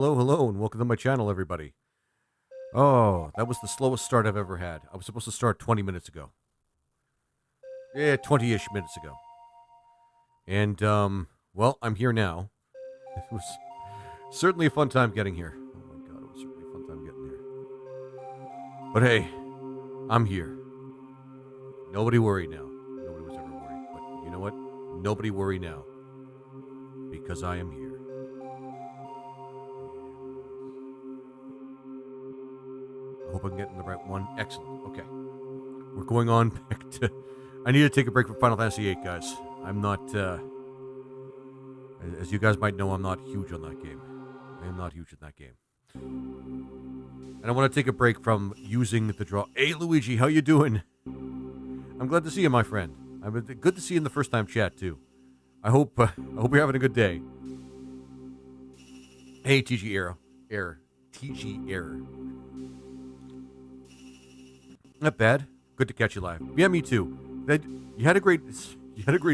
Hello, hello, and welcome to my channel, everybody. Oh, that was the slowest start I've ever had. I was supposed to start 20 minutes ago. Yeah, 20-ish minutes ago. And, well, I'm here now. It was certainly a fun time getting here. Oh my god, it was certainly a fun time getting here. But hey, I'm here. Nobody worry now. Nobody was ever worried. But you know what? Nobody worry now. Because I am here. I hope I'm getting the right one. Excellent. Okay. We're going on back to... I need to take a break from Final Fantasy VIII, guys. I'm not, as you guys might know, I'm not huge on that game. I am not huge in that game. And I want to take a break from using the draw... Hey, Luigi, how you doing? I'm glad to see you, my friend. Good to see you in the first-time chat, too. I hope you're having a good day. Hey, TG Error. TG Error. Not bad. Good to catch you live. Yeah, me too. You had a great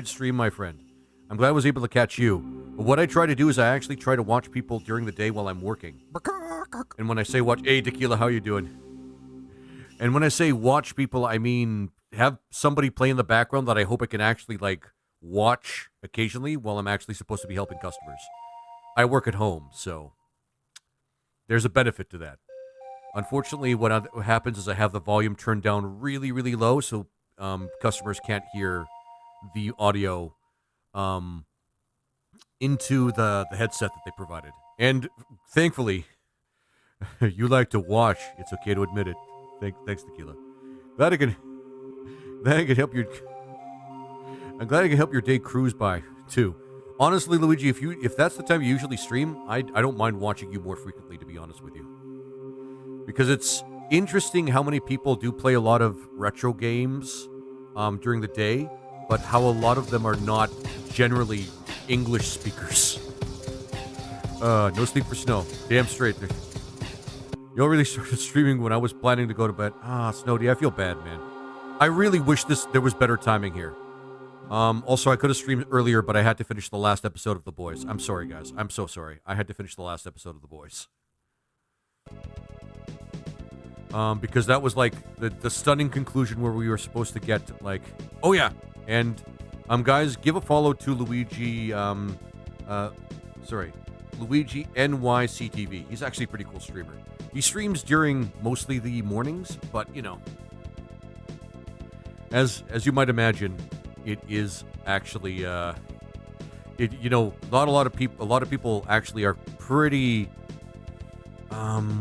stream, my friend. I'm glad I was able to catch you. But what I try to do is I actually try to watch people during the day while I'm working. And when I say watch, hey Tequila, how you doing? And when I say watch people, I mean have somebody play in the background that I hope I can actually like watch occasionally while I'm actually supposed to be helping customers. I work at home, so there's a benefit to that. Unfortunately, what happens is I have the volume turned down really, really low, so customers can't hear the audio into the headset that they provided. And thankfully, you like to watch. It's okay to admit it. Thanks, Tequila. Glad I can help you. I'm glad I can help your day cruise by too. Honestly, Luigi, if that's the time you usually stream, I don't mind watching you more frequently, to be honest with you. Because it's interesting how many people do play a lot of retro games during the day, but how a lot of them are not generally English speakers. No sleep for snow. Damn straight. You all really started streaming when I was planning to go to bed. Snowdy, I feel bad, man. I really wish there was better timing here. Also, I could have streamed earlier, but I had to finish the last episode of The Boys. I'm sorry, guys. I'm so sorry. I had to finish the last episode of The Boys. Because that was like the stunning conclusion where we were supposed to get like, oh yeah, and guys, give a follow to Luigi, Luigi NYCTV. He's actually a pretty cool streamer. He streams during mostly the mornings, but you know, as you might imagine, it is actually not a lot of people actually are pretty.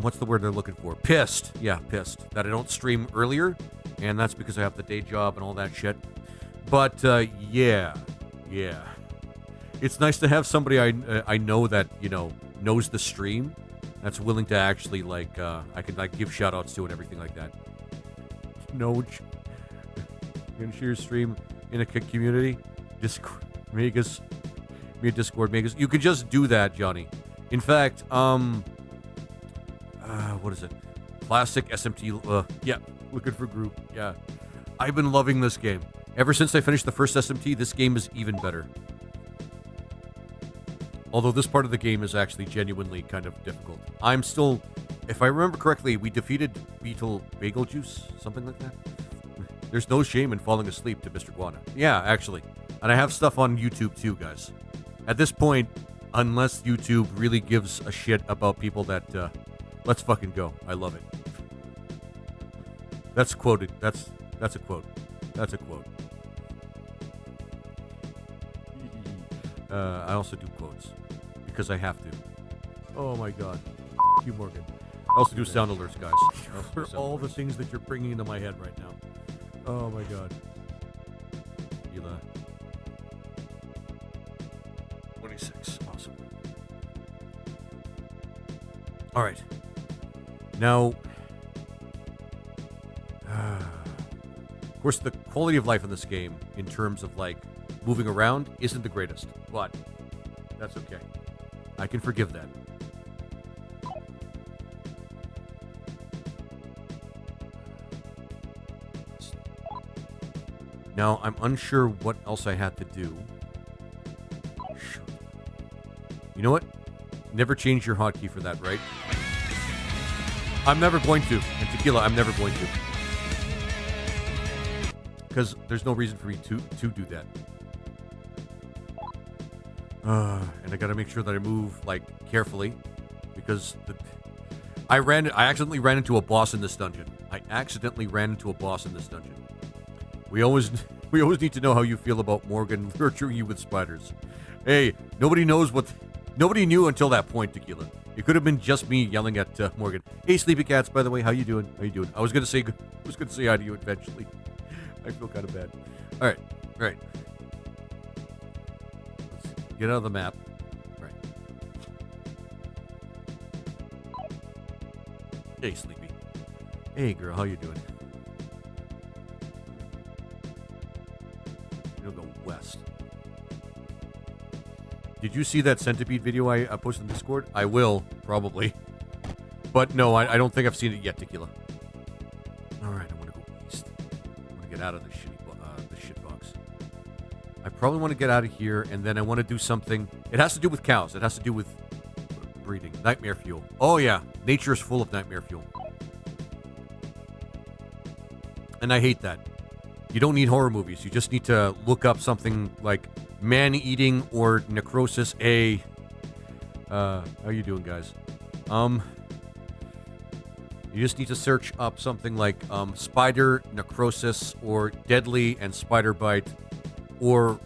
What's the word they're looking for? Pissed. Yeah, pissed that I don't stream earlier, and that's because I have the day job and all that shit. But yeah, it's nice to have somebody I know that knows the stream, that's willing to actually like I can like give shout outs to and everything like that. No, you can share your stream in a community. Discord, Megas, me a Discord, Megas. You can just do that, Johnny. In fact, what is it? Classic SMT. Yeah, looking for group. Yeah, I've been loving this game. Ever since I finished the first SMT, this game is even better. Although this part of the game is actually genuinely kind of difficult. I'm still, if I remember correctly, we defeated Beetlejuice, something like that. There's no shame in falling asleep to Mr. Guana. Yeah, actually. And I have stuff on YouTube too, guys. At this point, unless YouTube really gives a shit about people that, let's fucking go. I love it. That's quoted. That's a quote. That's a quote. I also do quotes because I have to. Oh my god. F you, Morgan. I also do sound alerts, guys. For all the things that you're bringing into my head right now. Oh my god. Ela. 26. Awesome. All right. Now, of course, the quality of life in this game, in terms of like moving around, isn't the greatest, but that's okay. I can forgive that. Now, I'm unsure what else I had to do. You know what? Never change your hotkey for that, right? I'm never going to. And Tequila, I'm never going to. Because there's no reason for me to do that. And I gotta make sure that I move, like, carefully. Because I accidentally ran into a boss in this dungeon. We always need to know how you feel about Morgan nurturing you with spiders. Hey, nobody knew until that point, Tequila. It could have been just me yelling at Morgan. Hey, Sleepy Cats, by the way, how you doing? I was gonna say hi to you eventually. I feel kind of bad. All right. Let's get out of the map. All right. Hey, Sleepy. Hey, girl, how you doing? You'll go west. Did you see that centipede video I posted in Discord? I will, probably. But no, I don't think I've seen it yet, Tequila. Alright, I want to go east. I want to get out of the shit box. I probably want to get out of here, and then I want to do something. It has to do with cows. It has to do with breeding. Nightmare fuel. Oh yeah, nature is full of nightmare fuel. And I hate that. You don't need horror movies. You just need to look up something like man-eating or necrosis. How you doing, guys? You just need to search up something like spider necrosis or deadly and spider bite, or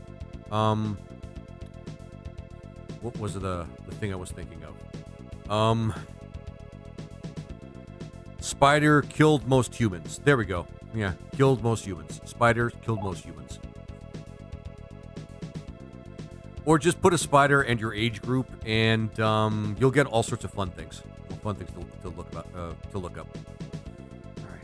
what was the thing I was thinking of? Spider killed most humans. There we go. Yeah, killed most humans. Spider killed most humans. Or just put a spider and your age group, and you'll get all sorts of fun things. Fun things to look up. All right.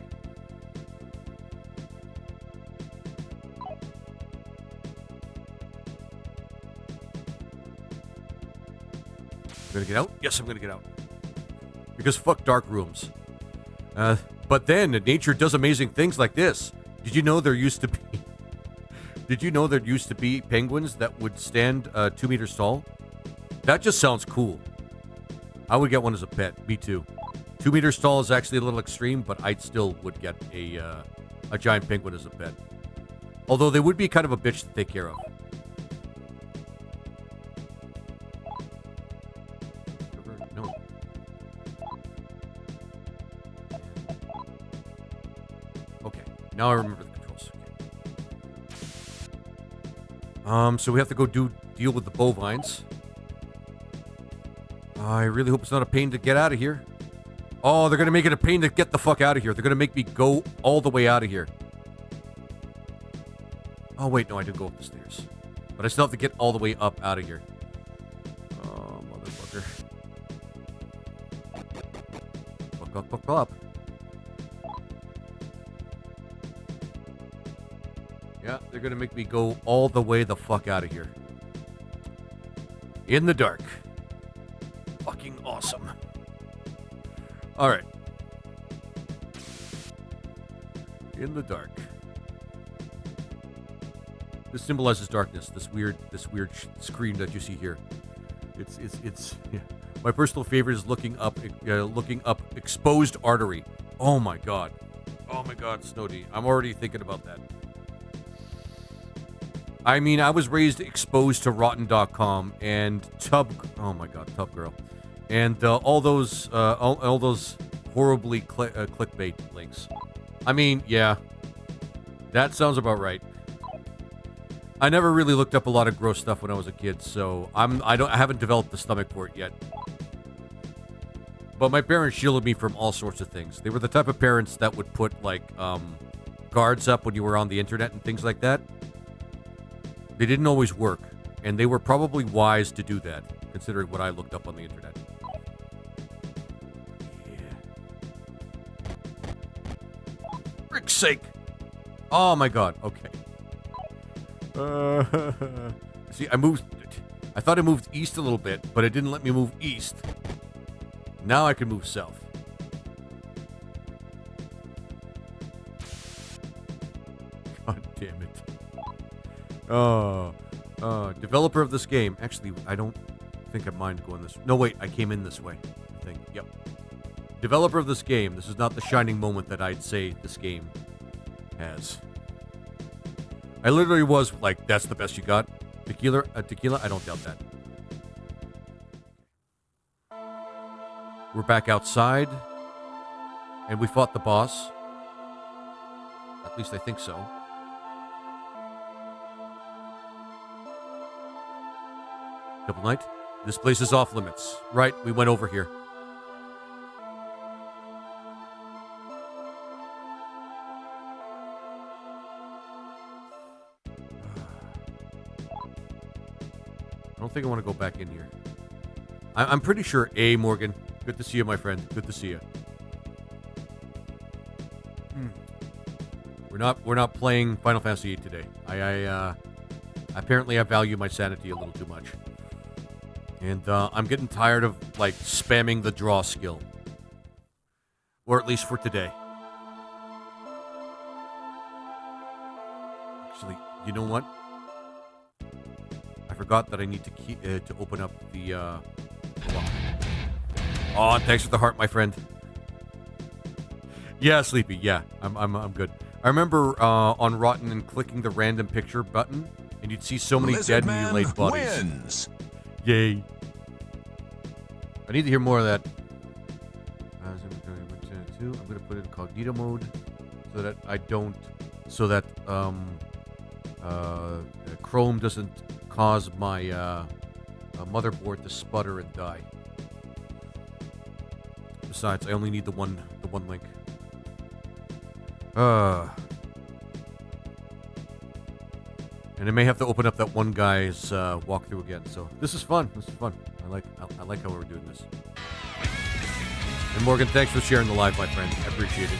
I'm gonna get out. Yes, I'm gonna get out. Because fuck dark rooms. But then nature does amazing things like this. Did you know there used to be? Did you know there used to be penguins that would stand 2 meters tall? That just sounds cool. I would get one as a pet. Me too. 2 meters tall is actually a little extreme, but I still would get a giant penguin as a pet. Although they would be kind of a bitch to take care of. No. Okay. Now I remember the controls. Okay. So we have to go deal with the bovines. I really hope it's not a pain to get out of here. Oh, they're going to make it a pain to get the fuck out of here. They're going to make me go all the way out of here. Oh, wait. No, I didn't go up the stairs. But I still have to get all the way up out of here. Oh, motherfucker. Fuck up. Yeah, they're going to make me go all the way the fuck out of here. In the dark. Fucking awesome. Alright. In the dark. This symbolizes darkness. This weird screen that you see here. It's yeah. My personal favorite is looking up exposed artery. Oh my god. Oh my god, Snowdy. I'm already thinking about that. I mean, I was raised exposed to Rotten.com and oh my god, Tub Girl. And all those horribly clickbait links. I mean, yeah, that sounds about right. I never really looked up a lot of gross stuff when I was a kid, so I haven't developed the stomach for it yet. But my parents shielded me from all sorts of things. They were the type of parents that would put like guards up when you were on the internet and things like that. They didn't always work, and they were probably wise to do that, considering what I looked up on the internet. Frick's sake! Oh my god, okay. See, I thought I moved east a little bit, but it didn't let me move east. Now I can move south. God damn it. Developer of this game. Actually, I don't think I mind going this way. No, wait, I came in this way. I think. Yep. Developer of this game, this is not the shining moment that I'd say this game has. I literally was like, that's the best you got? Tequila? I don't doubt that. We're back outside. And we fought the boss. At least I think so. Double Knight. This place is off limits. Right, we went over here. I don't think I want to go back in here. I'm pretty sure. Hey, Morgan. Good to see you, my friend. Good to see you. We're not playing Final Fantasy VIII today. Apparently I value my sanity a little too much. And I'm getting tired of like spamming the draw skill. Or at least for today. Actually, you know what? I forgot that I need to open up the lock. Oh, thanks for the heart, my friend. Yeah, Sleepy. Yeah, I'm good. I remember on Rotten and clicking the random picture button, and you'd see so many dead mutilated bodies. Wins. Yay! I need to hear more of that. I'm going to put it in incognito mode so that I don't, so that Chrome doesn't cause my motherboard to sputter and die. Besides, I only need the one link. And I may have to open up that one guy's walkthrough again. So this is fun. This is fun. I like how we're doing this. And Morgan, thanks for sharing the live, my friend. I appreciate it.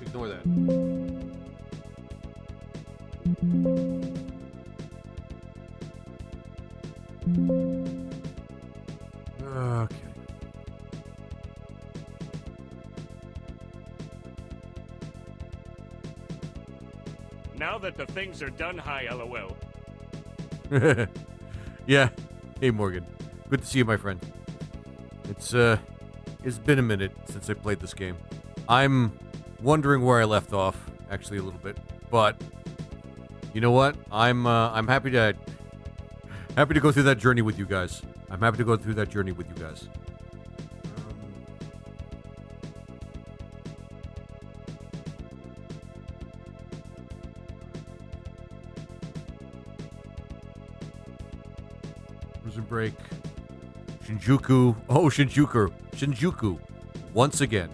Ignore that. Okay. Now that the things are done, hi, LOL. Yeah. Hey, Morgan. Good to see you, my friend. It's been a minute since I played this game. I'm wondering where I left off, actually, a little bit. But you know what? I'm happy to go through that journey with you guys. I'm happy to go through that journey with you guys. Prison Break. Shinjuku. Oh, Shinjuku. Once again.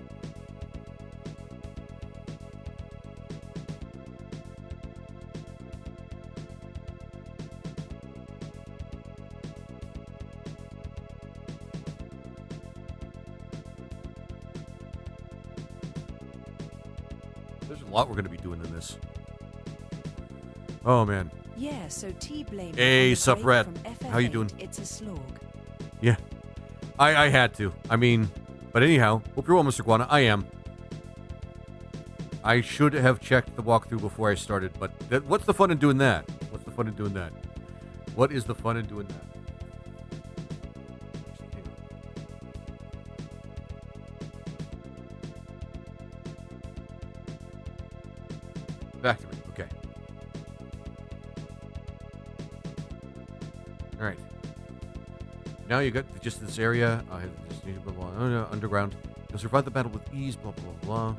There's a lot we're going to be doing in this. Oh, man. Yeah, so T-Blame. Hey, Supret. How you doing? It's a slog. Yeah. I had to. I mean, but anyhow, hope you're well, Mr. Guana. I am. I should have checked the walkthrough before I started, but what's the fun in doing that? What's the fun in doing that? What is the fun in doing that? Back to me. Okay. All right. Now you got just this area. Blah, blah, blah, underground. You'll survive the battle with ease. Blah blah blah.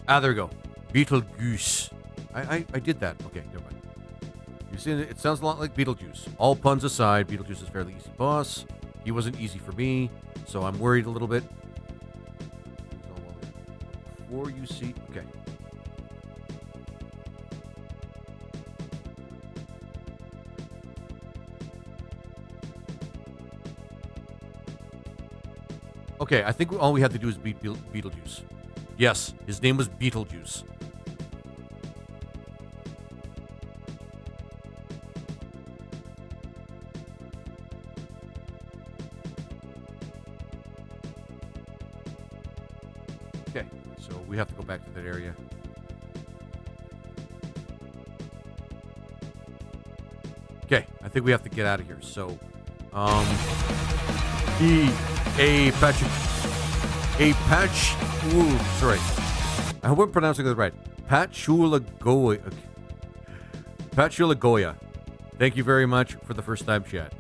Ah, there we go. Beetlejuice. I did that. Okay, never mind. You see, it sounds a lot like Beetlejuice. All puns aside, Beetlejuice is a fairly easy boss. He wasn't easy for me, so I'm worried a little bit. Before you see... Okay. Okay, I think all we have to do is beat Beetlejuice. Yes, his name was Beetlejuice. Okay, so we have to go back to that area. Okay, I think we have to get out of here. So, sorry. I hope I'm pronouncing it right. Patchoulagoya. Thank you very much for the first time chat.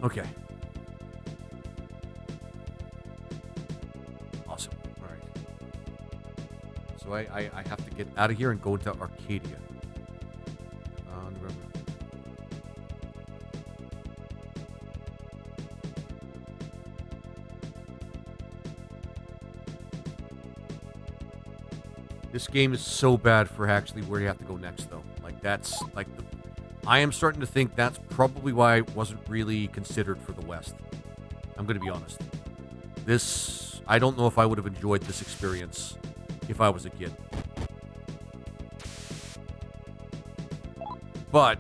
Okay. Awesome. All right. So I have to get out of here and go into Arcadia. Remember. This game is so bad for actually where you have to go next, though. Like, that's, like, I am starting to think that's probably why it wasn't really considered for the West. I'm going to be honest. I don't know if I would have enjoyed this experience if I was a kid. But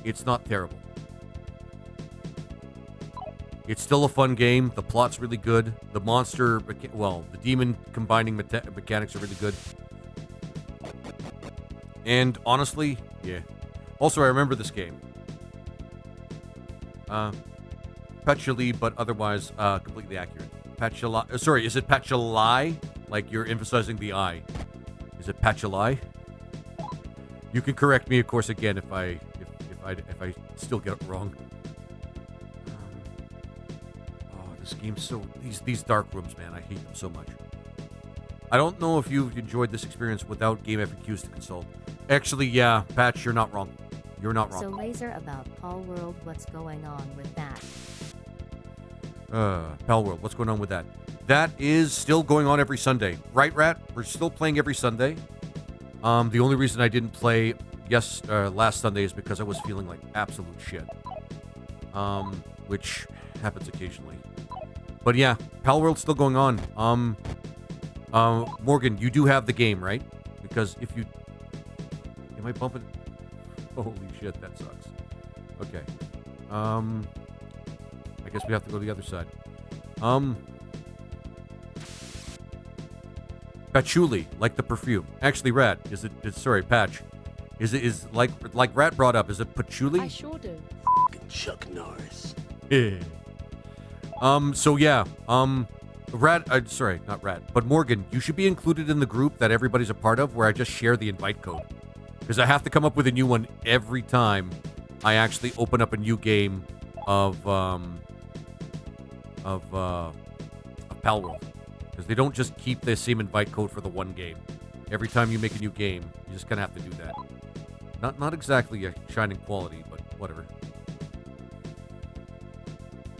it's not terrible. It's still a fun game. The plot's really good. The the demon combining mechanics are really good. And honestly, yeah. Also, I remember this game. Patchouli, but otherwise completely accurate. Sorry, is it Patchouli? Like you're emphasizing the I. Is it Patchouli? You can correct me, of course, again if I still get it wrong. This game's so these dark rooms, man. I hate them so much. I don't know if you've enjoyed this experience without game FAQs to consult. Actually, yeah, Patch, you're not wrong. You're not wrong. So, Laser, about Pal World, what's going on with that? Pal World, what's going on with that? That is still going on every Sunday. Right, Rat? We're still playing every Sunday. The only reason I didn't play last Sunday is because I was feeling like absolute shit. Which happens occasionally. But yeah, Pal World's still going on. Morgan, you do have the game, right? Because if you... Am I bumping? Holy shit, that sucks. Okay. I guess we have to go to the other side. Patchouli, like the perfume. Actually, Rat, sorry, Patch. Is like Rat brought up, is it patchouli? I sure do. F***ing Chuck Norris. So yeah, Rat, sorry, not Rat, but Morgan, you should be included in the group that everybody's a part of where I just share the invite code. Because I have to come up with a new one every time I actually open up a new game of Pal World. Because they don't just keep the same invite code for the one game. Every time you make a new game, you just kind of have to do that. Not exactly a shining quality, but whatever.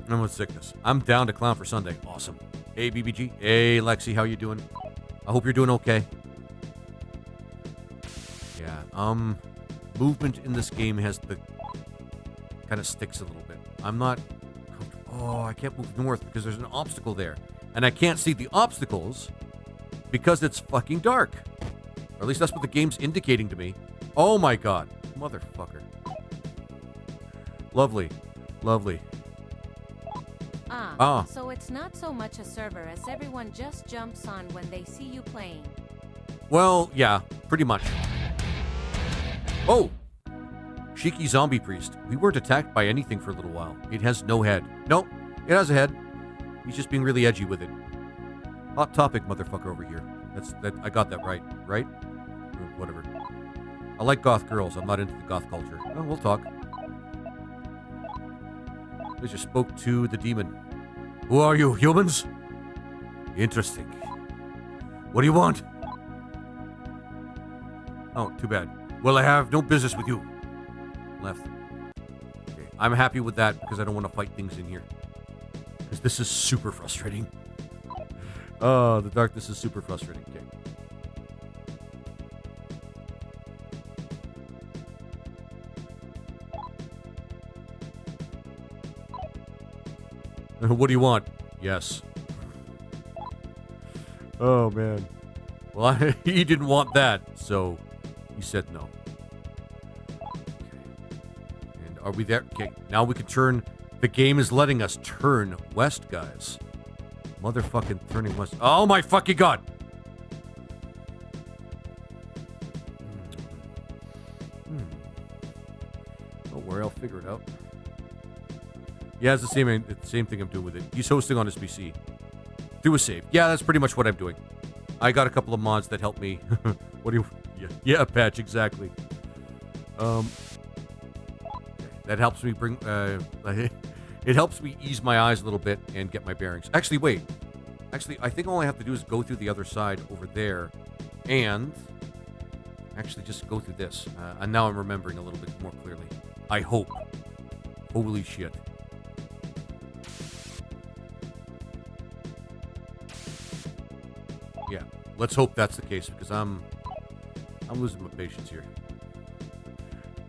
I'm with sickness. I'm down to clown for Sunday. Awesome. Hey, BBG. Hey, Lexi. How you doing? I hope you're doing okay. Yeah. Movement in this game has the... kind of sticks a little bit. I'm not... Oh, I can't move north because there's an obstacle there. And I can't see the obstacles because it's fucking dark. Or at least that's what the game's indicating to me. Oh my god. Motherfucker. Lovely. Lovely. So it's not so much a server as everyone just jumps on when they see you playing. Well, yeah, pretty much. Oh! Shiki Zombie Priest. We weren't attacked by anything for a little while. It has no head. Nope, it has a head. He's just being really edgy with it. Hot topic, motherfucker, over here. I got that right, right? Or whatever. I like goth girls. I'm not into the goth culture. Well, we'll talk. I just spoke to the demon. Who are you, humans? Interesting. What do you want? Oh, too bad. Well, I have no business with you. Left. Okay, I'm happy with that because I don't want to fight things in here. Because this is super frustrating. Oh, the darkness is super frustrating. Okay. What do you want? Yes. Oh, man. Well, he didn't want that, so he said no. And are we there? Okay, now we can turn... The game is letting us turn west, guys. Motherfucking turning west. Oh, my fucking God! Don't worry, I'll figure it out. Yeah, it's the same thing I'm doing with it. He's hosting on his PC. Do a save. Yeah, that's pretty much what I'm doing. I got a couple of mods that help me. What do you... Yeah, patch, exactly. That helps me bring... it helps me ease my eyes a little bit and get my bearings. Actually, wait. Actually, I think all I have to do is go through the other side over there and... Actually, just go through this. And now I'm remembering a little bit more clearly. I hope. Holy shit. Yeah, let's hope that's the case, because I'm losing my patience here.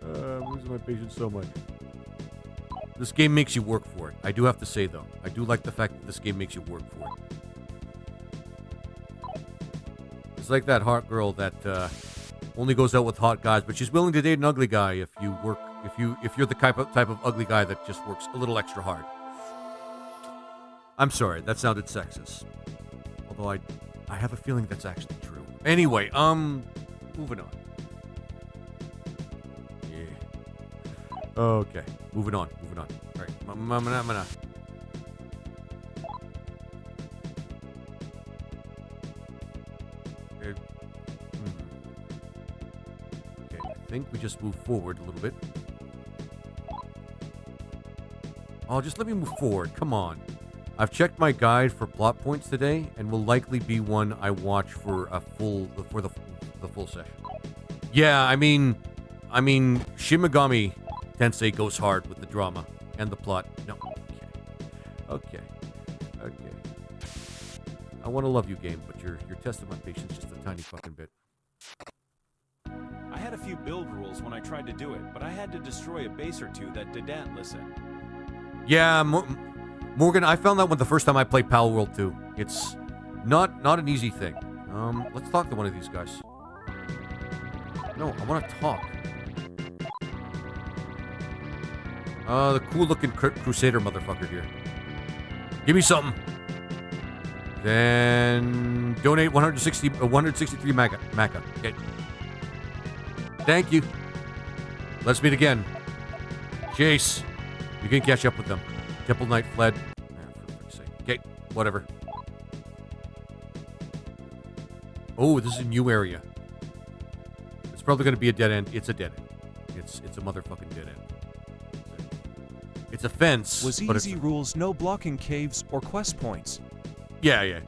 I'm losing my patience so much. This game makes you work for it. I do have to say, though. I do like the fact that this game makes you work for it. It's like that hot girl that only goes out with hot guys, but she's willing to date an ugly guy if you're the type of ugly guy that just works a little extra hard. I'm sorry, that sounded sexist. Although I have a feeling that's actually true. Anyway, moving on. Yeah. Okay, moving on. All right, I'm gonna. Okay, I think we just move forward a little bit. Oh, just let me move forward. Come on. I've checked my guide for plot points today, and will likely be one I watch for the full session. Yeah, I mean, Shin Megami Tensei goes hard with the drama and the plot. No, okay. I want to love you, game, but you're testing my patience just a tiny fucking bit. I had a few build rules when I tried to do it, but I had to destroy a base or two that didn't listen. Yeah, Morgan, I found that one the first time I played Pal World 2. It's not an easy thing. Let's talk to one of these guys. No, I want to talk. The cool-looking Crusader motherfucker here. Give me something. Then donate 163 Maca. Okay. Thank you. Let's meet again. Chase, you can catch up with them. Temple Knight fled. For fuck's sake. Okay, whatever. Oh, this is a new area. It's probably going to be a dead end. It's a dead end. It's a motherfucking dead end. It's a fence. Was easy rules, no blocking caves or quest points. Yeah.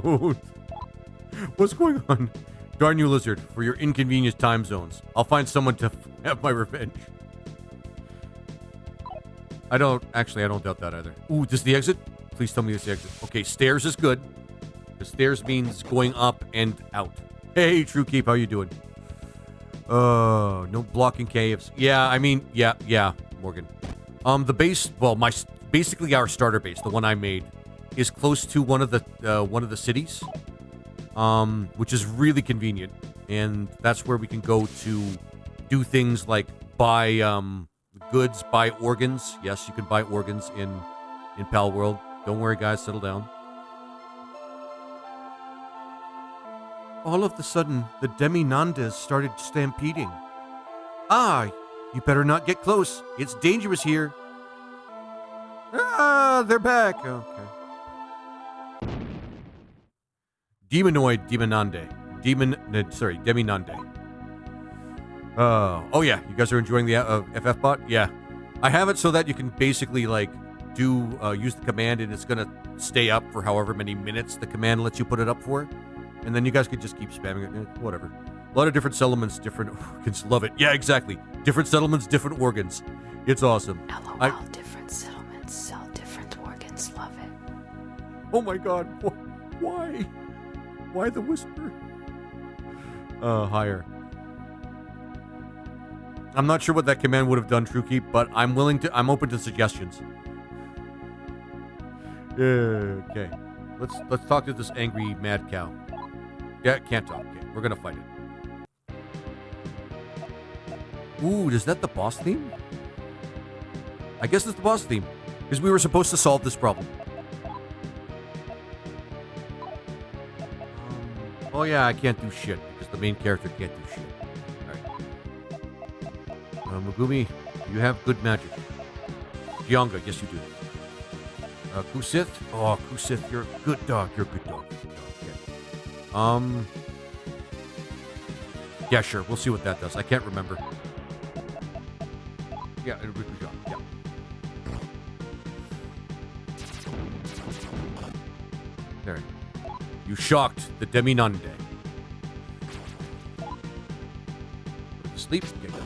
Dude. What's going on? Darn you, lizard, for your inconvenient time zones. I'll find someone to have my revenge. I don't doubt that either. Ooh, this is the exit? Please tell me this is the exit. Okay, stairs is good. The stairs means going up and out. Hey, True Keep, how you doing? No blocking caves. Yeah, I mean, yeah, Morgan. The base, well, basically our starter base, the one I made, is close to one of the cities, which is really convenient, and that's where we can go to do things like buy goods, buy organs. Yes, you can buy organs in Pal World. Don't worry, guys, settle down. All of a sudden, the Demi-Nandas started stampeding. Ah, you better not get close. It's dangerous here. Ah, they're back. Okay. Demi-Nande. Oh yeah, you guys are enjoying the FF bot? Yeah. I have it so that you can basically like use the command and it's gonna stay up for however many minutes the command lets you put it up for. And then you guys could just keep spamming it. Whatever. A lot of different settlements, different organs. Love it. Yeah, exactly. Different settlements, different organs. It's awesome. LOL, different settlements sell different organs. Love it. Oh my god. Why? Why the whisper? Higher. I'm not sure what that command would have done, True Keep, but I'm open to suggestions. Okay. Let's talk to this angry mad cow. Yeah, can't talk. Okay, we're gonna fight it. Ooh, is that the boss theme? I guess it's the boss theme. Because we were supposed to solve this problem. Oh yeah, I can't do shit. Because the main character can't do shit. Alright. Megumi, you have good magic. Gionga, yes you do. Kusith? Oh, Kusith, you're a good dog. You're a good dog. Okay. Yeah, sure. We'll see what that does. I can't remember. Yeah, it'll be a good job. Yeah. There. You shocked the Deminande. Put it to sleep. Okay, good.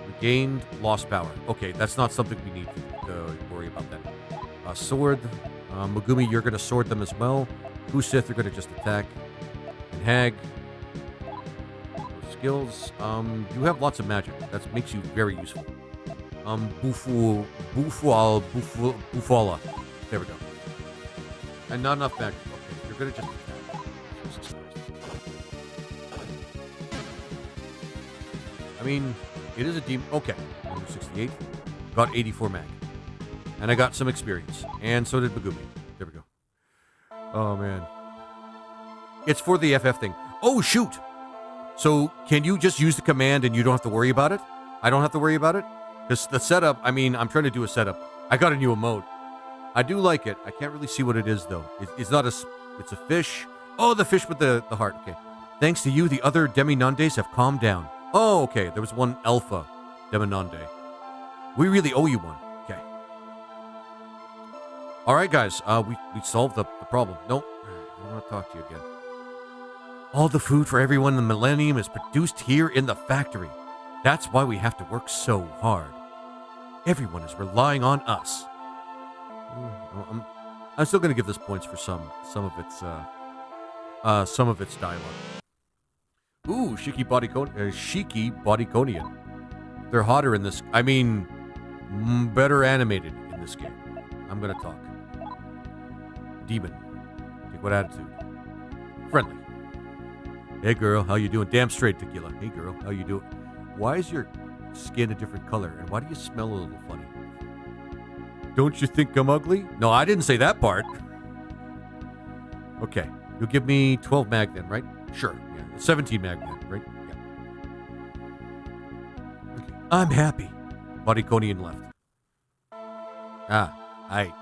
Regained lost power. Okay, that's not something we need to worry about then. Sword. Megumi, you're going to sword them as well. Kusith, you're going to just attack. And Hag. Skills. You have lots of magic. That makes you very useful. Bufala. There we go. And not enough magic. Okay, you're going to just attack. Jesus Christ. I mean, it is a demon. Okay. 68. Got 84 mag. And I got some experience. And so did Megumi. There we go. Oh, man. It's for the FF thing. Oh, shoot! So, can you just use the command and you don't have to worry about it? I don't have to worry about it? Because the setup, I mean, I'm trying to do a setup. I got a new emote. I do like it. I can't really see what it is, though. It's not a... It's a fish. Oh, the fish with the heart. Okay. Thanks to you, the other Deminandes have calmed down. Oh, okay. There was one alpha Deminande. We really owe you one. Okay. All right, guys. We solved the problem. Nope. I don't want to talk to you again. All the food for everyone in the Millennium is produced here in the factory. That's why we have to work so hard. Everyone is relying on us. I'm still going to give this points for some of its dialogue. Ooh, Shiki Bodyconian. They're hotter in this. I mean, better animated in this game. I'm going to talk. Demon. Take what attitude? Friendly. Hey girl, how you doing? Damn straight, Tequila. Hey girl, how you doing? Why is your skin a different color? And why do you smell a little funny? Don't you think I'm ugly? No, I didn't say that part. Okay. You'll give me 12 mag then, right? Sure. Yeah. 17 mag then, right? Yeah. Okay. I'm happy. Bodyconian left. Aight.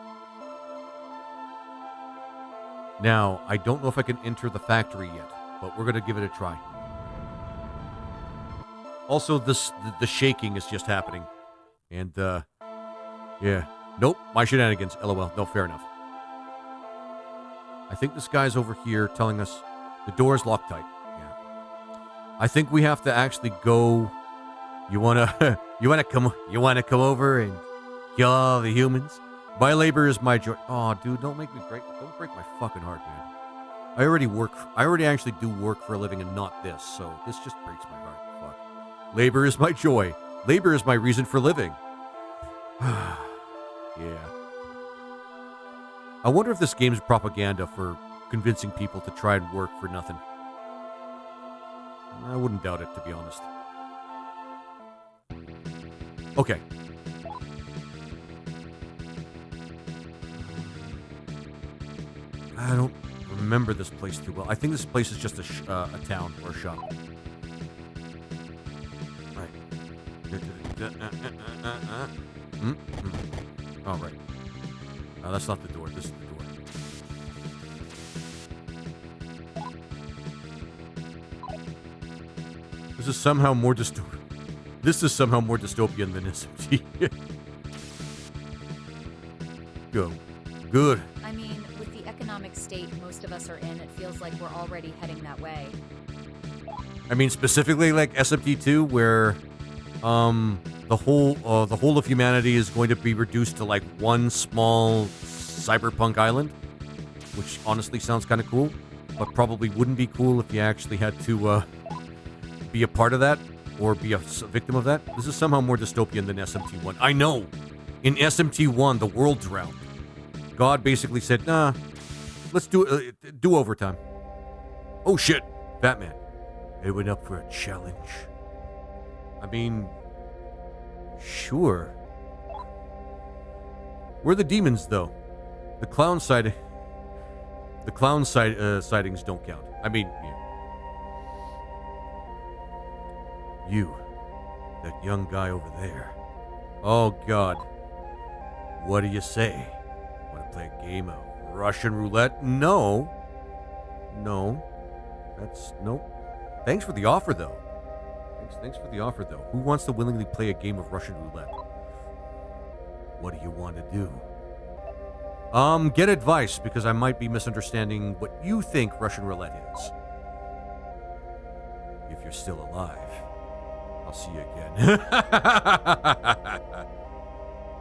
Now, I don't know if I can enter the factory yet, but we're going to give it a try. Also, the shaking is just happening. And, yeah. Nope, my shenanigans. LOL. No, fair enough. I think this guy's over here telling us the door is locked tight. Yeah. I think we have to actually go. You wanna come over and kill all the humans? My labor is my joy. Oh, dude, don't break my fucking heart, man. I already actually do work for a living and not this, so this just breaks my heart. Fuck. Labor is my joy. Labor is my reason for living. Yeah. I wonder if this game's propaganda for convincing people to try and work for nothing. I wouldn't doubt it, to be honest. Okay. I don't remember this place too well. I think this place is just a town or a shop. Right. Oh, right. That's not the door. This is the door. This is somehow more dystopian. This is somehow more dystopian than SMT. Go. Good. I mean, with the economic state most of us are in, it feels like we're already heading that way. I mean, specifically like SMT2, where the whole of humanity is going to be reduced to like one small cyberpunk island, which honestly sounds kind of cool, but probably wouldn't be cool if you actually had to be a part of that or be a victim of that. This is somehow more dystopian than SMT1. I know, In SMT1, the world drowned. God basically said, nah, let's do overtime. Oh shit, Batman. It went up for a challenge. I mean, sure. Where are the demons, though? The clown sightings don't count. I mean, yeah. You, that young guy over there. Oh God. What do you say? Want to play a game of Russian roulette? No. Nope. Thanks for the offer, though. Thanks for the offer, though. Who wants to willingly play a game of Russian roulette? What do you want to do? Get advice, because I might be misunderstanding what you think Russian roulette is. If you're still alive, I'll see you again.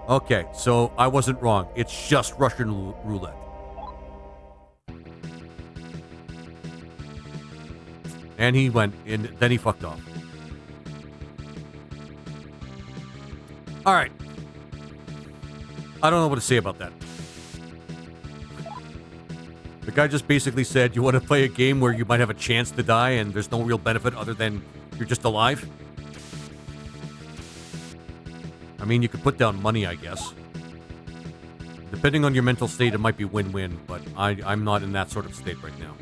Okay, so I wasn't wrong. It's just Russian roulette. And he went, and then he fucked off. All right. I don't know what to say about that. The guy just basically said, you want to play a game where you might have a chance to die and there's no real benefit other than you're just alive? I mean, you could put down money, I guess. Depending on your mental state, it might be win-win, but I'm not in that sort of state right now.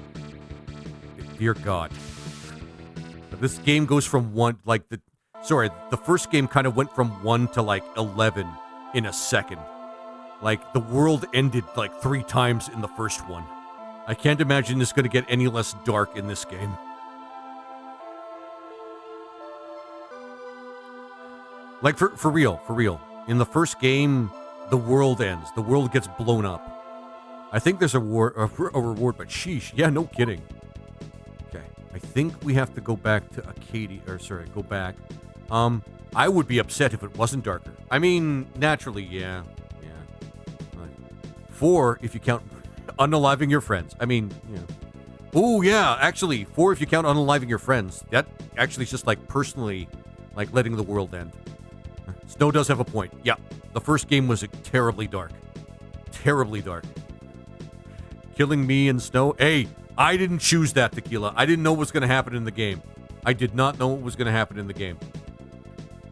Dear God. This game goes from the first game kind of went from 1 to 11 in a second. Like, the world ended 3 times in the first one. I can't imagine it's going to get any less dark in this game. Like, for real. In the first game, the world ends. The world gets blown up. I think there's a reward, but sheesh. Yeah, no kidding. Okay. I think we have to go back to go back. I would be upset if it wasn't darker. I mean, naturally, yeah. 4 if you count unaliving your friends. I mean, yeah. Oh, yeah, actually, 4 if you count unaliving your friends. That actually is just personally, letting the world end. Snow does have a point. Yeah, the first game was terribly dark. Terribly dark. Killing me and Snow. Hey, I didn't choose that, Tequila. I didn't know what was going to happen in the game. I did not know what was going to happen in the game.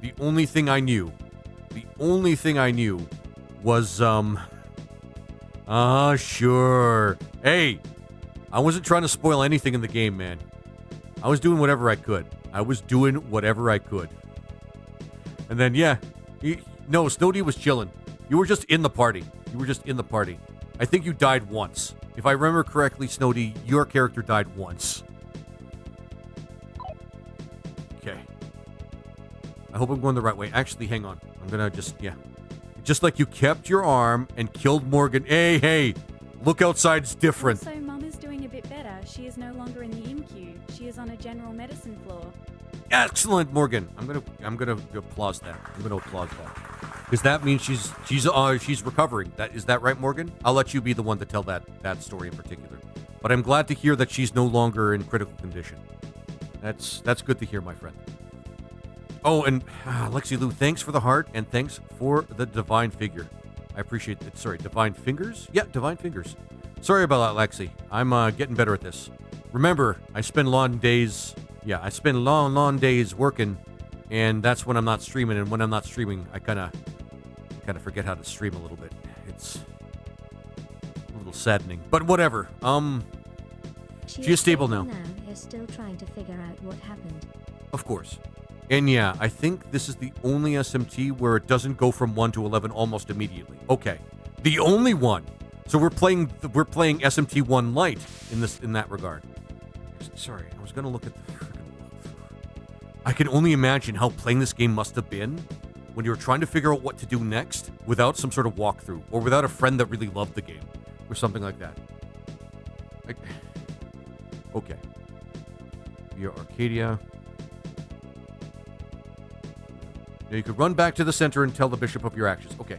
The only thing I knew was, sure. Hey, I wasn't trying to spoil anything in the game, man. I was doing whatever I could. And then, yeah. No, Snowdy was chilling. You were just in the party. I think you died once. If I remember correctly, Snowdy, your character died once. Okay. I hope I'm going the right way. Actually, hang on. I'm gonna just like you kept your arm and killed Morgan. Hey, look outside's different. So Mum is doing a bit better. She is no longer in the IMQ. She is on a general medicine floor. Excellent, Morgan. I'm gonna applause that. Because that means she's recovering. Is that right, Morgan? I'll let you be the one to tell that story in particular. But I'm glad to hear that she's no longer in critical condition. That's good to hear, my friend. Oh, and Lexi Lou, thanks for the heart, and thanks for the divine figure. I appreciate it. Sorry, divine fingers? Yeah, divine fingers. Sorry about that, Lexi. I'm getting better at this. Remember, I spend long days working, and that's when I'm not streaming, and when I'm not streaming, I kind of forget how to stream a little bit. It's a little saddening, but whatever. She is stable now. You're still trying to figure out what happened. Of course. And yeah, I think this is the only SMT where it doesn't go from 1 to 11 almost immediately. Okay. The only one. So we're playing SMT 1 light in that regard. Sorry, I was going to look at the freaking walkthrough. I can only imagine how playing this game must have been when you were trying to figure out what to do next without some sort of walkthrough or without a friend that really loved the game or something like that. Okay. Via Arcadia. Now you could run back to the center and tell the bishop of your actions. Okay.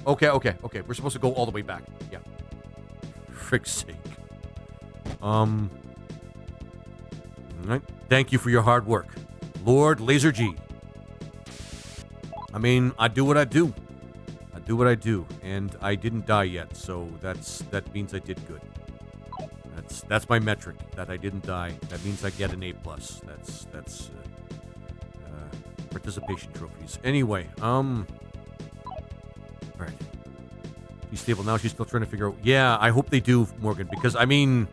We're supposed to go all the way back. Yeah. Frick's sake. Alright. Thank you for your hard work. Lord Laser G. I mean, I do what I do. I do what I do, and I didn't die yet, so that means I did good. That's my metric, that I didn't die. That means I get an A+. That's participation trophies. Anyway, alright. She's stable now. She's still trying to figure out. Yeah, I hope they do, Morgan, because, I mean,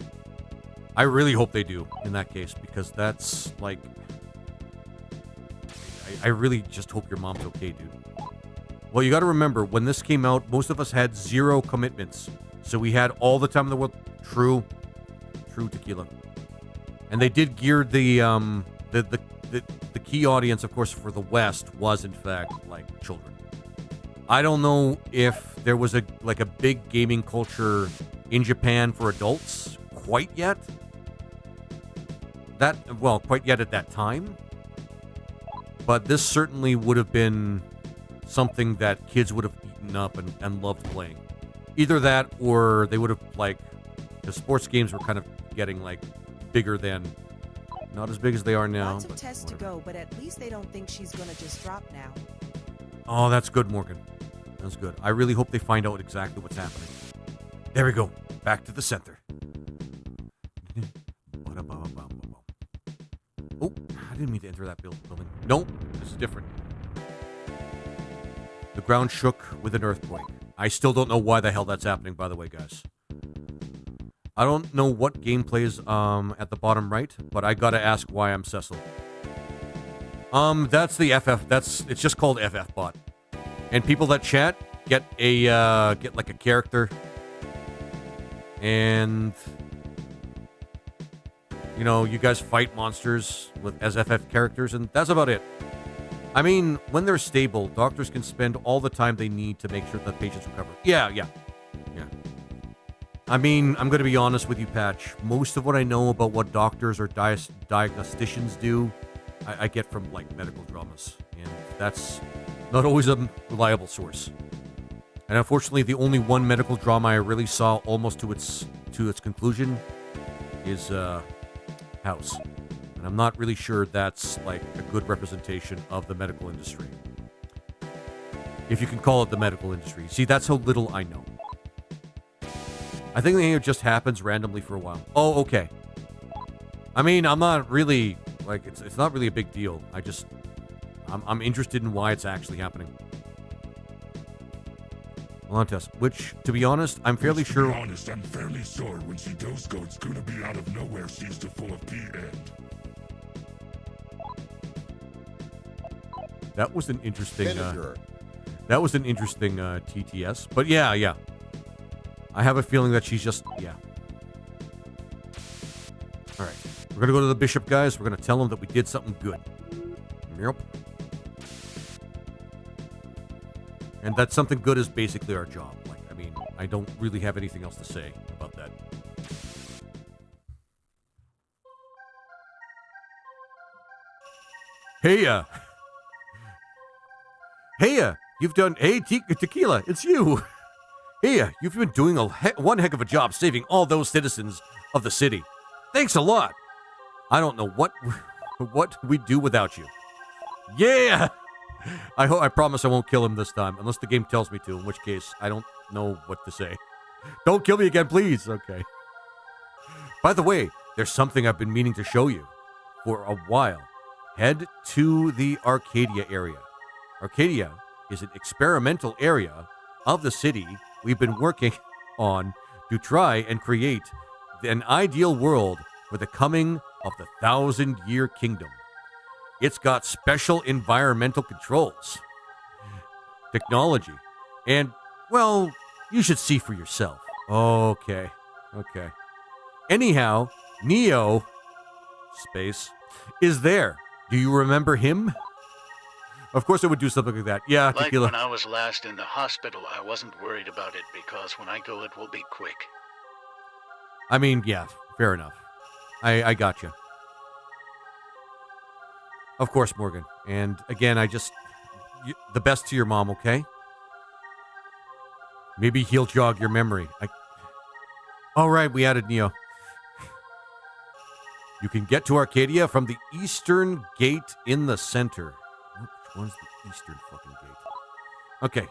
I really hope they do in that case, because that's, like, I really just hope your mom's okay, dude. Well, you got to remember, when this came out, most of us had 0 commitments. So we had all the time in the world. True, Tequila. And they did gear the key audience, of course, for the West was, in fact, like, children. I don't know if there was a big gaming culture in Japan for adults quite yet. Quite yet at that time. But this certainly would have been something that kids would have eaten up and loved playing. Either that, or they would have, like, the sports games were kind of getting, like, bigger than, not as big as they are now. Lots of tests to go, but at least they don't think she's gonna just drop now. Oh, that's good, Morgan. That's good. I really hope they find out exactly what's happening. There we go. Back to the center. Oh, I didn't mean to enter that building. Nope, this is different. The ground shook with an earthquake. I still don't know why the hell that's happening, by the way, guys. I don't know what gameplay is at the bottom right, but I gotta ask why I'm Cecil. That's the FF. It's just called FF bot. And people that chat get like a character, and you know, you guys fight monsters as FF characters, and that's about it. I mean, when they're stable, doctors can spend all the time they need to make sure that patients recover. Yeah. I mean, I'm going to be honest with you, Patch. Most of what I know about what doctors or diagnosticians do, I get from, like, medical dramas. And that's not always a reliable source. And unfortunately, the only one medical drama I really saw almost to its conclusion is House. And I'm not really sure that's, like, a good representation of the medical industry. If you can call it the medical industry. See, that's how little I know. I think it just happens randomly for a while. Oh, okay. I mean, I'm not really, like, it's not really a big deal. I'm interested in why it's actually happening. Test, which, to be honest, I'm fairly sure... To be honest, I'm fairly sure when she does go, it's gonna be out of nowhere. She's too full of P-end. That was an interesting... that was an interesting TTS. But yeah. I have a feeling that she's just... Yeah. Alright. We're going to go to the bishop, guys. We're going to tell him that we did something good. Yep. And that something good is basically our job. Like, I mean, I don't really have anything else to say about that. Hey, you've done... Hey, Tequila, it's you. Hey, you've been doing one heck of a job saving all those citizens of the city. Thanks a lot. I don't know what we'd do without you. Yeah! I promise I won't kill him this time, unless the game tells me to, in which case I don't know what to say. Don't kill me again, please. Okay. By the way, there's something I've been meaning to show you for a while. Head to the Arcadia area. Arcadia is an experimental area of the city we've been working on to try and create an ideal world for the coming of the 1,000-year kingdom. It's got special environmental controls, technology, and, well, you should see for yourself. Okay. Anyhow, Neo, space, is there. Do you remember him? Of course I would do something like that. Yeah, like Tequila. When I was last in the hospital, I wasn't worried about it because when I go, it will be quick. I mean, yeah, fair enough. I got you. Of course, Morgan. And again, the best to your mom, okay? Maybe he'll jog your memory. All right, we added Neo. You can get to Arcadia from the eastern gate in the center. one's the eastern fucking gate? Okay.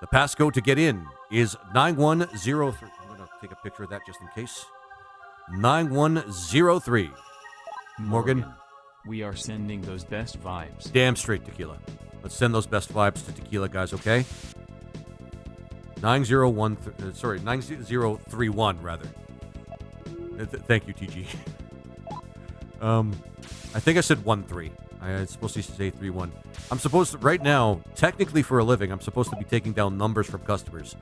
The passcode to get in is 9103. I'm going to take a picture of that just in case. 9103. Morgan. We are sending those best vibes. Damn straight, Tequila. Let's send those best vibes to Tequila, guys, okay? 9031, rather. Thank you, TG. I think I said 13. I was supposed to say 31. I'm supposed to, right now, technically for a living, I'm supposed to be taking down numbers from customers.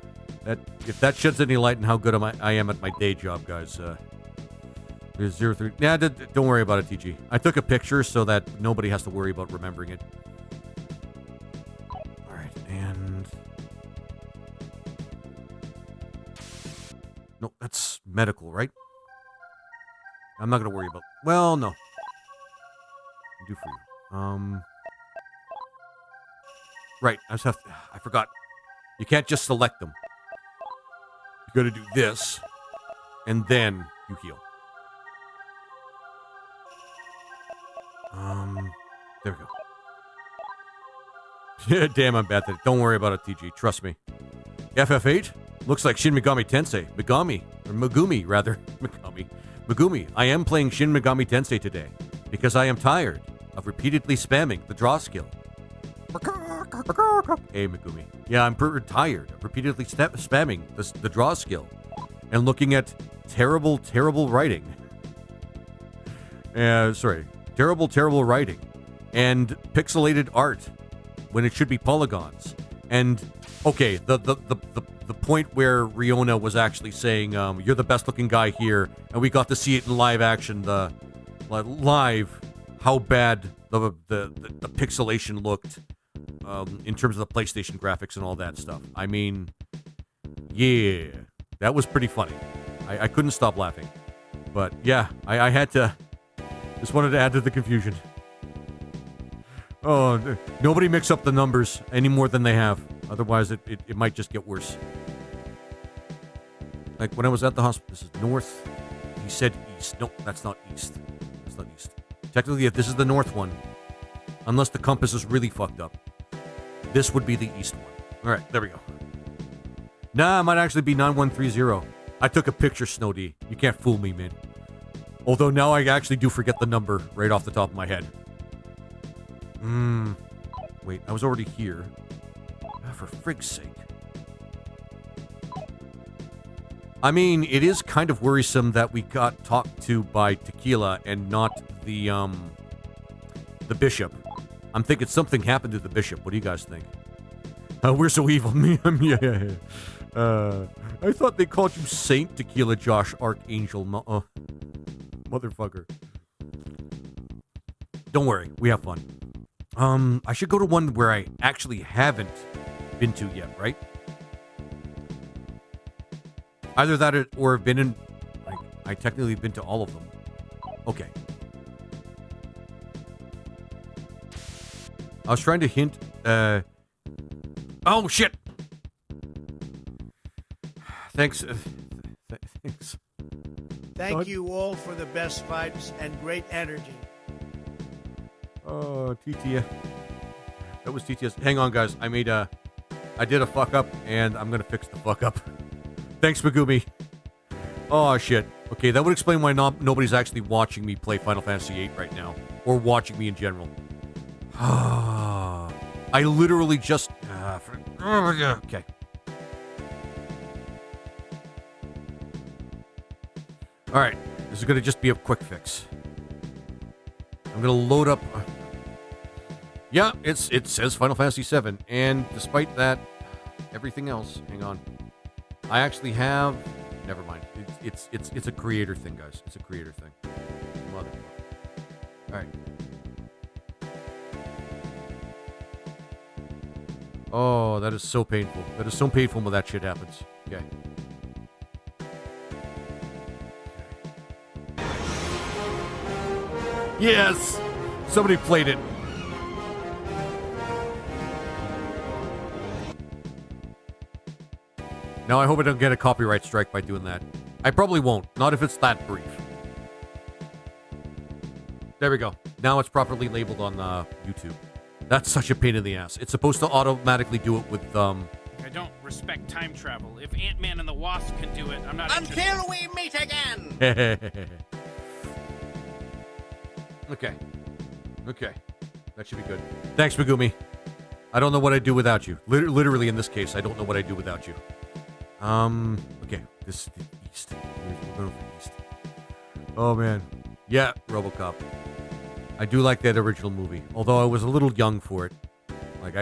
If that sheds any light on how good I am at my day job, guys, there's 03. Yeah, don't worry about it, TG. I took a picture so that nobody has to worry about remembering it. All right, and no, that's medical, right? I'm not gonna worry about. Well, no. Do for you. Right. I forgot. You can't just select them. You got to do this, and then you heal. There we go. Yeah, damn, I'm bad at it. Don't worry about it, TG. Trust me. FF8 looks like Shin Megami Tensei. Megumi, rather. Megumi. I am playing Shin Megami Tensei today because I am tired of repeatedly spamming the draw skill. Hey, Megumi. Yeah, I'm tired of repeatedly spamming the draw skill and looking at terrible writing. Terrible writing and pixelated art when it should be polygons. And okay, the point where Riona was actually saying, "You're the best looking guy here," and we got to see it in live action. Live, how bad the pixelation looked in terms of the PlayStation graphics and all that stuff. I mean, yeah, that was pretty funny. I couldn't stop laughing, but yeah, I had to. Just wanted to add to the confusion. Oh, nobody mix up the numbers any more than they have. Otherwise, it might just get worse. Like when I was at the hospital, this is north. He said east. Nope, that's not east. That's not east. Technically, if this is the north one, unless the compass is really fucked up, this would be the east one. All right, there we go. Nah, it might actually be 9130. I took a picture, Snow D. You can't fool me, man. Although now I actually do forget the number right off the top of my head. Wait, I was already here. For frig's sake. I mean, it is kind of worrisome that we got talked to by Tequila and not the bishop. I'm thinking something happened to the bishop. What do you guys think? We're so evil. Yeah. I thought they called you Saint Tequila Josh Archangel. Motherfucker. Don't worry, we have fun. I should go to one where I actually haven't been to yet, right? Either that or have been in. Like, I technically have been to all of them. Okay. I was trying to hint. Oh shit! Thanks. Thanks. Thank you all for the best vibes and great energy. Oh, TTS. That was TTS. Hang on, guys. I did a fuck up, and I'm gonna fix the fuck up. Thanks, Megumi. Oh, shit. Okay, that would explain why nobody's actually watching me play Final Fantasy VIII right now. Or watching me in general. I literally just... okay. Alright, this is gonna just be a quick fix. I'm gonna load up... yeah, it says Final Fantasy VII, and despite that, everything else... Hang on. I actually have... Never mind. It's a creator thing, guys. It's a creator thing. Motherfucker. Alright. Oh, that is so painful. That is so painful when that shit happens. Okay. Yes! Somebody played it. Now I hope I don't get a copyright strike by doing that. I probably won't. Not if it's that brief. There we go. Now it's properly labeled on YouTube. That's such a pain in the ass. It's supposed to automatically do it with, I don't respect time travel. If Ant-Man and the Wasp can do it, I'm not Until we meet again! Okay. Okay. That should be good. Thanks, Megumi. I don't know what I'd do without you. Literally, in this case, I don't know what I'd do without you. Okay. This is the east. We're going for the east. Oh, man. Yeah, RoboCop. I do like that original movie, although I was a little young for it. Like,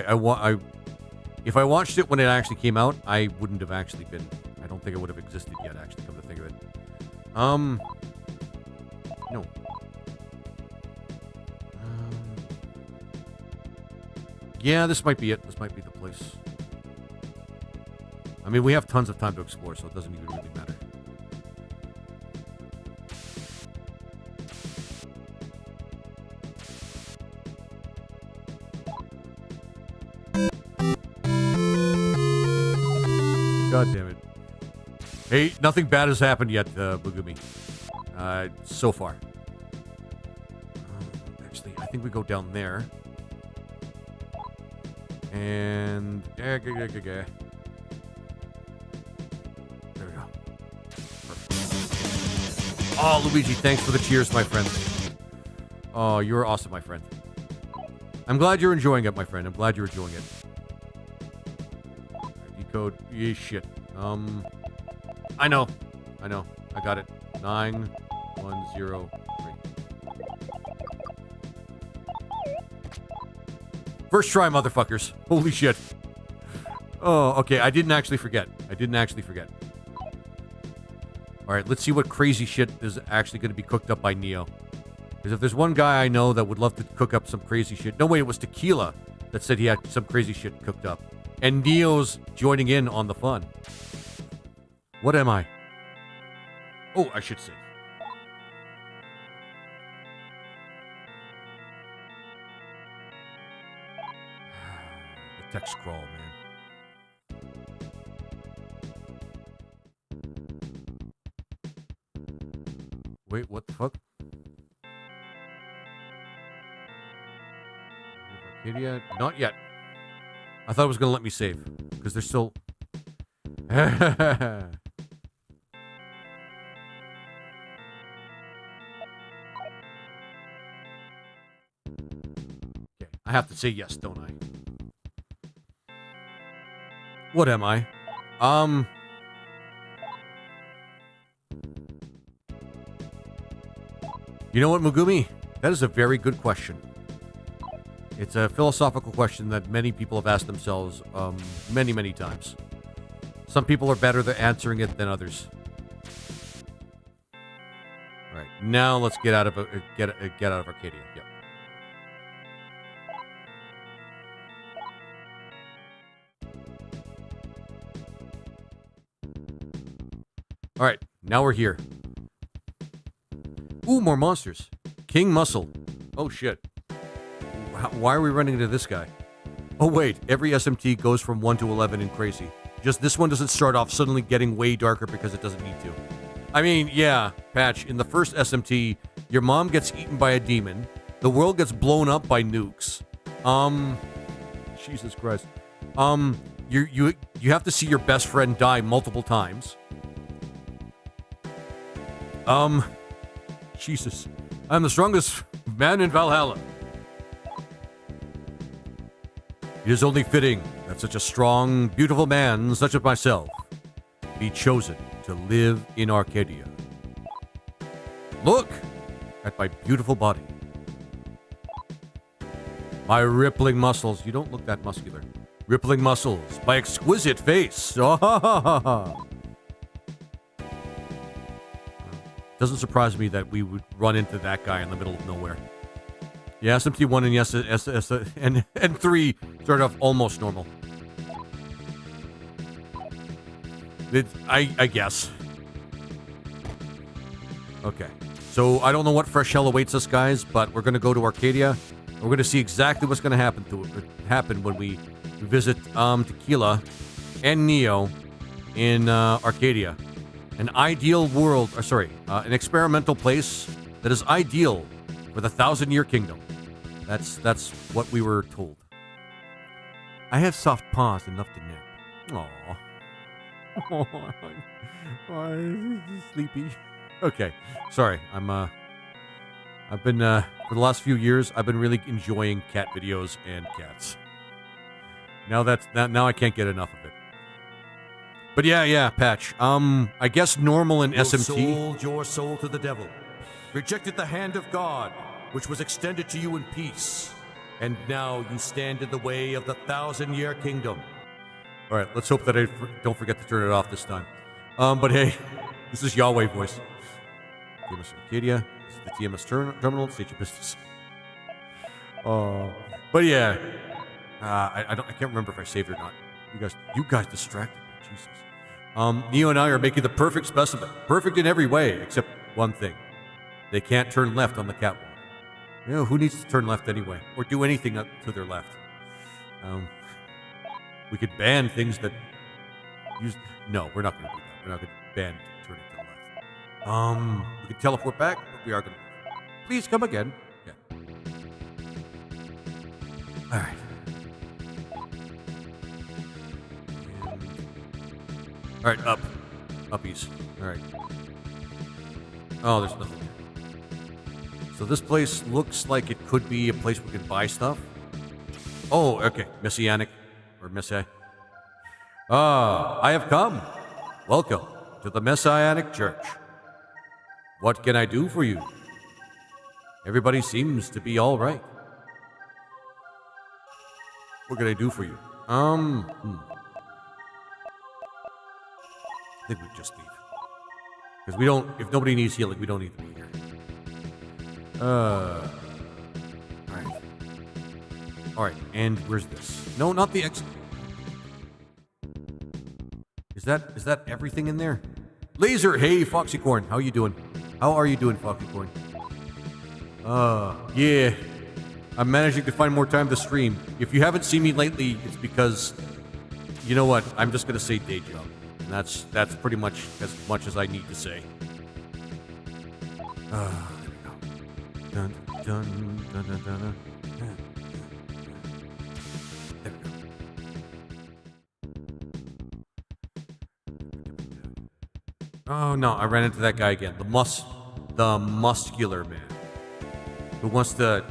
if I watched it when it actually came out, I wouldn't have actually been... I don't think it would have existed yet, actually, come to think of it. No. Yeah, this might be it. This might be the place. I mean, we have tons of time to explore, so it doesn't even really matter. God damn it. Hey, nothing bad has happened yet, Megumi. So far. Actually, I think we go down there. And... There we go. Perfect. Oh, Luigi, thanks for the cheers, my friend. Oh, you're awesome, my friend. I'm glad you're enjoying it, my friend. I'm glad you're enjoying it. Code. Yeah, shit. I know. I got it. 9103. First try, motherfuckers. Holy shit. Oh, okay. I didn't actually forget. Alright, let's see what crazy shit is actually going to be cooked up by Neo. Because if there's one guy I know that would love to cook up some crazy shit... No, wait, it was Tequila that said he had some crazy shit cooked up. And Neo's joining in on the fun. What am I? Oh, I should say. The text scroll, man. Wait, what the fuck? Arcadia? Not yet. I thought it was going to let me save. Because they're still... Okay. I have to say yes, don't I? What am I? You know what, Megumi? That is a very good question. It's a philosophical question that many people have asked themselves many, many times. Some people are better at answering it than others. All right, now let's get out of Arcadia. Yep. All right, now we're here. Ooh, more monsters. King Muscle. Oh shit. Why are we running into this guy? Oh wait, every SMT goes from 1 to 11 in crazy. Just this one doesn't start off suddenly getting way darker because it doesn't need to. I mean, yeah, Patch, in the first SMT, your mom gets eaten by a demon, the world gets blown up by nukes. Jesus Christ. You have to see your best friend die multiple times. Jesus. I'm the strongest man in Valhalla. It is only fitting that such a strong, beautiful man such as myself be chosen to live in Arcadia. Look at my beautiful body. My rippling muscles. You don't look that muscular. Rippling muscles. My exquisite face. Doesn't surprise me that we would run into that guy in the middle of nowhere. Yeah, SMT1 and 3 started off almost normal. I guess. Okay. So, I don't know what fresh hell awaits us, guys, but we're going to go to Arcadia. We're going to see exactly what's going to happen when we visit Tequila and Neo in Arcadia. An ideal world, an experimental place that is ideal for the 1,000-year kingdom. That's what we were told. I have soft paws enough to nap. Aww. I'm sleepy. Okay, sorry. I've been for the last few years. I've been really enjoying cat videos and cats. Now I can't get enough of it. But yeah, Patch. I guess normal and SMT. You sold your soul to the devil, rejected the hand of God, which was extended to you in peace, and now you stand in the way of the 1,000-year kingdom. All right, let's hope that I don't forget to turn it off this time. But hey, this is Yahweh voice. TMS Arcadia. This is the TMS terminal. State your business. But yeah, I can't remember if I saved or not. You guys distracted me. Jesus. Neo and I are making the perfect specimen. Perfect in every way, except one thing. They can't turn left on the catwalk. You know, who needs to turn left anyway? Or do anything up to their left? We could ban things that use... No, we're not going to do that. We're not going to ban turning to the left. We can teleport back, but we are going to... Please come again. Yeah. All right. All right, up. Uppies. All right. Oh, there's nothing here. So this place looks like it could be a place we can buy stuff. Oh, okay. Messianic. Or Messiah. I have come. Welcome to the Messianic Church. What can I do for you? Everybody seems to be all right. What can I do for you? I think we just leave. Because we don't, if nobody needs healing, we don't need to be here. Alright, and where's this? No, not the exit. Is that everything in there? Laser, hey, Foxycorn, how you doing? How are you doing, Foxycorn? Yeah. I'm managing to find more time to stream. If you haven't seen me lately, it's because, you know what, I'm just gonna say day job. And that's pretty much as I need to say. There we go. Dun, dun, dun, dun, dun, dun. There we go. Oh no, I ran into that guy again. The muscular man. Who wants to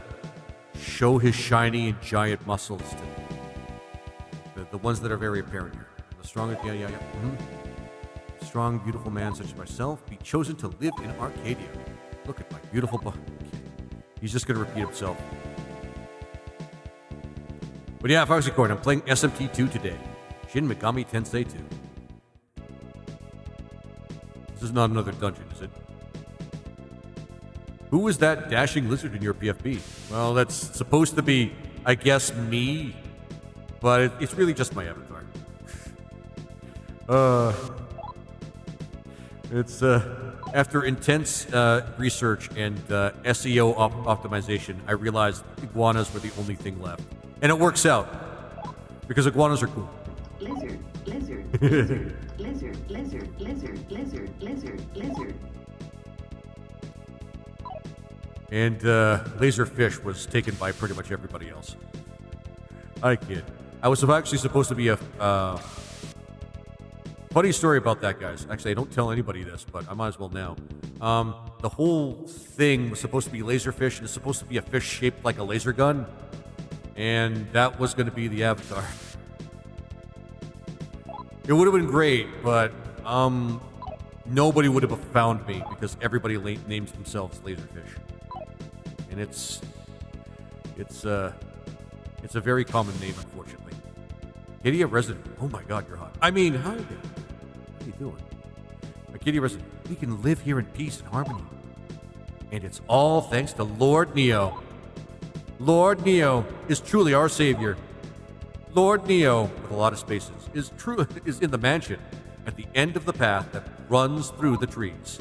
show his shiny and giant muscles to me. The ones that are very apparent here. The strongest, yeah. Mm-hmm. Strong, beautiful man such as myself be chosen to live in Arcadia. Look at my beautiful body. He's just going to repeat himself. But yeah, Foxycorn, I'm playing SMT2 today. Shin Megami Tensei 2. This is not another dungeon, is it? Who is that dashing lizard in your PFB? Well, that's supposed to be, I guess, me. But it's really just my avatar. It's after intense research and SEO optimization, I realized iguanas were the only thing left. And it works out. Because iguanas are cool. Lizard, lizard, lizard, lizard, lizard, lizard, lizard, lizard, lizard. And Laserfish was taken by pretty much everybody else. I kid. I was actually supposed to be a... funny story about that, guys. Actually, I don't tell anybody this, but I might as well now. The whole thing was supposed to be Laserfish, and it's supposed to be a fish shaped like a laser gun. And that was going to be the avatar. It would have been great, but nobody would have found me because everybody names themselves Laserfish. And it's a very common name, unfortunately. Arcadia resident. Oh my God, you're hot. I mean, how are you doing? Arcadia resident. We can live here in peace and harmony, and it's all thanks to Lord Neo. Lord Neo is truly our savior. Lord Neo, with a lot of spaces, is in the mansion at the end of the path that runs through the trees.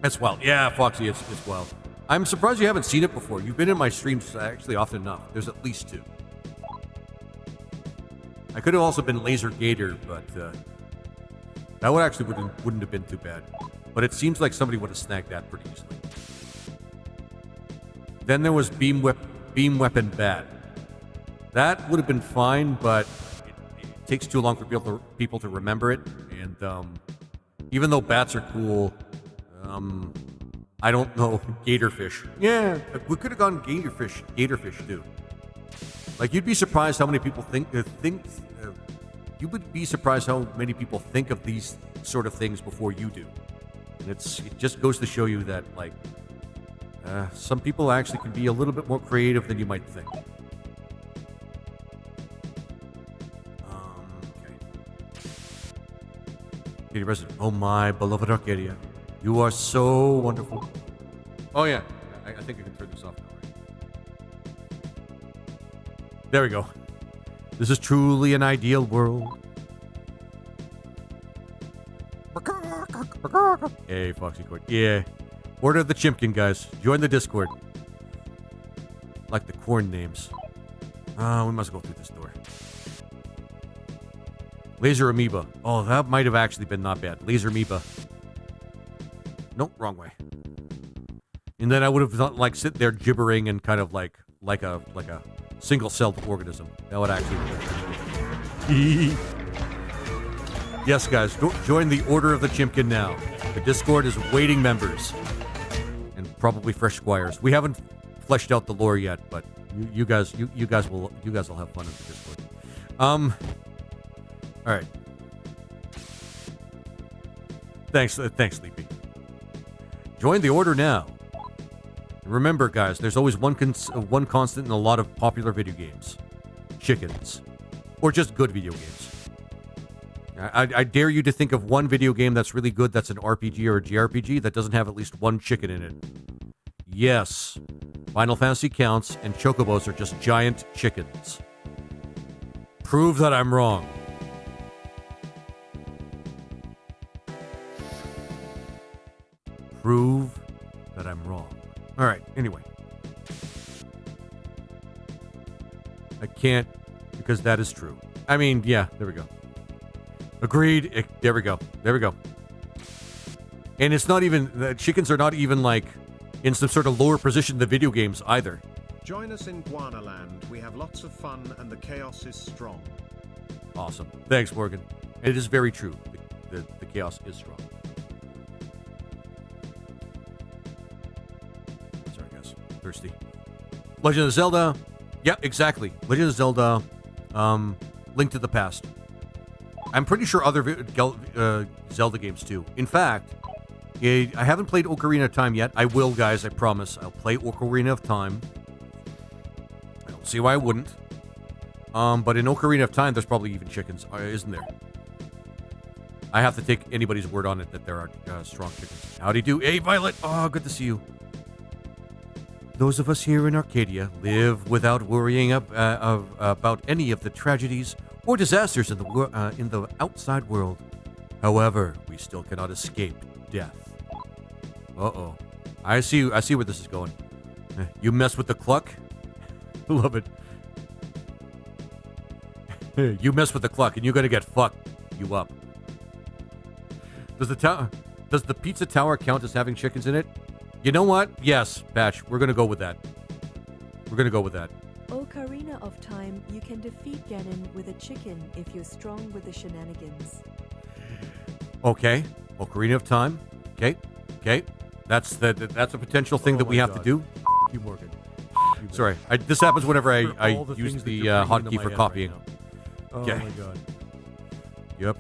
That's wild. Yeah, Foxy, it's wild. I'm surprised you haven't seen it before. You've been in my streams actually often enough. There's at least 2. I could have also been Laser Gator, but that would actually wouldn't have been too bad. But it seems like somebody would have snagged that pretty easily. Then there was beam weapon bat. That would have been fine, but it takes too long for people to remember it. And even though bats are cool, I don't know. Gatorfish. Yeah, we could have gone Gatorfish too. Like, you'd be surprised how many people you would be surprised how many people think of these sort of things before you do. And it just goes to show you that, like, some people actually can be a little bit more creative than you might think. Okay. Resident. Oh, my beloved Arcadia. You are so wonderful. Oh, yeah. I think I can turn this off now, right? There we go. This is truly an ideal world. Hey, Foxy Court. Yeah. Order of the Chimkin, guys. Join the Discord. Like the corn names. We must go through this door. Laser Amoeba. Oh, that might have actually been not bad. Laser Amoeba. Nope, wrong way. And then I would have like sit there gibbering and kind of like a single-celled organism. That would actually be Yes, guys, join the Order of the Chimkin now. The Discord is waiting members. And probably fresh squires. We haven't fleshed out the lore yet, but you guys will have fun in the Discord. Alright. Thanks, Sleepy. Join the Order now. Remember, guys, there's always one constant in a lot of popular video games. Chickens. Or just good video games. I dare you to think of one video game that's really good that's an RPG or a JRPG that doesn't have at least one chicken in it. Yes. Final Fantasy counts, and chocobos are just giant chickens. Prove that I'm wrong. Prove that I'm wrong. Alright, anyway. I can't, because that is true. I mean, yeah, there we go. Agreed. There we go. There we go. And it's not even, the chickens are not even like in some sort of lower position in the video games either. Join us in Guana Land. We have lots of fun and the chaos is strong. Awesome. Thanks, Morgan. And it is very true. The chaos is strong. Sorry, guys. Thirsty. Legend of Zelda. Yeah, exactly. Legend of Zelda. Link to the Past. I'm pretty sure other Zelda games too. In fact, I haven't played Ocarina of Time yet. I will, guys. I promise. I'll play Ocarina of Time. I don't see why I wouldn't. But in Ocarina of Time, there's probably even chickens, isn't there? I have to take anybody's word on it that there are strong chickens. Howdy do. Hey, Violet. Oh, good to see you. Those of us here in Arcadia live without worrying about any of the tragedies or disasters in the outside world. However, we still cannot escape death. Uh-oh. I see where this is going. You mess with the cluck? Love it. You mess with the cluck and you're gonna get fucked you up. Does the pizza tower count as having chickens in it? You know what? Yes, Batch. We're gonna go with that. We're gonna go with that. Ocarina of Time, you can defeat Ganon with a chicken if you're strong with the shenanigans. Okay. Ocarina of Time. Okay. Okay. That's a potential thing that we have to do. You, Morgan. Sorry. This happens whenever I use the hotkey for head copying. Right oh okay. my god. Yep.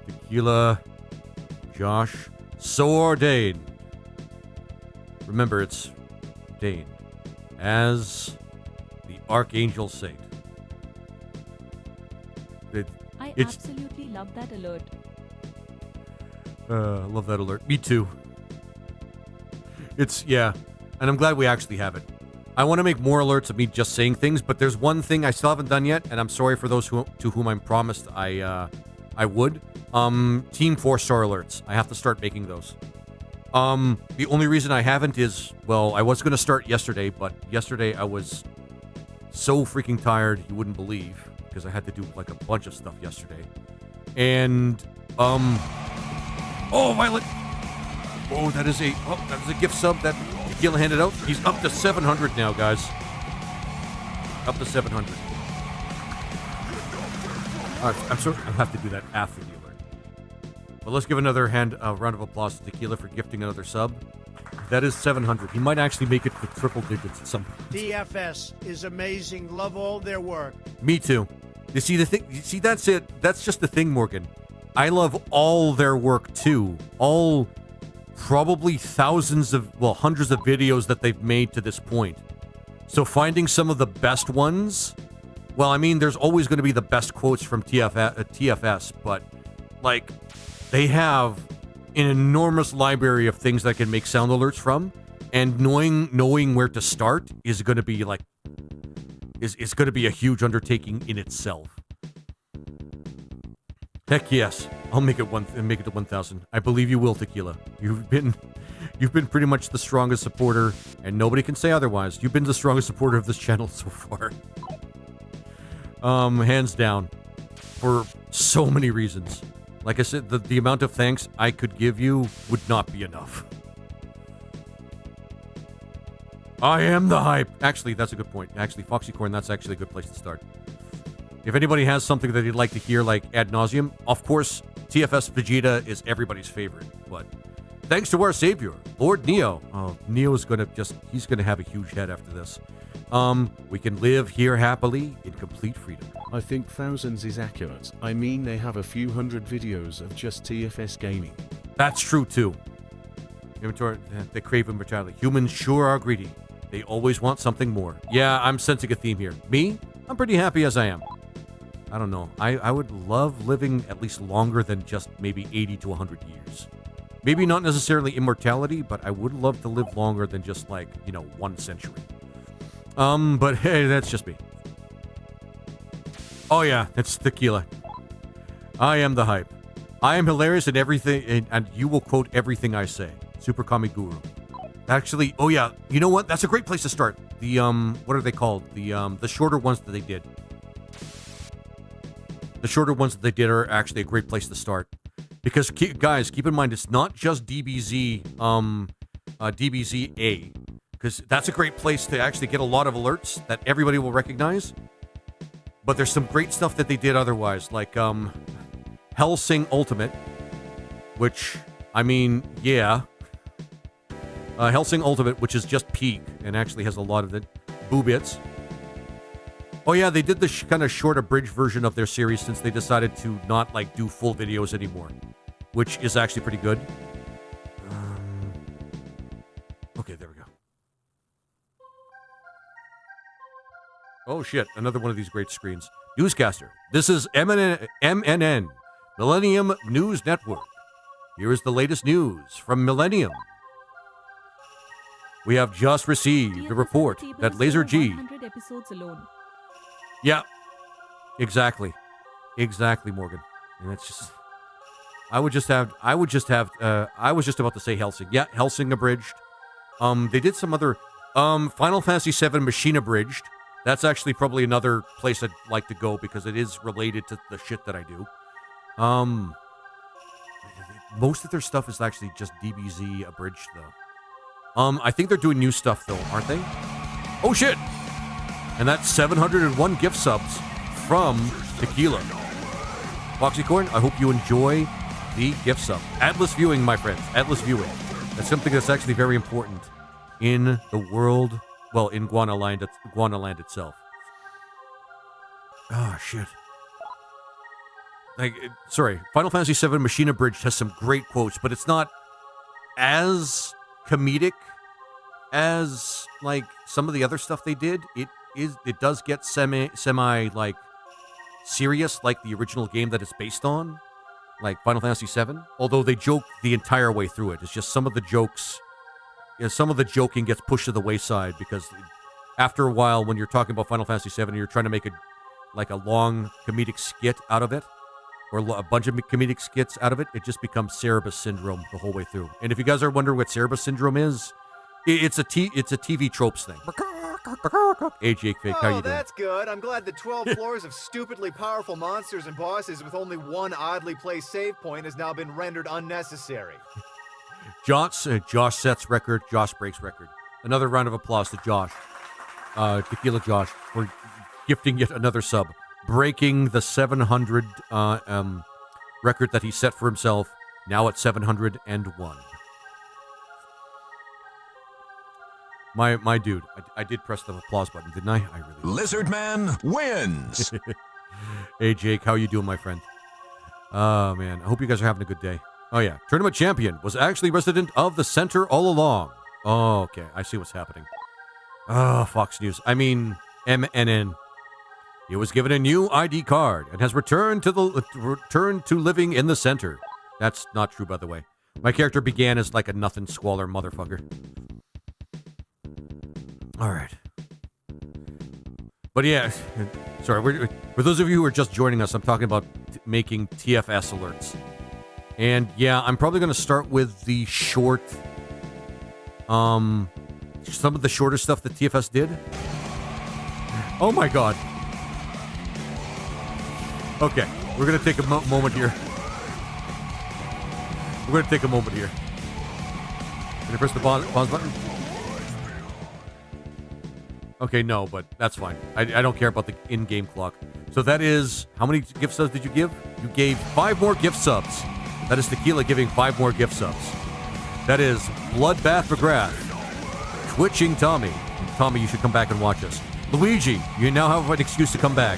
Tequila. Josh. So ordained. Remember, it's ordained as the Archangel Saint. I absolutely love that alert. Love that alert. Me too. Yeah. And I'm glad we actually have it. I want to make more alerts of me just saying things, but there's one thing I still haven't done yet, and I'm sorry for those to whom I'm promised I would. Team 4-star alerts. I have to start making those. The only reason I haven't is, well, I was going to start yesterday, but yesterday I was so freaking tired, you wouldn't believe, because I had to do like a bunch of stuff yesterday. And, oh, Violet! Oh, that is a gift sub that Tequila handed out. He's up to 700 now, guys. Up to 700. I'm sorry, I'll have to do that after the alert. But let's give another round of applause to Tequila for gifting another sub. That is 700. He might actually make it to triple digits at some point. DFS is amazing. Love all their work. Me too. You see the thing? You see, that's it. That's just the thing, Morgan. I love all their work too. All probably hundreds of videos that they've made to this point. So finding some of the best ones. Well, I mean, there's always going to be the best quotes from TFS, but like they have an enormous library of things that I can make sound alerts from, and knowing where to start is going to be like is going to be a huge undertaking in itself. Heck yes, I'll make it to 1,000. I believe you will, Tequila. You've been pretty much the strongest supporter, and nobody can say otherwise. You've been the strongest supporter of this channel so far. Hands down, for so many reasons. Like I said, the amount of thanks I could give you would not be enough. I am the hype. Actually, that's a good point. Actually, Foxycorn, that's actually a good place to start. If anybody has something that he'd like to hear, like ad nauseum, of course, TFS Vegeta is everybody's favorite. But thanks to our savior, Lord Neo. Oh, Neo's he's gonna have a huge head after this. We can live here happily in complete freedom. I think thousands is accurate. I mean, they have a few hundred videos of just TFS gaming. That's true too. Inventory, they crave immortality. Humans sure are greedy. They always want something more. Yeah, I'm sensing a theme here. Me? I'm pretty happy as I am. I don't know. I would love living at least longer than just maybe 80 to 100 years. Maybe not necessarily immortality, but I would love to live longer than just 1 century. But hey, that's just me. Oh yeah, it's Tequila. I am the hype. I am hilarious in everything, and you will quote everything I say. Super Kami Guru. Actually, oh yeah, you know what? That's a great place to start. The what are they called? The shorter ones that they did. The shorter ones that they did are actually a great place to start. Because guys, keep in mind, it's not just DBZ, DBZ-A. Because that's a great place to actually get a lot of alerts that everybody will recognize. But there's some great stuff that they did otherwise, like Hellsing Ultimate, which, I mean, yeah. Hellsing Ultimate, which is just peak, and actually has a lot of the boo bits. Oh yeah, they did the kind of short abridged version of their series since they decided to not do full videos anymore, which is actually pretty good. Okay, there we go. Oh shit, another one of these great screens. Newscaster. This is MNN, Millennium News Network. Here is the latest news from Millennium. We have just received a report that Laser G. 100 episodes alone. Yeah, exactly, Morgan. And it's just, I was just about to say Hellsing. Yeah, Hellsing abridged. They did some other, Final Fantasy VII Machine abridged. That's actually probably another place I'd like to go because it is related to the shit that I do. Most of their stuff is actually just DBZ abridged though. I think they're doing new stuff though, aren't they? Oh shit! And that's 701 gift subs from Tequila. Foxycorn, I hope you enjoy the gift sub. Atlas viewing, my friends. Atlas viewing. That's something that's actually very important in the world, well, in Guana Land itself. Oh, shit. Sorry. Final Fantasy VII Machine Abridged has some great quotes, but it's not as comedic as, some of the other stuff they did. It does get semi serious, like the original game that it's based on, like Final Fantasy VII. Although they joke the entire way through it. It's just some of the jokes, some of the joking gets pushed to the wayside because after a while, when you're talking about Final Fantasy VII, and you're trying to make a long comedic skit out of it, or a bunch of comedic skits out of it, it just becomes Cerebus syndrome the whole way through. And if you guys are wondering what Cerebus syndrome is, it's a TV tropes thing. Hey, Jake Fake, how you doing? That's good. I'm glad the 12 floors of stupidly powerful monsters and bosses with only one oddly placed save point has now been rendered unnecessary. Josh sets record. Josh breaks record. Another round of applause to Josh. Tequila Josh for gifting yet another sub, breaking the 700 record that he set for himself. Now at 701. My dude, I did press the applause button, didn't I? I really did. Lizard Man wins. Hey Jake, how you doing, my friend? Oh man, I hope you guys are having a good day. Oh yeah, tournament champion was actually resident of the center all along. Oh, okay, I see what's happening. Oh, Fox News. I mean, MNN. He was given a new ID card and has returned to living in the center. That's not true, by the way. My character began as like a nothing squalor motherfucker. All right. But yeah, sorry, for those of you who are just joining us, I'm talking about making TFS alerts. And yeah, I'm probably going to start with the short, some of the shorter stuff that TFS did. Oh my god. Okay, we're going to take a moment here. We're going to take a moment here. Can I press the pause button? Okay, no, but that's fine. I don't care about the in-game clock. So that is, how many gift subs did you give? You gave 5 more gift subs. That is Tequila giving 5 more gift subs. That is Bloodbath McGrath, Twitching Tommy. Tommy, you should come back and watch us. Luigi, you now have an excuse to come back.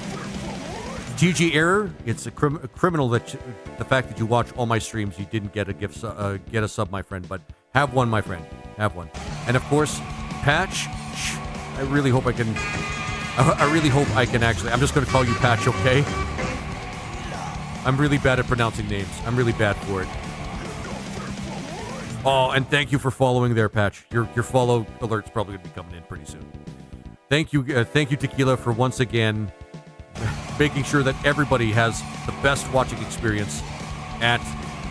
TG Error, it's a criminal that the fact that you watch all my streams, you didn't get a get a sub, my friend, but have one, my friend. Have one. And of course, Patch, I really hope I can actually, I'm just going to call you Patch, okay? I'm really bad at pronouncing names. I'm really bad for it. Oh, and thank you for following there, Patch. Your follow alert's probably going to be coming in pretty soon. Thank you, Tequila, for once again making sure that everybody has the best watching experience at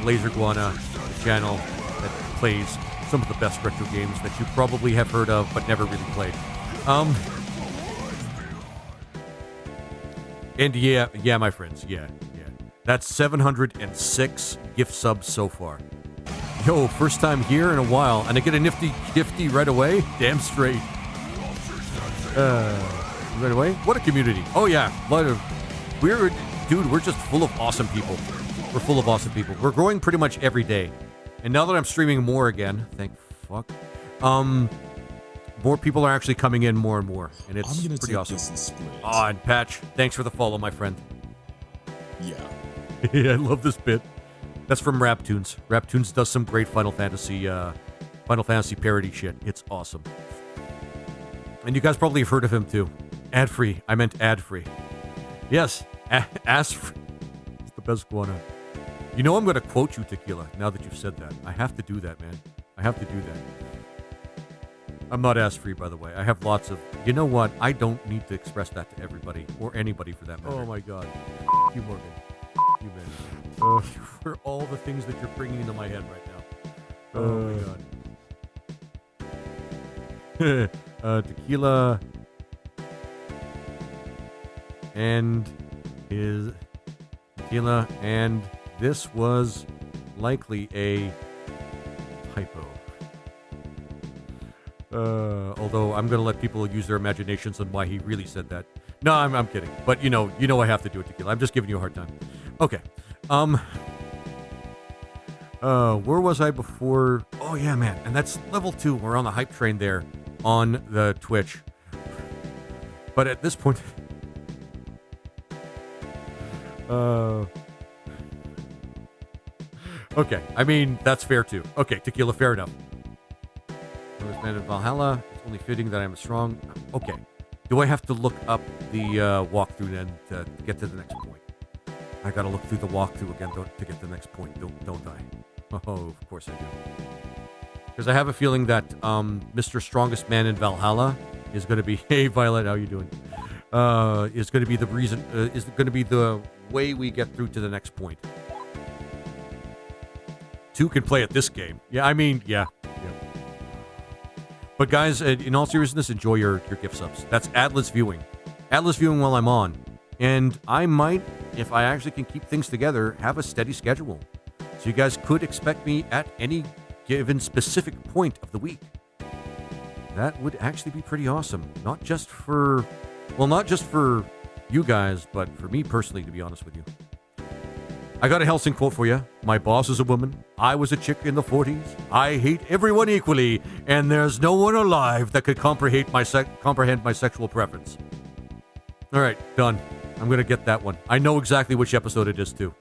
Laser Guana, the channel that plays some of the best retro games that you probably have heard of but never really played. And yeah, my friends, yeah. That's 706 gift subs so far. Yo, first time here in a while, and I get a nifty gifty right away? Damn straight. Right away? What a community. Oh yeah, we're just full of awesome people. We're full of awesome people. We're growing pretty much every day. And now that I'm streaming more again, thank fuck, more people are actually coming in more and more, and it's pretty awesome. Oh, and Patch, thanks for the follow, my friend. Yeah. I love this bit. That's from Raptoons. Raptoons does some great Final Fantasy parody shit. It's awesome. And you guys probably have heard of him too. Ad-free. I meant ad-free. Yes, ass-free. It's the best guana. You know I'm going to quote you, Tequila, now that you've said that. I have to do that, man. I have to do that. I'm not ass-free, by the way. I have lots of... You know what? I don't need to express that to everybody, or anybody for that matter. Oh my god. You, Morgan. You, man. For all the things that you're bringing into my head right now. Oh my god. Tequila... And his... Tequila and... This was likely a typo. Although I'm going to let people use their imaginations on why he really said that. No, I'm kidding. But you know I have to do it, Tequila. I'm just giving you a hard time. Okay. Where was I before? Oh yeah, man. And that's level 2. We're on the hype train there on the Twitch. But at this point... Okay, I mean, that's fair too. Okay, Tequila, fair enough. Man in Valhalla, it's only fitting that I'm strong. Okay, do I have to look up the walkthrough then to get to the next point? I gotta look through the walkthrough again to get to the next point, don't I? Oh, of course I do. Because I have a feeling that Mr. Strongest Man in Valhalla is going to be... Hey, Violet, how you doing? Is going to be the reason... is going to be the way we get through to the next point. 2 can play at this game. Yeah, I mean, yeah. But guys, in all seriousness, enjoy your gift subs. That's Atlas Viewing. Atlas Viewing while I'm on. And I might, if I actually can keep things together, have a steady schedule. So you guys could expect me at any given specific point of the week. That would actually be pretty awesome. Not just for you guys, but for me personally, to be honest with you. I got a Helsing quote for you. My boss is a woman. I was a chick in the 40s. I hate everyone equally, and there's no one alive that could comprehend my sexual preference. All right, done. I'm going to get that one. I know exactly which episode it is, too.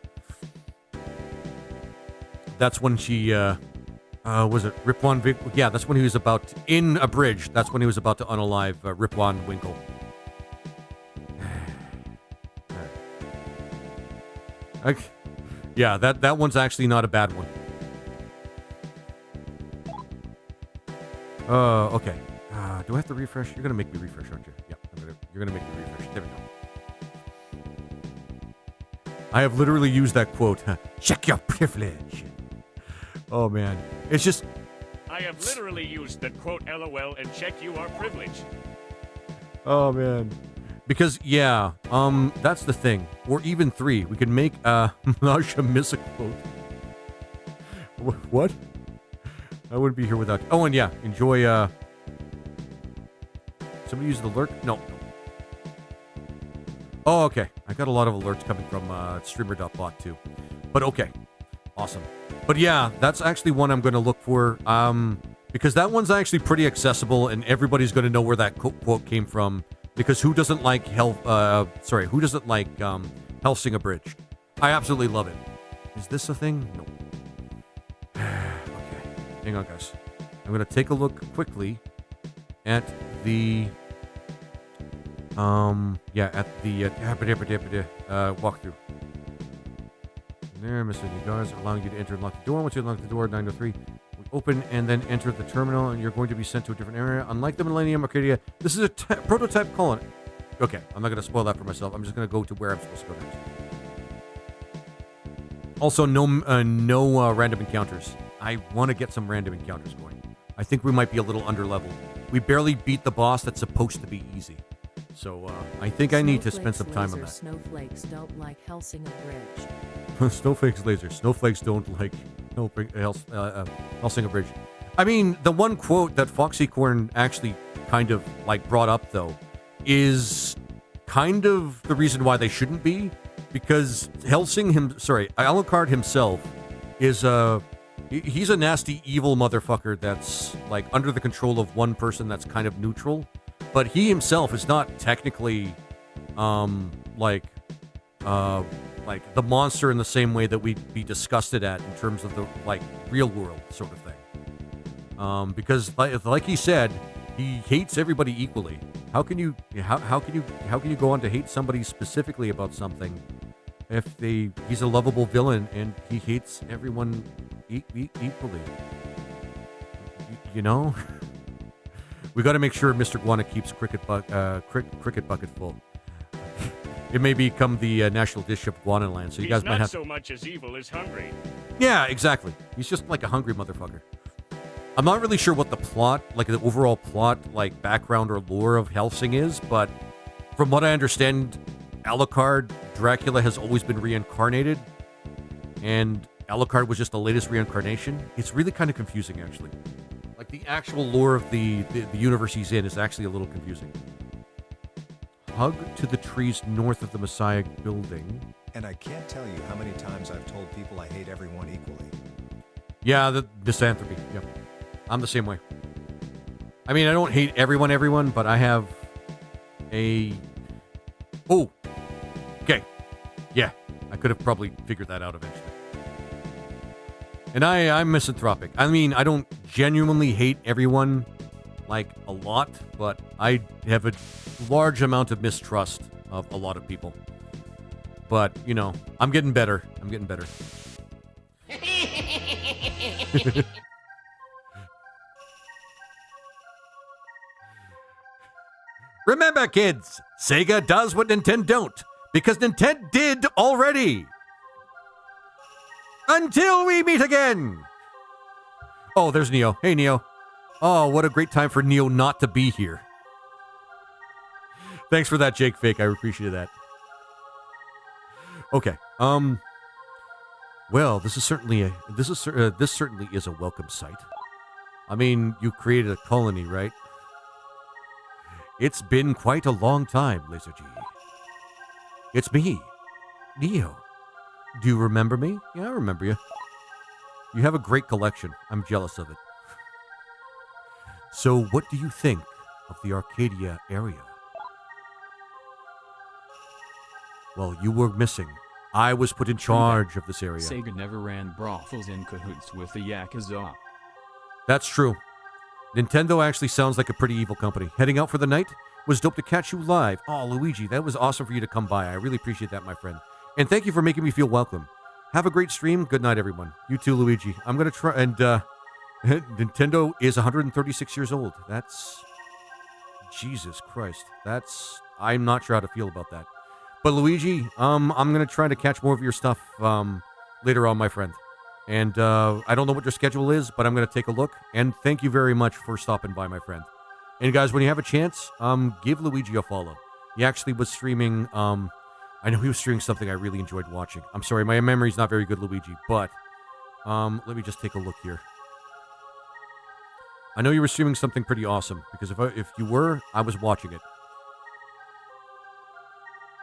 That's when she, was it Ripwan Winkle? Yeah, that's when he was about, in a bridge, that's when he was about to unalive Ripwan Winkle. Okay. Yeah, that one's actually not a bad one. Okay. Do I have to refresh? You're going to make me refresh, aren't you? Yeah, you're going to make me refresh. There we go. I have literally used that quote. Check your privilege. Oh, man. It's just... I have literally used the quote LOL and check your privilege. Oh, man. Because, yeah, that's the thing. Or even 3. We can make Nasha miss a quote. What? I wouldn't be here without... Oh, and yeah, enjoy... Somebody use the alert? No. Oh, okay. I got a lot of alerts coming from streamer.bot too. But okay. Awesome. But yeah, that's actually one I'm going to look for. Because that one's actually pretty accessible and everybody's going to know where that quote came from. Because who doesn't like who doesn't like Helsing Abridged? I absolutely love it. Is this a thing? No. Okay. Hang on, guys. I'm going to take a look quickly at the walkthrough. There, missing you guys, allowing you to enter and lock the door. Once you unlock the door, 903, we open and then enter the terminal, and you're going to be sent to a different area. Unlike the Millennium Arcadia, this is a prototype colony. Okay, I'm not going to spoil that for myself. I'm just going to go to where I'm supposed to go next. Also, no random encounters. I want to get some random encounters going. I think we might be a little underleveled. We barely beat the boss that's supposed to be easy. So, I think I need to spend some time on that. Snowflakes don't like Helsing Abridged. Snowflakes laser. Snowflakes don't like Helsing Abridged. I mean, the one quote that Foxycorn actually kind of like brought up though is kind of the reason why they shouldn't be, because Alucard himself is he's a nasty evil motherfucker that's like under the control of one person that's kind of neutral, but he himself is not technically like the monster in the same way that we'd be disgusted at in terms of the like real world sort of thing. Because like he said, he hates everybody equally. How can you go on to hate somebody specifically about something if he's a lovable villain and he hates everyone equally? You know, we got to make sure Mr. Guana keeps Cricket Bucket full. It may become the national dish of Guanaland, so you guys might have. He's not so much as evil as hungry. Yeah, exactly. He's just like a hungry motherfucker. I'm not really sure what the plot, like the overall plot, like background or lore of Helsing is, but from what I understand, Alucard, Dracula has always been reincarnated, and Alucard was just the latest reincarnation. It's really kind of confusing, actually. Like the actual lore of the universe he's in is actually a little confusing. Hug to the trees north of the Messiah building. And I can't tell you how many times I've told people I hate everyone equally. Yeah, the misanthropy. Yep. I'm the same way. I mean, I don't hate everyone, but I have a... Oh! Okay. Yeah, I could have probably figured that out eventually. And I'm misanthropic. I mean, I don't genuinely hate everyone, like, a lot, but I have a large amount of mistrust of a lot of people. But, you know, I'm getting better. Remember, kids, Sega does what Nintendo don't, because Nintendo did already. Until we meet again. Oh, there's Neo. Hey, Neo. Oh, what a great time for Neo not to be here. Thanks for that, Jake Fake. I appreciate that. Okay. Well, this certainly is a welcome sight. I mean, you created a colony, right? It's been quite a long time, Laser G. It's me, Neo. Do you remember me? Yeah, I remember you. You have a great collection. I'm jealous of it. So, what do you think of the Arcadia area? Well, you were missing. I was put in charge of this area. Sega never ran brothels in cahoots with the Yakuza. That's true. Nintendo actually sounds like a pretty evil company. Heading out for the night? Was dope to catch you live. Oh, Luigi, that was awesome for you to come by. I really appreciate that, my friend. And thank you for making me feel welcome. Have a great stream. Good night, everyone. You too, Luigi. I'm going to try, and Nintendo is 136 years old. That's, Jesus Christ. I'm not sure how to feel about that. But Luigi, I'm going to try to catch more of your stuff later on, my friend. And I don't know what your schedule is, but I'm going to take a look. And thank you very much for stopping by, my friend. And guys, when you have a chance, give Luigi a follow. He actually was streaming, I know he was streaming something I really enjoyed watching. I'm sorry, my memory's not very good, Luigi, but let me just take a look here. I know you were streaming something pretty awesome, because if you were, I was watching it.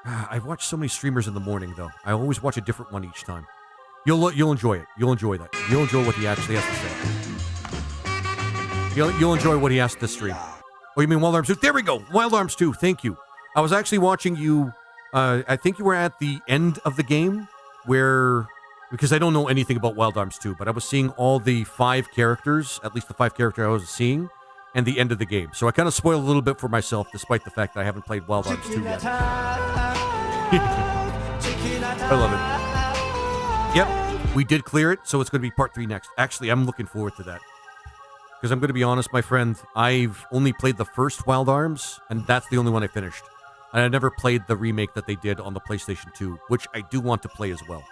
I watch so many streamers in the morning, though. I always watch a different one each time. You'll enjoy it. You'll enjoy that. You'll enjoy what he actually has to say. You'll enjoy what he has to stream. Oh, you mean Wild Arms 2? There we go. Wild Arms 2. Thank you. I was actually watching you. I think you were at the end of the game because I don't know anything about Wild Arms 2, but I was seeing all the 5 characters, at least the 5 characters I was seeing, and the end of the game. So I kind of spoiled a little bit for myself, despite the fact that I haven't played Wild Arms 2 yet. I love it. Yep, we did clear it, so it's going to be part 3 next. Actually, I'm looking forward to that. Because I'm going to be honest, my friend, I've only played the first Wild Arms, and that's the only one I finished. And I never played the remake that they did on the PlayStation 2, which I do want to play as well.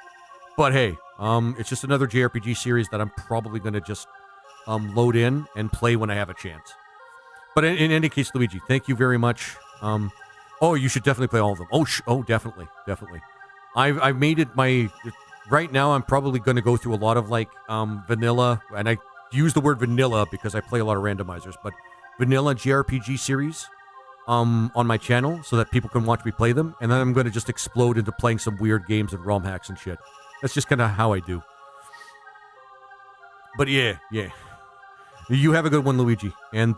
But hey, it's just another JRPG series that I'm probably going to just load in and play when I have a chance. But in any case, Luigi, thank you very much. Oh, you should definitely play all of them. Oh, definitely. I've made it my... Right now, I'm probably going to go through a lot of, like, vanilla, and I use the word vanilla because I play a lot of randomizers, but vanilla JRPG series on my channel so that people can watch me play them, and then I'm going to just explode into playing some weird games and ROM hacks and shit. That's just kind of how I do. But yeah. You have a good one, Luigi, and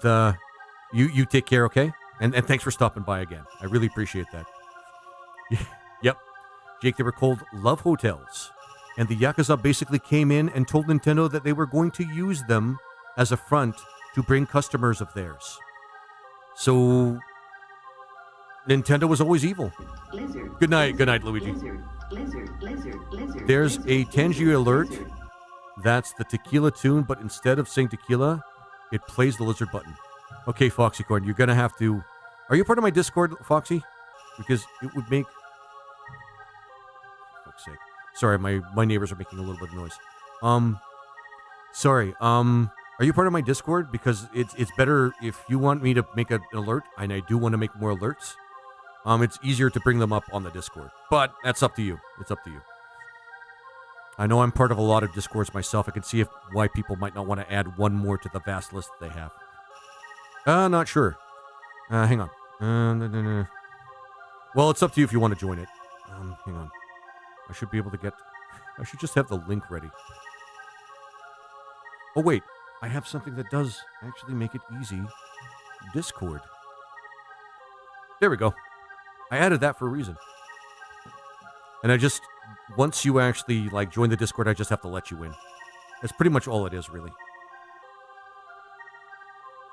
you take care, okay? And thanks for stopping by again. I really appreciate that. Yep. Jake, they were called Love Hotels. And the Yakuza basically came in and told Nintendo that they were going to use them as a front to bring customers of theirs. So, Nintendo was always evil. Good night, Luigi. There's a Tangier alert. That's the tequila tune, but instead of saying tequila, it plays the lizard button. Okay, Foxycorn, you're going to have to... Are you part of my Discord, Foxy? Because it would make... For fuck's sake. Sorry, my neighbors are making a little bit of noise. Sorry, are you part of my Discord? Because it's better if you want me to make an alert, and I do want to make more alerts. It's easier to bring them up on the Discord. But that's up to you. It's up to you. I know I'm part of a lot of Discords myself. I can see why people might not want to add one more to the vast list that they have. Not sure. Hang on. Well, it's up to you if you want to join it. Hang on. I should be able to I should just have the link ready. Oh, wait. I have something that does actually make it easy. Discord. There we go. I added that for a reason. And once you actually, join the Discord, I just have to let you in. That's pretty much all it is, really.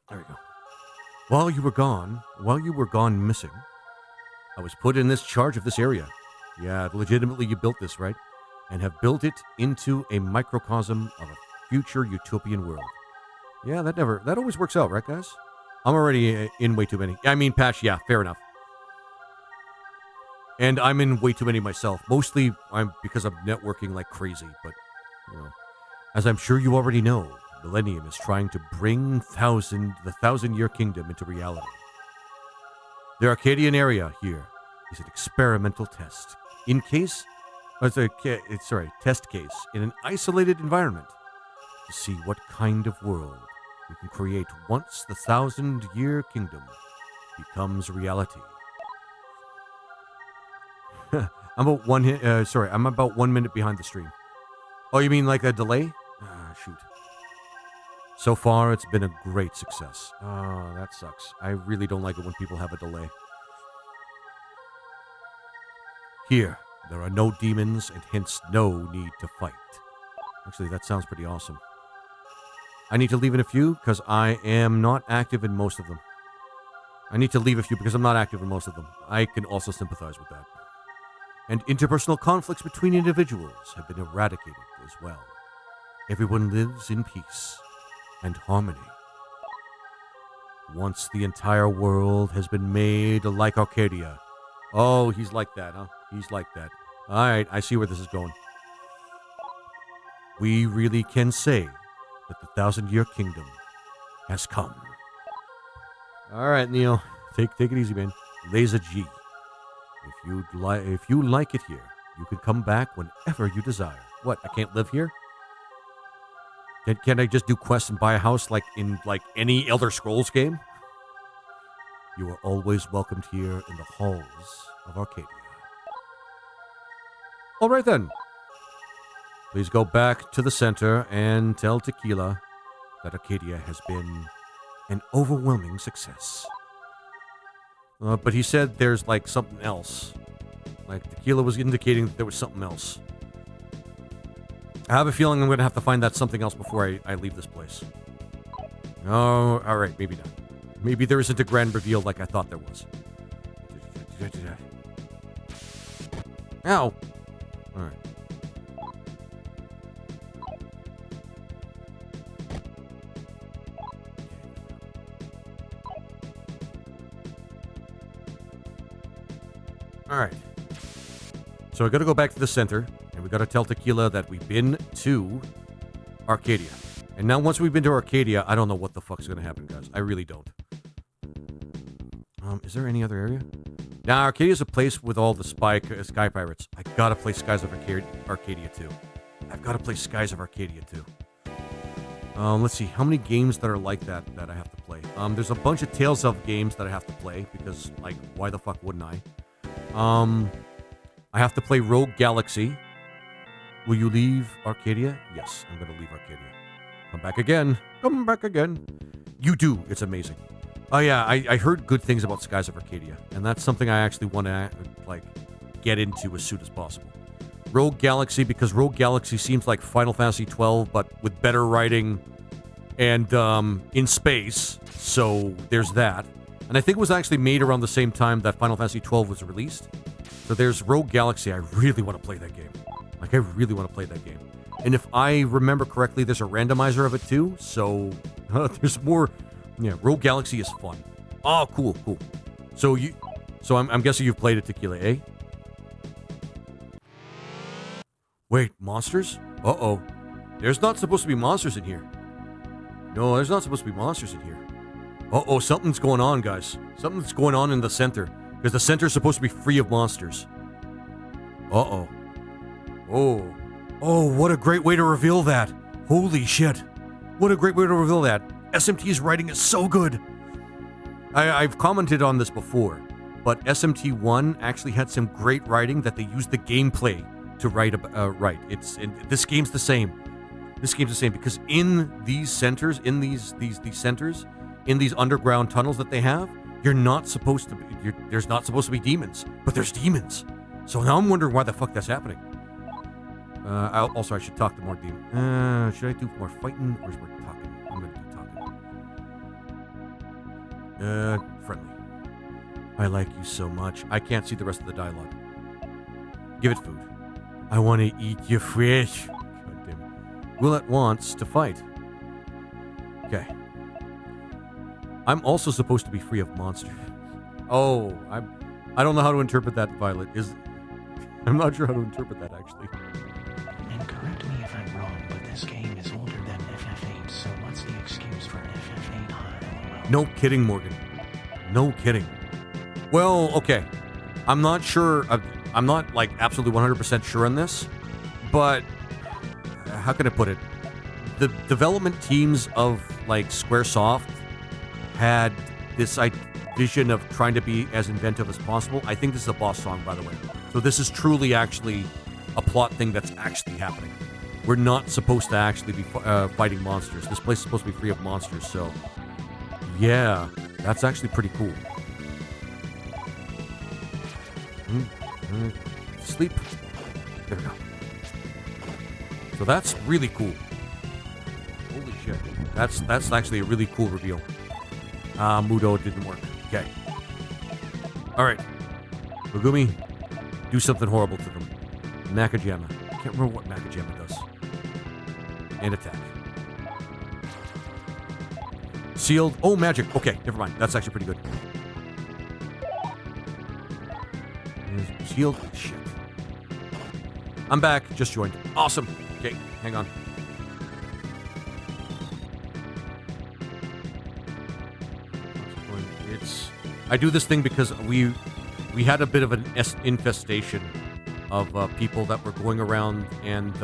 There we go. While you were gone missing, I was put in charge of this area. Yeah, legitimately you built this, right? And have built it into a microcosm of a future utopian world. Yeah, that always works out, right, guys? I'm already in way too many. I mean, Patch, yeah, fair enough. And I'm in way too many myself. Mostly because I'm networking like crazy, but, as I'm sure you already know, Millennium is trying to bring the 1,000-year kingdom into reality. The Arcadian area here is an experimental test. In case test case in an isolated environment to see what kind of world we can create once the 1,000-year kingdom becomes reality. I'm about 1 minute behind the stream. Oh, you mean like a delay? Shoot. So far, it's been a great success. Oh, that sucks. I really don't like it when people have a delay. Here, there are no demons and hence no need to fight. Actually, that sounds pretty awesome. I need to leave in a few because I am not active in most of them. I need to leave a few because I'm not active in most of them. I can also sympathize with that. And interpersonal conflicts between individuals have been eradicated as well. Everyone lives in peace and harmony. Once the entire world has been made like Arcadia. Oh, he's like that, huh? He's like that. Alright, I see where this is going. We really can say that the 1,000-year kingdom has come. Alright, Neo. Take it easy, man. Laser G. If you like it here, you can come back whenever you desire. What, I can't live here? Can't I just do quests and buy a house like in any Elder Scrolls game? You are always welcomed here in the halls of Arcadia. Alright then. Please go back to the center and tell Tequila that Arcadia has been an overwhelming success. But he said there's like something else. Like Tequila was indicating that there was something else. I have a feeling I'm going to have to find that something else before I leave this place. Oh, alright, maybe not. Maybe there isn't a grand reveal like I thought there was. Ow! Alright. Alright. So I gotta go back to the center, and we gotta tell Tequila that we've been to Arcadia. And now once we've been to Arcadia, I don't know what the fuck's gonna happen, guys. I really don't. Is there any other area? Now, Arcadia's a place with all the Sky Pirates. I gotta play Skies of Arcadia too. I've gotta play Skies of Arcadia too. Let's see, how many games that are like that I have to play? There's a bunch of Tales of games that I have to play, because, like, why the fuck wouldn't I? I have to play Rogue Galaxy. Will you leave Arcadia? Yes, I'm gonna leave Arcadia. Come back again. Come back again. You do. It's amazing. Oh yeah, I heard good things about Skies of Arcadia, and that's something I actually want to, like, get into as soon as possible. Rogue Galaxy, because Rogue Galaxy seems like Final Fantasy XII, but with better writing and in space, so there's that. And I think it was actually made around the same time that Final Fantasy XII was released. So there's Rogue Galaxy. I really want to play that game. Like, I really want to play that game. And if I remember correctly, there's a randomizer of it too, so there's more. Yeah, Rogue Galaxy is fun. Oh, cool. So I'm guessing you've played it, Tequila, eh? Wait, monsters? Uh-oh. There's not supposed to be monsters in here. No, there's not supposed to be monsters in here. Uh-oh, something's going on, guys. Something's going on in the center. Because the center's supposed to be free of monsters. Uh-oh. Oh, what a great way to reveal that. Holy shit. What a great way to reveal that. SMT's writing is so good. I've commented on this before, but SMT1 actually had some great writing that they used the gameplay to write. This game's the same. This game's the same because in these centers, in these centers, in these underground tunnels that they have, there's not supposed to be demons, but there's demons. So now I'm wondering why the fuck that's happening. I should talk to more demons. Should I do more fighting or is more talking? I'm gonna do talking. Friendly. I like you so much. I can't see the rest of the dialogue. Give it food. I want to eat your fish. God damn it. Will it wants to fight. Okay. I'm also supposed to be free of monsters. Oh, I don't know how to interpret that, Violet. I'm not sure how to interpret that, actually. And correct me if I'm wrong, but this game is older than FF8, so what's the excuse for FF8? No kidding, Morgan. No kidding. Well, okay. I'm not sure. I'm not like absolutely 100% sure on this, but how can I put it? The development teams of like Squaresoft had this vision of trying to be as inventive as possible. I think this is a boss song, by the way. So this is truly actually a plot thing that's actually happening. We're not supposed to actually be fighting monsters. This place is supposed to be free of monsters, so yeah, that's actually pretty cool. Sleep. There we go. So that's really cool. Holy shit. That's actually a really cool reveal. Mudo didn't work. Okay. Alright. Megumi, do something horrible to them. Nakajima. I can't remember what Nakajima does. And attack. Sealed. Oh, magic. Okay, never mind. That's actually pretty good. Sealed. Shit. I'm back. Just joined. Awesome. Okay, hang on. I do this thing because we had a bit of an infestation of people that were going around and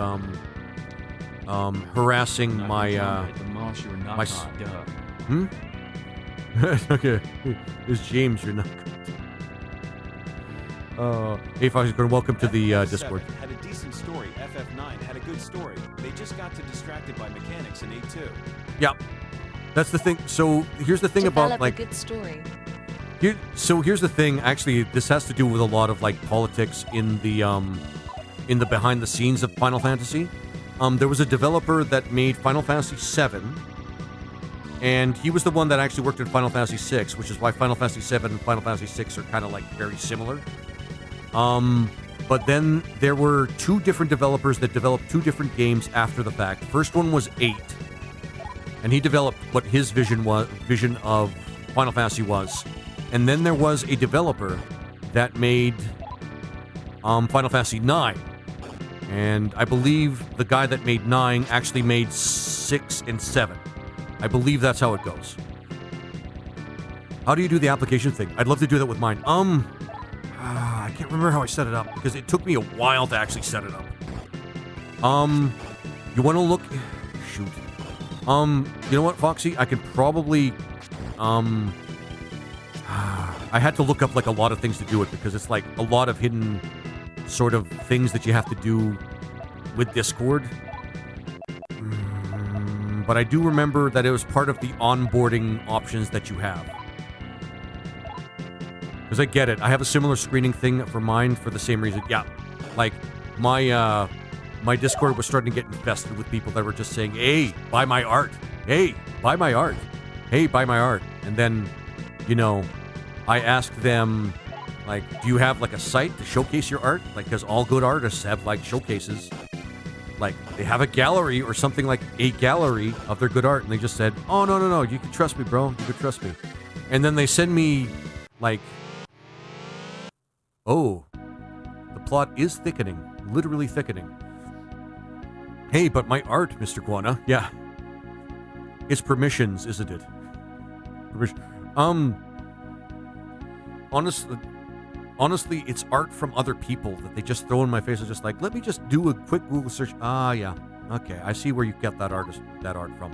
harassing my okay, it's James. You're not good. Hey, Fox, welcome to the Discord. Had a decent story. FF9 had a good story. They just got too distracted by mechanics in 8.2. Yeah, that's the thing. So here's the thing about like a good story. Here's the thing. Actually, this has to do with a lot of like politics in the behind the scenes of Final Fantasy. There was a developer that made Final Fantasy VII, and he was the one that actually worked in Final Fantasy VI, which is why Final Fantasy VII and Final Fantasy VI are kind of like very similar. But then there were two different developers that developed two different games after the fact. First one was 8, and he developed what his vision of Final Fantasy was. And then there was a developer that made Final Fantasy 9. And I believe the guy that made 9 actually made 6 and 7. I believe that's how it goes. How do you do the application thing? I'd love to do that with mine. I can't remember how I set it up because it took me a while to actually set it up. You want to look... Shoot. You know what, Foxy? I could probably... I had to look up like a lot of things to do it because it's like a lot of hidden sort of things that you have to do with Discord. But I do remember that it was part of the onboarding options that you have. Because I get it. I have a similar screening thing for mine for the same reason. Yeah. Like, my Discord was starting to get infested with people that were just saying, hey, buy my art. Hey, buy my art. Hey, buy my art. And then, you know... I asked them, like, do you have, like, a site to showcase your art? Like, because all good artists have, like, showcases. Like, they have a gallery or something like a gallery of their good art. And they just said, oh, no, you can trust me, bro. You can trust me. And then they send me, like, oh, the plot is thickening. Literally thickening. Hey, but my art, Mr. Guana. Yeah. It's permissions, isn't it? Honestly, it's art from other people that they just throw in my face. It's just like, let me just do a quick Google search. Ah, yeah. Okay, I see where you get that art from.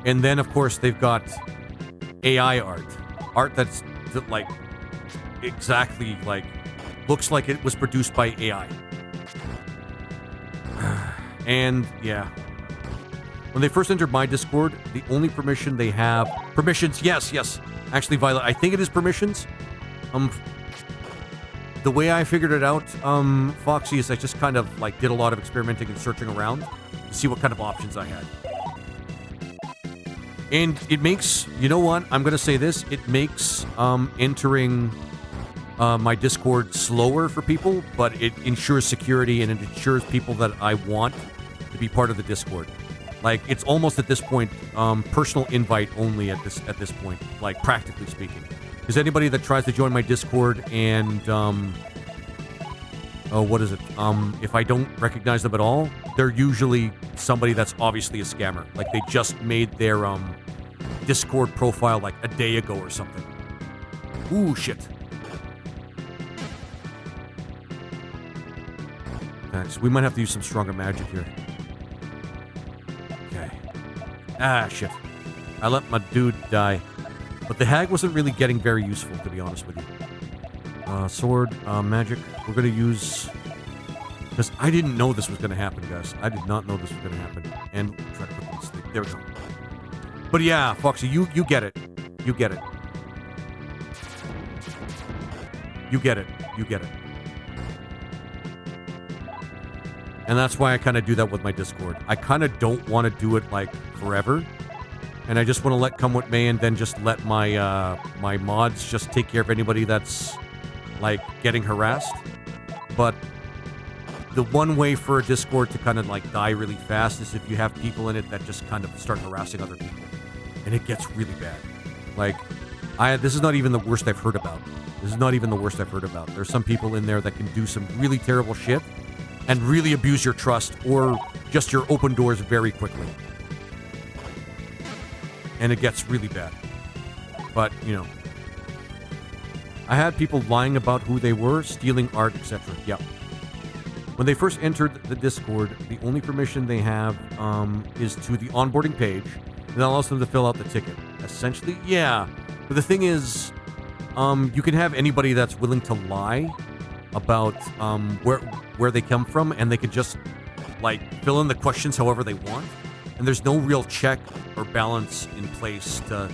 And then, of course, they've got AI art. Art that like, exactly, like, looks like it was produced by AI. And, yeah. When they first entered my Discord, the only permission they have... Permissions, yes. Actually, Violet, I think it is permissions. The way I figured it out, Foxy, is I just kind of, like, did a lot of experimenting and searching around to see what kind of options I had. And it makes... You know what? I'm going to say this. It makes entering my Discord slower for people, but it ensures security and it ensures people that I want to be part of the Discord. Like, it's almost at this point, personal invite only at this point, like, practically speaking. Because anybody that tries to join my Discord and, what is it? If I don't recognize them at all, they're usually somebody that's obviously a scammer. Like, they just made their, Discord profile, like, a day ago or something. Ooh, shit. Thanks. We might have to use some stronger magic here. Okay. Ah, shit. I let my dude die. But the hag wasn't really getting very useful, to be honest with you. Sword, magic. We're going to use... Because I didn't know this was going to happen, guys. I did not know this was going to happen. And try to put this thing. There we go. But yeah, Foxy, you get it. You get it. You get it. You get it. And that's why I kind of do that with my Discord. I kind of don't want to do it, like, forever. And I just want to let come what may and then just let my, my mods just take care of anybody that's, like, getting harassed. But the one way for a Discord to kind of, like, die really fast is if you have people in it that just kind of start harassing other people. And it gets really bad. Like, this is not even the worst I've heard about. This is not even the worst I've heard about. There's some people in there that can do some really terrible shit and really abuse your trust or just your open doors very quickly. And it gets really bad. But, you know, I had people lying about who they were, stealing art, etc. Yep. When they first entered the Discord, the only permission they have is to the onboarding page, and that allows them to fill out the ticket. Essentially, yeah. But the thing is, you can have anybody that's willing to lie about where they come from, and they can just, like, fill in the questions however they want. And there's no real check or balance in place to,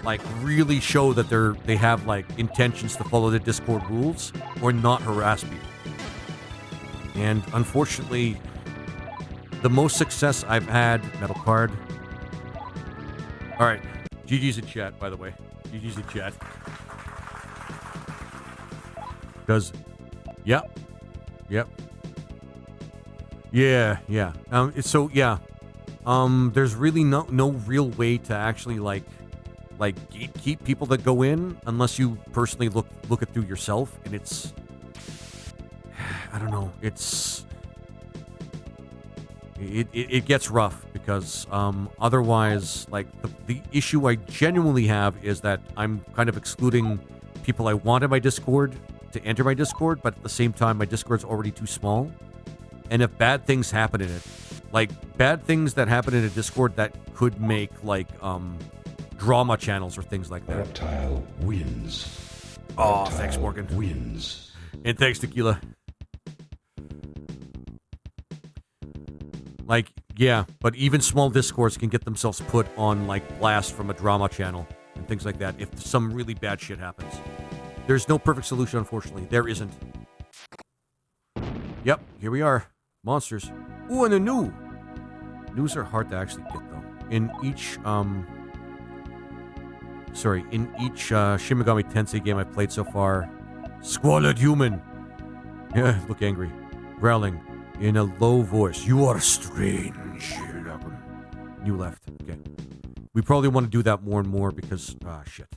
like, really show that they have, like, intentions to follow the Discord rules or not harass people. And unfortunately, the most success I've had, metal card. All right, GG's in chat, by the way. GG's in chat. Because, yep. Yeah. So yeah. There's really no real way to actually like gatekeep people that go in unless you personally look it through yourself, and it's, I don't know, it gets rough because otherwise, like, the issue I genuinely have is that I'm kind of excluding people I want in my Discord to enter my Discord, but at the same time my Discord's already too small. And if bad things happen in it, like bad things that happen in a Discord that could make, like, drama channels or things like that. Reptile wins. Oh, thanks, Morgan. Wins. And thanks, Tequila. Like, yeah, but even small Discords can get themselves put on, like, blast from a drama channel and things like that if some really bad shit happens. There's no perfect solution, unfortunately. There isn't. Yep, here we are. Monsters. Ooh, and a new. News are hard to actually get, though. In each Shin Megami Tensei game I've played so far, squalid human. Yeah, look angry. Growling in a low voice. You are strange. You left. Okay. We probably want to do that more and more because, shit.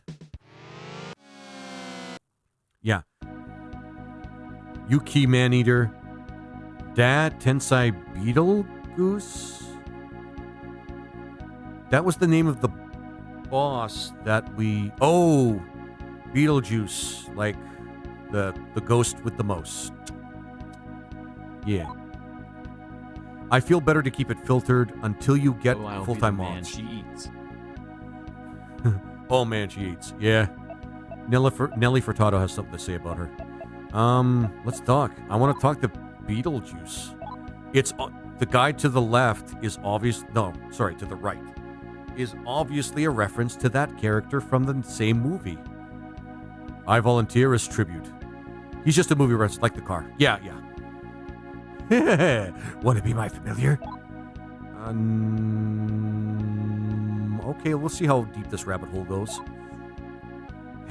Yeah. Yuki Maneater. Dad Tensai Beetle Goose? That was the name of the boss that we... Oh! Beetlejuice. Like the ghost with the most. Yeah. I feel better to keep it filtered until you get full-time mods. Man, she eats. Oh man, she eats. Yeah. Nelly Furtado has something to say about her. Let's talk. I want to talk to Beetlejuice. It's the guy to the left is obvious. No, sorry, to the right is obviously a reference to that character from the same movie. I volunteer as tribute. He's just a movie reference, like the car. Yeah. Want to be my familiar? Okay, we'll see how deep this rabbit hole goes.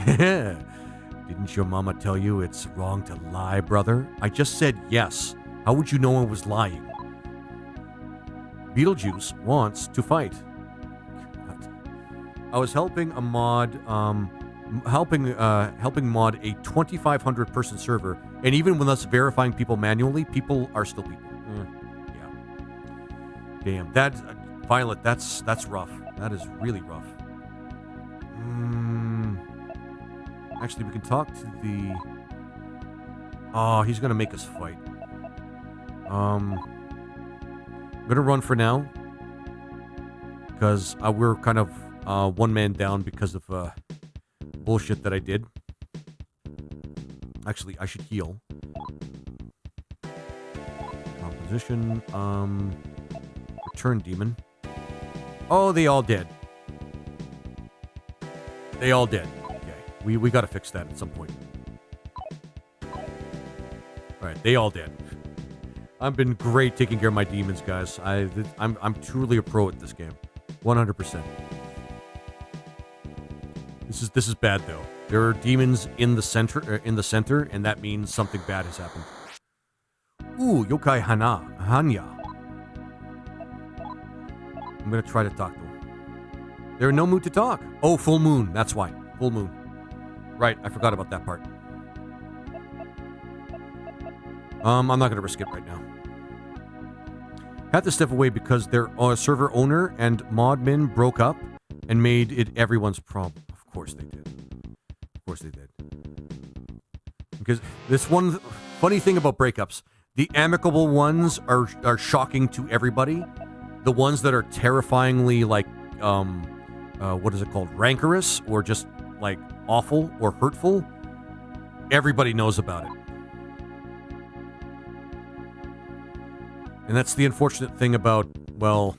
Didn't your mama tell you it's wrong to lie, brother? I just said yes. How would you know I was lying? Beetlejuice wants to fight. I was helping a mod, helping mod a 2,500 person server, and even with us verifying people manually, people are still people. Yeah. Damn, that Violet, that's rough. That is really rough. Actually, we can talk to the... Oh, he's gonna make us fight. I'm gonna run for now because we're kind of one man down because of bullshit that I did. Actually, I should heal. Composition. Return demon. Oh, they all dead. They all dead. Okay, we got to fix that at some point. All right, they all dead. I've been great taking care of my demons, guys. I'm truly a pro at this game, 100%. This is bad though. There are demons in the center, and that means something bad has happened. Ooh, Yokai Hanya. I'm gonna try to talk to him. They're in no mood to talk. Oh, full moon. That's why. Full moon. Right, I forgot about that part. I'm not gonna risk it right now. Had to step away because their server owner and modmin broke up and made it everyone's problem. Of course they did. Of course they did. Because this one funny thing about breakups, the amicable ones are shocking to everybody. The ones that are terrifyingly like what is it called? Rancorous or just like awful or hurtful. Everybody knows about it. And that's the unfortunate thing about, well,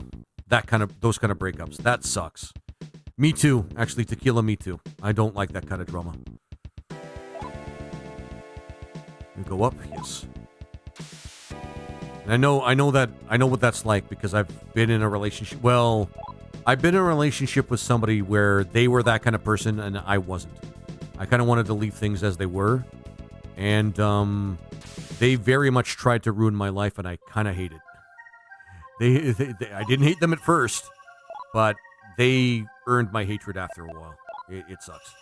those kind of breakups. That sucks. Me too. Actually, Tequila, me too. I don't like that kind of drama. You go up? Yes. And I know what that's like because I've been in a relationship. Well, I've been in a relationship with somebody where they were that kind of person and I wasn't. I kind of wanted to leave things as they were. And they very much tried to ruin my life, and I kind of hate it. I didn't hate them at first, but they earned my hatred after a while. It sucks.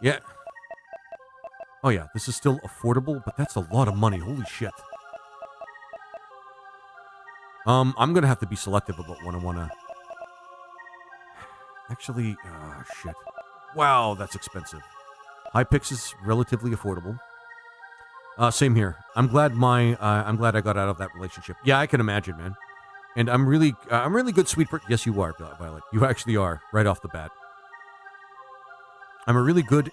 Yeah. Oh yeah, this is still affordable, but that's a lot of money. Holy shit. I'm gonna have to be selective about when I wanna. Actually, shit. Wow, that's expensive. Hypixel is relatively affordable. Same here. I'm glad I got out of that relationship. Yeah, I can imagine, man. And I'm really good, sweet person. Yes, you are, Violet. You actually are, right off the bat. I'm a really good,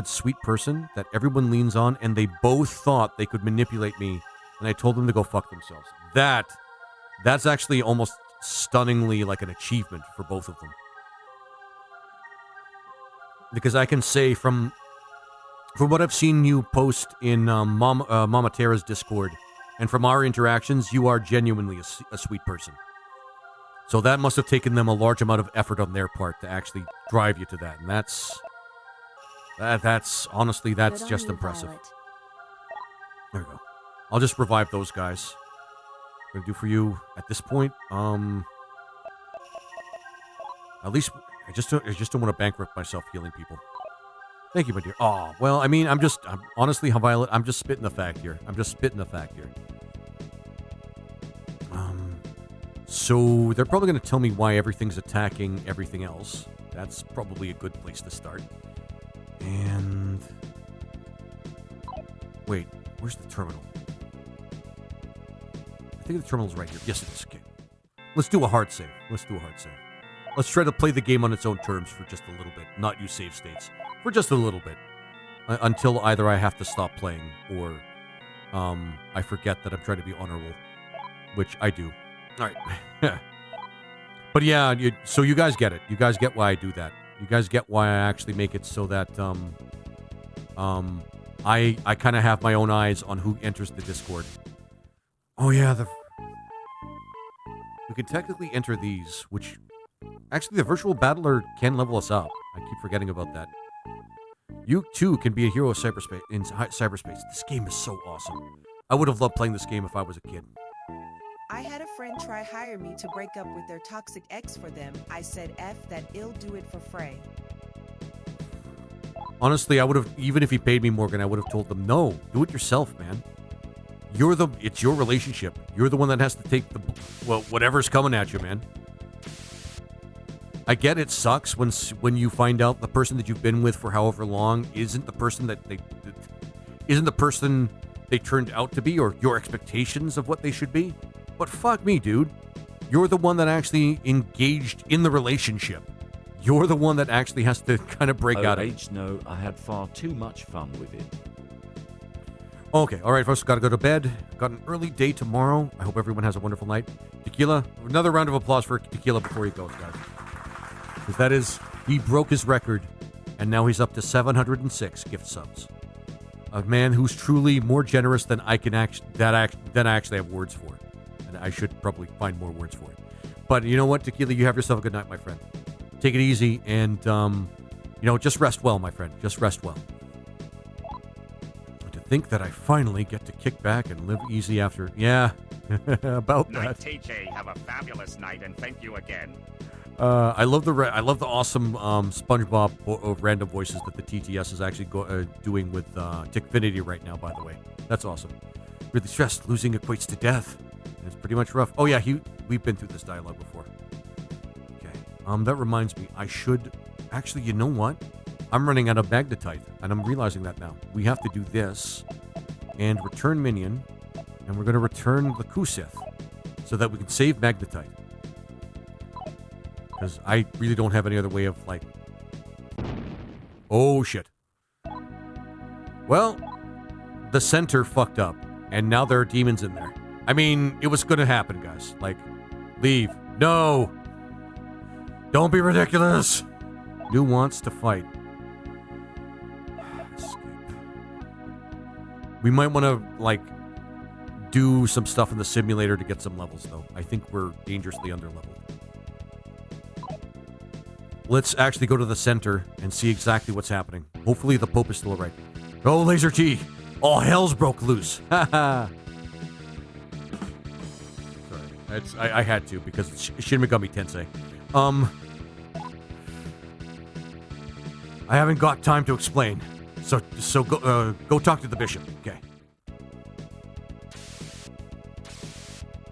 sweet person that everyone leans on, and they both thought they could manipulate me, and I told them to go fuck themselves. That's actually almost stunningly like an achievement for both of them. Because I can say from what I've seen you post in Mama Terra's Discord, and from our interactions, you are genuinely a sweet person. So that must have taken them a large amount of effort on their part to actually drive you to that, and that's honestly, that's just impressive. There we go. I'll just revive those guys. I'm gonna do for you at this point. At least I just don't want to bankrupt myself healing people. Thank you, my dear. Oh, well, I mean, I'm honestly, Violet, I'm just spitting the fact here. So they're probably going to tell me why everything's attacking everything else. That's probably a good place to start. And wait, where's the terminal? I think the terminal's right here. Yes, it is. Okay. Let's do a hard save. Let's try to play the game on its own terms for just a little bit, not use save states. For just a little bit. Until either I have to stop playing or I forget that I'm trying to be honorable. Which I do. Alright. But yeah, so you guys get it. You guys get why I do that. You guys get why I actually make it so that I kind of have my own eyes on who enters the Discord. Oh yeah, we can technically enter these, which actually the virtual battler can level us up. I keep forgetting about that. You too can be a hero of cyberspace. This game is so awesome. I would have loved playing this game if I was a kid. I had a friend try hire me to break up with their toxic ex for them. I said F that ill do it for Frey. Honestly, I would have, even if he paid me, Morgan, I would have told them, no, do it yourself, man. It's your relationship. You're the one that has to take whatever's coming at you, man. I get it sucks when you find out the person that you've been with for however long isn't the person they turned out to be or your expectations of what they should be. But fuck me, dude. You're the one that actually engaged in the relationship. You're the one that actually has to kind of break out of it. No, I had far too much fun with it. Okay, all right, folks, got to go to bed. Got an early day tomorrow. I hope everyone has a wonderful night. Tequila, another round of applause for Tequila before he goes, guys. Because that is, he broke his record, and now he's up to 706 gift subs. A man who's truly more generous than I can than I actually have words for. And I should probably find more words for it. But you know what, Tequila, you have yourself a good night, my friend. Take it easy, and, just rest well, my friend. Just rest well. To think that I finally get to kick back and live easy after... Yeah, about Night, that. TJ. Have a fabulous night, and thank you again. I love the awesome SpongeBob random voices that the TTS is actually doing with Tickfinity right now, by the way. That's awesome. Really stressed. Losing equates to death. And it's pretty much rough. Oh, yeah, we've been through this dialogue before. Okay. That reminds me, I should... Actually, you know what? I'm running out of magnetite, and I'm realizing that now. We have to do this, and return minion, and we're going to return the Kusith, so that we can save magnetite. Because I really don't have any other way of, like... Oh, shit. Well, the center fucked up, and now there are demons in there. I mean, it was going to happen, guys. Like, leave. No! Don't be ridiculous! New wants to fight. Escape. We might want to, like, do some stuff in the simulator to get some levels, though. I think we're dangerously under-leveled. Let's actually go to the center and see exactly what's happening. Hopefully the Pope is still alright. Oh, Laser T! All hell's broke loose! Haha! Sorry. I had to, because it's Shin Megami Tensei. I haven't got time to explain. So go talk to the bishop. Okay.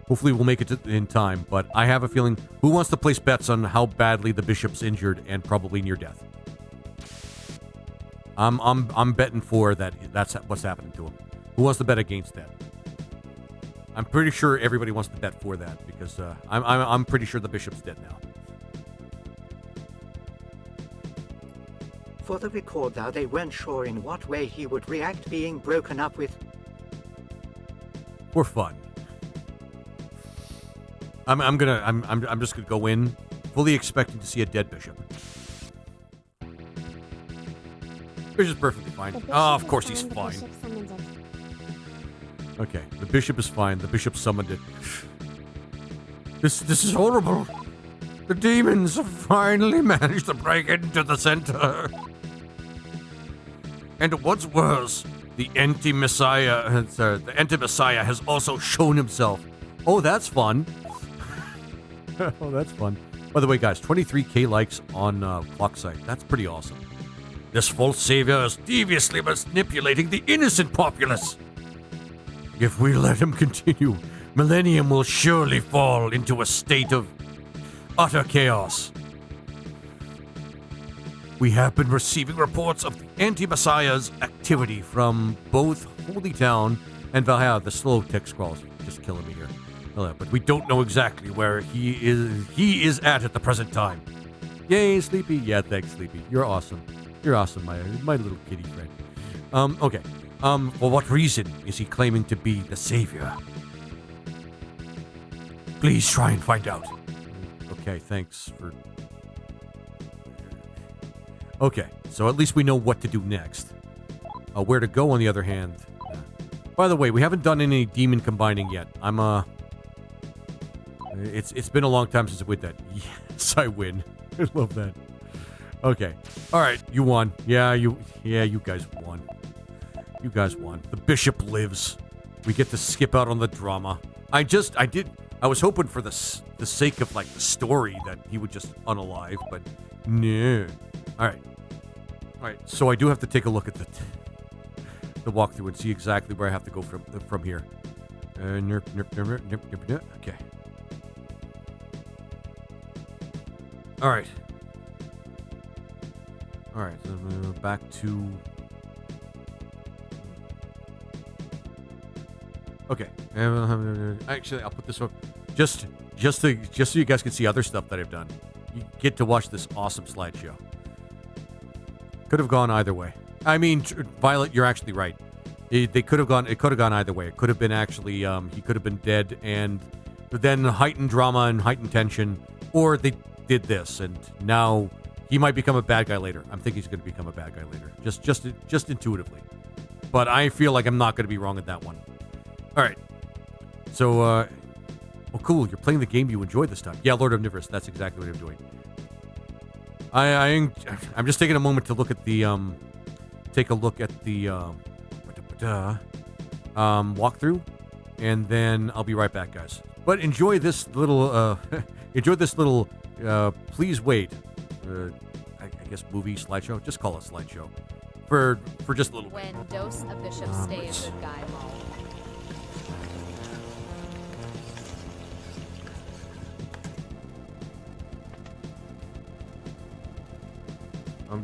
Hopefully we'll make it in time, but I have a feeling... Who wants to place bets on how badly the bishop's injured and probably near death? I'm betting for that's what's happening to him. Who wants to bet against that? I'm pretty sure everybody wants to bet for that, because I'm pretty sure the bishop's dead now. For the recorder, they weren't sure in what way he would react being broken up with. For fun. I'm just gonna go in fully expecting to see a dead bishop. Bishop's perfectly fine. Oh, of course he's fine. Okay, the bishop is fine. The bishop summoned it. This is horrible. The demons have finally managed to break into the center. And what's worse, the anti-messiah has also shown himself. Oh, that's fun. Oh, that's fun. By the way, guys, 23k likes on Clocksite. That's pretty awesome. This false savior is deviously manipulating the innocent populace. If we let him continue, Millennium will surely fall into a state of utter chaos. We have been receiving reports of the anti-messiah's activity from both Holy Town and Valhalla. The slow text scrolls just killing me here. But we don't know exactly where he is at the present time. Yay, Sleepy. Yeah, thanks, Sleepy. You're awesome. You're awesome, my little kitty friend. Okay. For what reason is he claiming to be the savior? Please try and find out. Okay, thanks for... Okay, so at least we know what to do next. Where to go, on the other hand. By the way, we haven't done any demon combining yet. It's been a long time since I did that. Yes, I win. I love that. Okay. Alright, you won. Yeah, you guys won. You guys won. The bishop lives. We get to skip out on the drama. I was hoping for the sake of, like, the story that he would just unalive, but no. Alright. Alright, so I do have to take a look at the walkthrough and see exactly where I have to go from here. Okay. Alright. Alright, so back to... Okay. Actually, I'll put this up just so you guys can see other stuff that I've done. You get to watch this awesome slideshow. Could have gone either way. I mean, Violet, you're actually right. It could have gone either way. It could have been actually he could have been dead and then heightened drama and heightened tension, or they did this and now he might become a bad guy later. I'm thinking he's going to become a bad guy later, just intuitively. But I feel like I'm not going to be wrong at that one. All right. So, well, cool. You're playing the game you enjoyed this time. Yeah, Lord Omnivorous. That's exactly what I'm doing. I'm just taking a moment to look at the walkthrough, and then I'll be right back, guys. But enjoy this little please wait. I guess movie slideshow. Just call it slideshow for just a little bit. When dose a bishop stay a good guy, Maul.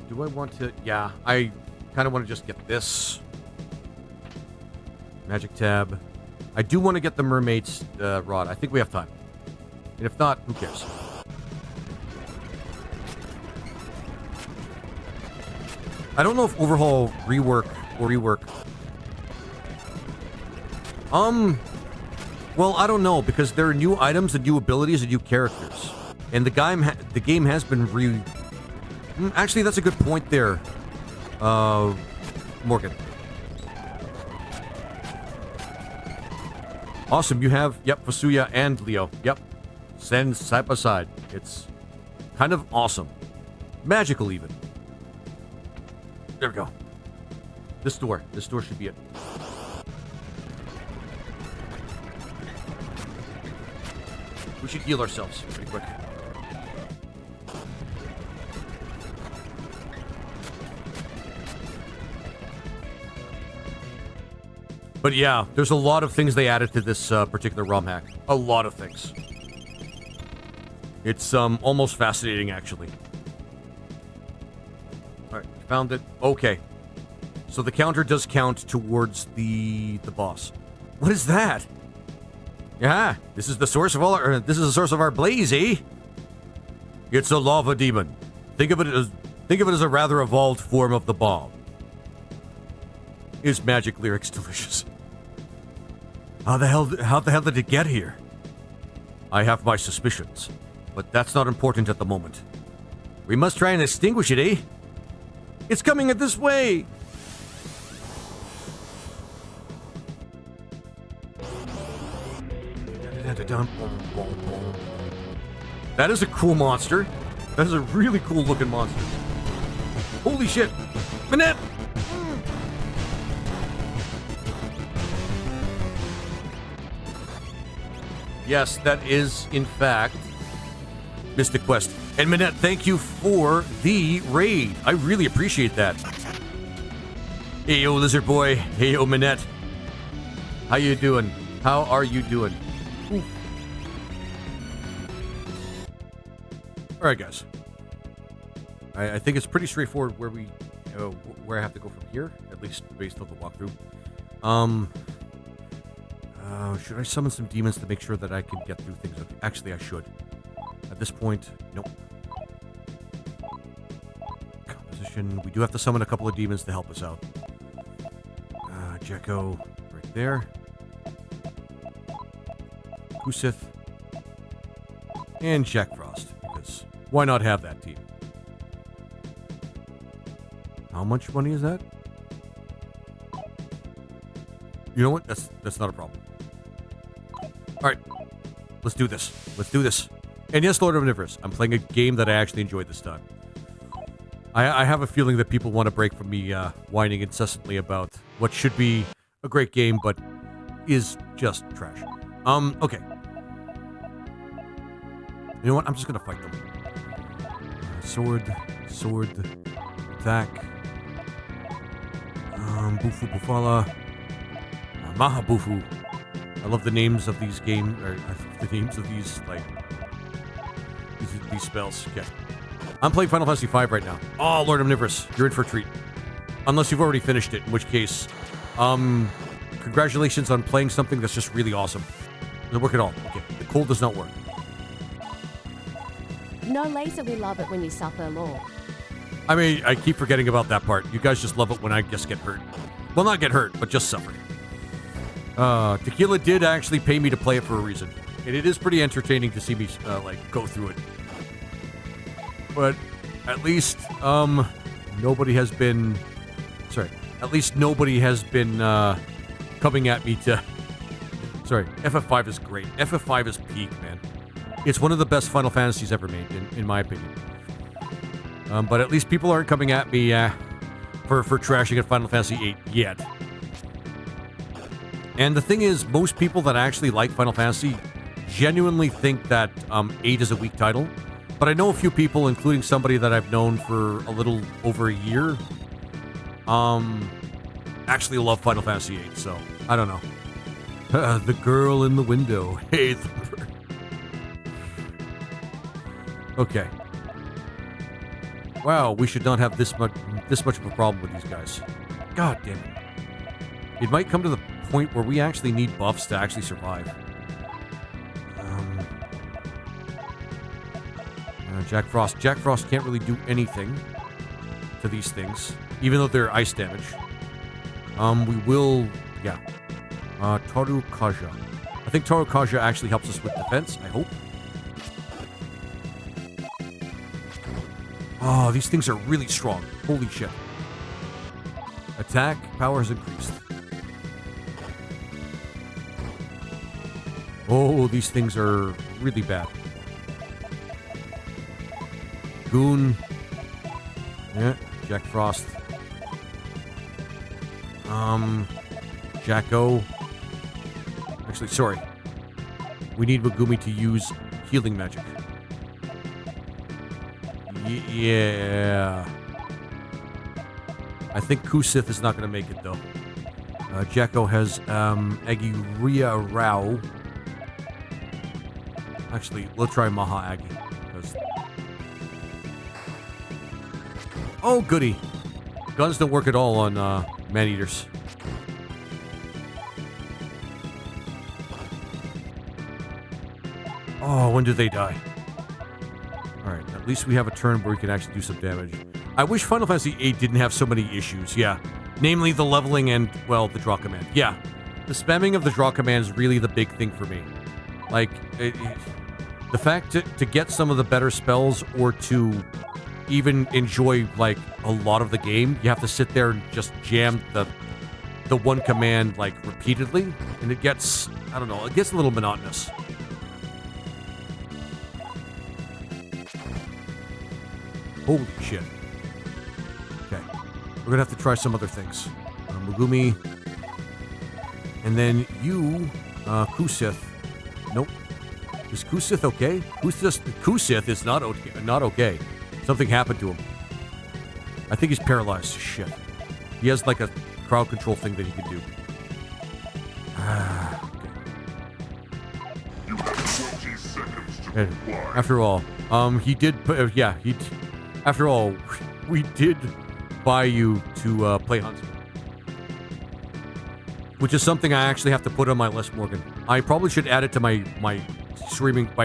Do I want to? Yeah, I kind of want to just get this magic tab. I do want to get the mermaid's rod. I think we have time, and if not, who cares? I don't know if overhaul, rework, or rework. Well, I don't know, because there are new items and new abilities and new characters, and the game has been Actually, that's a good point there, Morgan. Awesome, you have, yep, Fusuya and Leo. Yep, stand side by side. It's kind of awesome. Magical, even. There we go. This door should be it. We should heal ourselves pretty quick. But yeah, there's a lot of things they added to this particular ROM hack. A lot of things. It's almost fascinating, actually. Alright, found it. Okay. So the counter does count towards the boss. What is that? Yeah, this is the source of our blaze, eh? It's a lava demon. Think of it as a rather evolved form of the bomb. Is magic lyrics delicious? How the hell did it get here? I have my suspicions, but that's not important at the moment. We must try and extinguish it, eh? It's coming at this way! That is a cool monster. That is a really cool looking monster. Holy shit! Manette! Yes, that is, in fact, Mystic Quest. And Minette, thank you for the raid. I really appreciate that. Hey, yo, Lizard Boy. Hey, yo, Minette. How you doing? How are you doing? Ooh. All right, guys. I think it's pretty straightforward where I have to go from here, at least based on the walkthrough. Should I summon some demons to make sure that I can get through things? Actually, I should. At this point, nope. Composition. We do have to summon a couple of demons to help us out. Jekko, right there. Kusith. And Jack Frost, because why not have that team? How much money is that? You know what? That's not a problem. Alright. Let's do this. Let's do this. And yes, Lord of Omnivorous, I'm playing a game that I actually enjoyed this time. I have a feeling that people want to break from me whining incessantly about what should be a great game, but is just trash. Okay. You know what? I'm just gonna fight them. Sword, attack. Bufu Bufala. Maha Bufu. I love the names of these games, or the names of these, like, these spells. Okay. I'm playing Final Fantasy V right now. Oh, Lord Omnivorous, you're in for a treat. Unless you've already finished it, in which case, congratulations on playing something that's just really awesome. Doesn't work at all. Okay, the cold does not work. No laser, we love it when you suffer lore. I mean, I keep forgetting about that part. You guys just love it when I just get hurt. Well, not get hurt, but just suffer. Tequila did actually pay me to play it for a reason. And it is pretty entertaining to see me, go through it. But at least, nobody has been... Sorry. At least nobody has been, coming at me to... Sorry. FF5 is great. FF5 is peak, man. It's one of the best Final Fantasies ever made, in my opinion. But at least people aren't coming at me for trashing at Final Fantasy VIII yet. And the thing is, most people that actually like Final Fantasy genuinely think that 8 is a weak title. But I know a few people, including somebody that I've known for a little over a year, actually love Final Fantasy VIII, so I don't know. The girl in the window. Hey, Thumper. Okay. Wow, we should not have this much of a problem with these guys. God damn it. It might come to the point where we actually need buffs to actually survive. Jack Frost. Jack Frost can't really do anything to these things, even though they're ice damage. We will... Yeah. Toru Kaja. I think Toru Kaja actually helps us with defense, I hope. Oh, these things are really strong. Holy shit. Attack power has increased. Oh, these things are really bad. Goon. Yeah, Jack Frost. Jacko. Actually, sorry. We need Megumi to use healing magic. Yeah. I think Kusith is not going to make it, though. Jacko has Agiria Rao. Actually, we'll try Maha Agi. Oh, goody. Guns don't work at all on man-eaters. Oh, when do they die? Alright, at least we have a turn where we can actually do some damage. I wish Final Fantasy VIII didn't have so many issues, yeah. Namely, the leveling and, well, the draw command. Yeah, the spamming of the draw command is really the big thing for me. Like, the fact to get some of the better spells or to even enjoy, like, a lot of the game, you have to sit there and just jam the one command, like, repeatedly. And it gets, I don't know, it gets a little monotonous. Holy shit. Okay. We're gonna have to try some other things. Megumi. And then you, Kusith. Nope. Is Kusith okay? Kusith is not okay. Something happened to him. I think he's paralyzed. Shit. He has like a crowd control thing that he can do. Okay. You have 20 seconds to And after all, he did. After all, we did buy you to play Huntsman, which is something I actually have to put on my list, Morgan. I probably should add it to my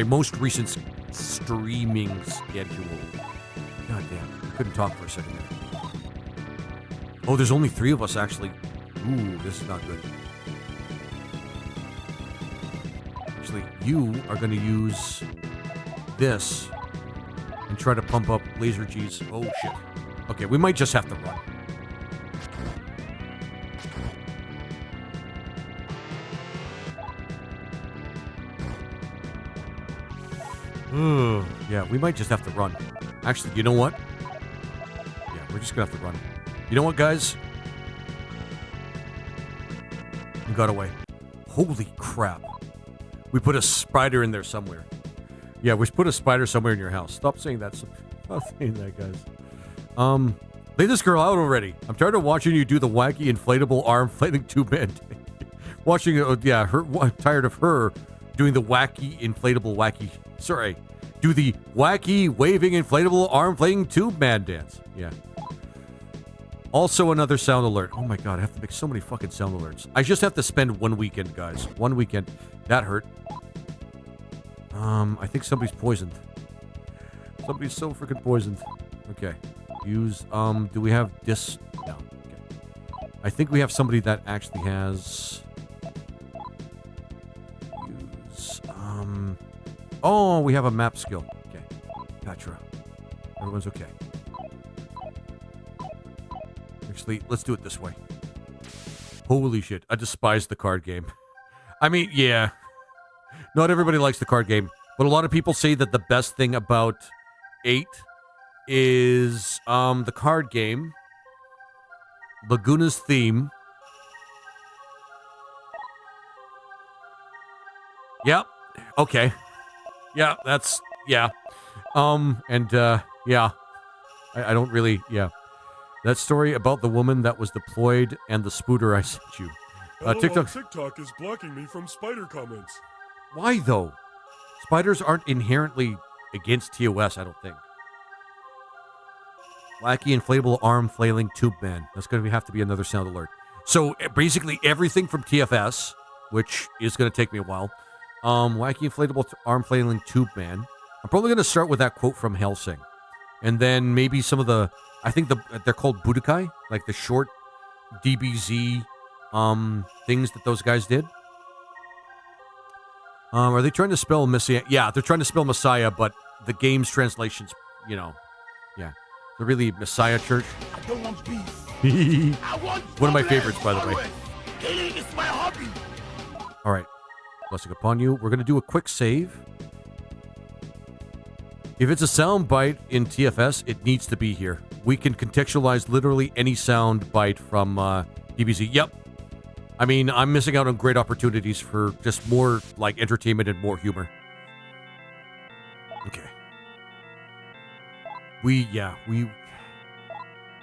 most recent streaming schedule. God damn, I couldn't talk for a second there. Oh, there's only 3 of us actually. Ooh, this is not good. Actually, you are going to use this and try to pump up Laser G's. Oh, shit. Okay, we might just have to run. Yeah, we might just have to run. Actually, you know what? Yeah, we're just gonna have to run. You know what, guys? We got away. Holy crap. We put a spider in there somewhere. Yeah, we put a spider somewhere in your house. Stop saying that. Stop saying that, guys. Lay this girl out already. I'm tired of watching you do the wacky inflatable arm flailing tube-man. Watching, tired of her doing the do the wacky waving inflatable arm flailing tube man dance. Yeah. Also another sound alert. Oh my god, I have to make so many fucking sound alerts. I just have to spend one weekend, guys. One weekend. That hurt. I think somebody's poisoned. Somebody's so freaking poisoned. Okay. Use, do we have this? No. Okay. I think we have somebody that actually has... Use, oh, we have a map skill. Okay. Gotcha. Everyone's okay. Actually, let's do it this way. Holy shit. I despise the card game. I mean, yeah. Not everybody likes the card game, but a lot of people say that the best thing about 8 is the card game, Laguna's theme. Yep. Okay. Yeah, that's, yeah. Yeah. I don't really, yeah. That story about the woman that was deployed and the spooter I sent you. TikTok is blocking me from spider comments. Why, though? Spiders aren't inherently against TOS, I don't think. Wacky inflatable arm flailing tube man. That's going to have to be another sound alert. So, basically everything from TFS, which is going to take me a while. Wacky inflatable arm flailing tube man. I'm probably going to start with that quote from Hellsing. And then maybe some of the... I think they're called Budokai, like the short DBZ things that those guys did. Are they trying to spell Messiah? Yeah, they're trying to spell Messiah, but the game's translations, you know, yeah. They're really Messiah Church. I don't want beef. I want one of my favorites, by the way. Killing is my hobby. All right. Blessing upon you. We're going to do a quick save. If it's a sound bite in TFS, it needs to be here. We can contextualize literally any sound bite from DBZ. Yep. I mean, I'm missing out on great opportunities for just more, like, entertainment and more humor. Okay.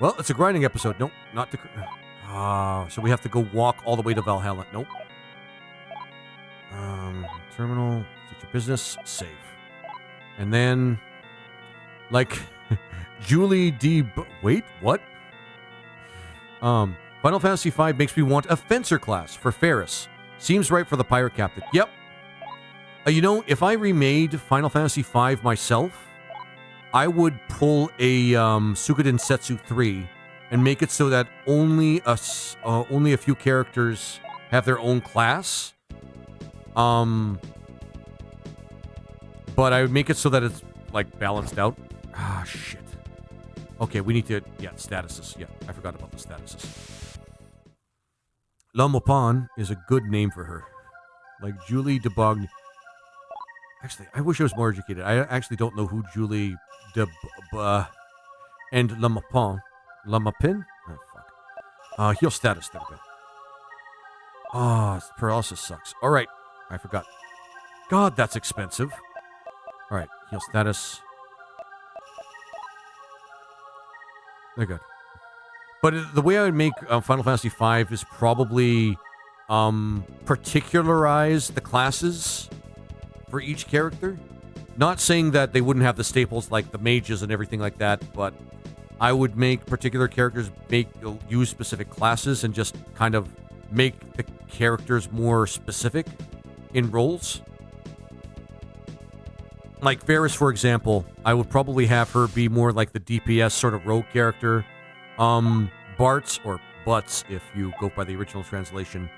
Well, it's a grinding episode. Nope, not to... so we have to go walk all the way to Valhalla. Nope. Terminal, future business, save. And then, like, Julie D... Wait, what? Final Fantasy V makes me want a fencer class for Ferris. Seems right for the pirate captain. Yep. You know, if I remade Final Fantasy V myself, I would pull a Suikoden Setsu 3 and make it so that only a few characters have their own class. But I would make it so that it's, like, balanced out. Ah, shit. Okay, we need to... Yeah, statuses. Yeah, I forgot about the statuses. La Maupin is a good name for her. Like Julie de Bogny. Actually, I wish I was more educated. I actually don't know who Julie de... and La Maupin. La Maupin? Oh, fuck. Heal status. There we go. Oh, paralysis sucks. All right. I forgot. God, that's expensive. All right. Heal status. They're good. But the way I would make Final Fantasy V is probably particularize the classes for each character. Not saying that they wouldn't have the staples like the mages and everything like that, but I would make particular characters use specific classes and just kind of make the characters more specific in roles. Like Ferris, for example, I would probably have her be more like the DPS sort of rogue character. Bart's, or Butts, if you go by the original translation,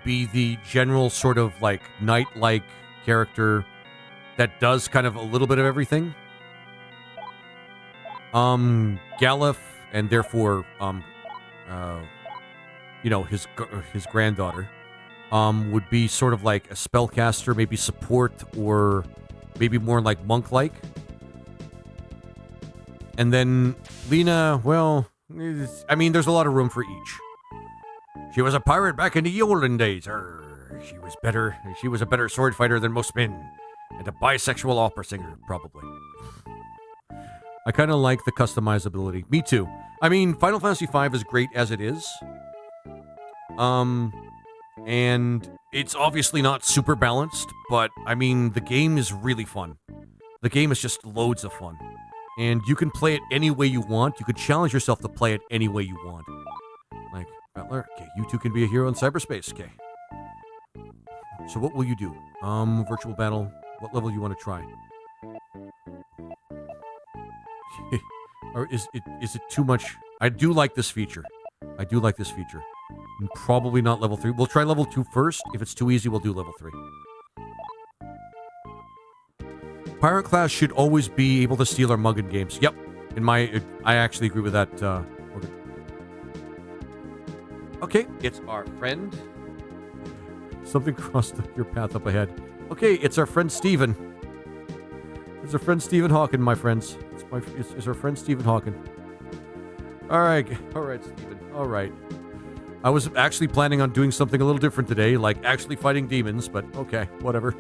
be the general sort of like knight-like character that does kind of a little bit of everything. Galef, and therefore, you know, his granddaughter, would be sort of like a spellcaster, maybe support, or maybe more like monk-like. And then Lena, well, I mean, there's a lot of room for each. She was a pirate back in the olden days. She was better. She was a better sword fighter than most men, and a bisexual opera singer, probably. I kind of like the customizability. Me too. I mean, Final Fantasy V is great as it is. And it's obviously not super balanced, but I mean, the game is really fun. The game is just loads of fun. And you can play it any way you want. You can challenge yourself to play it any way you want. Like, Butler, okay, you two can be a hero in cyberspace, okay. So what will you do? Virtual battle. What level do you want to try? Or is it too much? I do like this feature. I do like this feature. Probably not level 3. We'll try level 2 first. If it's too easy, we'll do level 3. Pirate class should always be able to steal our mug in games. Yep. I actually agree with that. Okay, it's our friend. Something crossed your path up ahead. Okay, it's our friend Steven. It's our friend Stephen Hawking, my friends. It's our friend Stephen Hawking. All right, Stephen. All right. I was actually planning on doing something a little different today, like actually fighting demons, but okay, whatever.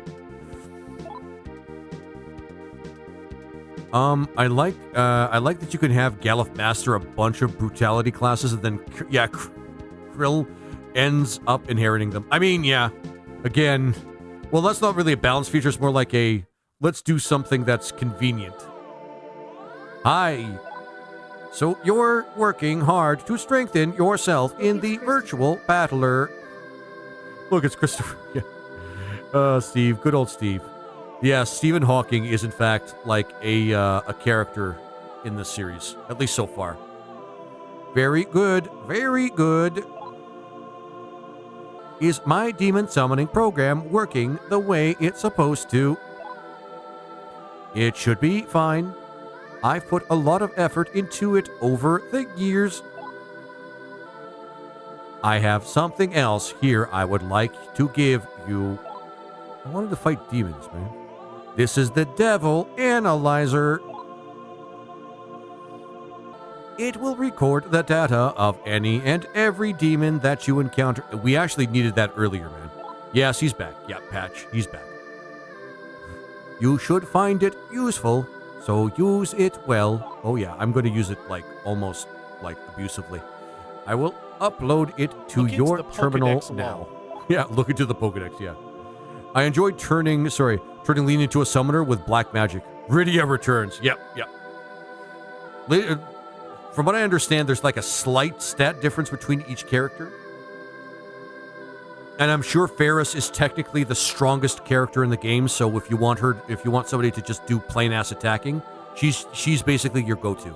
I like that you can have Galuf master a bunch of brutality classes, and then Krill ends up inheriting them. I mean, yeah. Again, well, that's not really a balance feature. It's more like a let's do something that's convenient. Hi. So you're working hard to strengthen yourself in the virtual battler. Look, it's Christopher. Yeah. Steve. Good old Steve. Yeah, Stephen Hawking is in fact like a character in this series, at least so far. Very good. Very good. Is my demon summoning program working the way it's supposed to? It should be fine. I've put a lot of effort into it over the years. I have something else here I would like to give you. I wanted to fight demons, man. This is the Devil Analyzer. It will record the data of any and every demon that you encounter. We actually needed that earlier, man. Yes, he's back. Yeah, Patch, he's back. You should find it useful, so use it well. Oh yeah, I'm going to use it like almost like abusively. I will upload it to your terminal now. Yeah, look into the Pokedex, yeah. I enjoyed turning Lean into a summoner with black magic. Rydia returns. Yep. From what I understand, there's like a slight stat difference between each character. And I'm sure Ferris is technically the strongest character in the game, so if you want somebody to just do plain ass attacking, she's basically your go-to.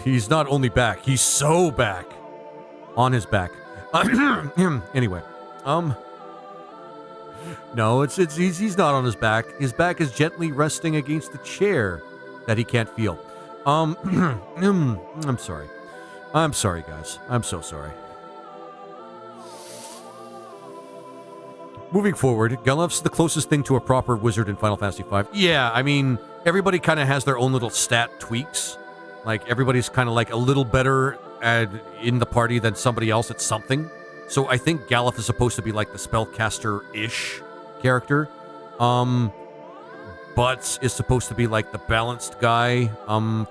He's not only back, he's so back. On his back. Anyway, no, he's not on his back. His back is gently resting against the chair that he can't feel. I'm sorry. I'm sorry, guys. I'm so sorry. Moving forward, Galuf's the closest thing to a proper wizard in Final Fantasy V. Yeah, I mean, everybody kind of has their own little stat tweaks. Like, everybody's kind of like a little better in the party than somebody else at something. So I think Galuf is supposed to be like the spellcaster-ish character. Butts is supposed to be like the balanced guy.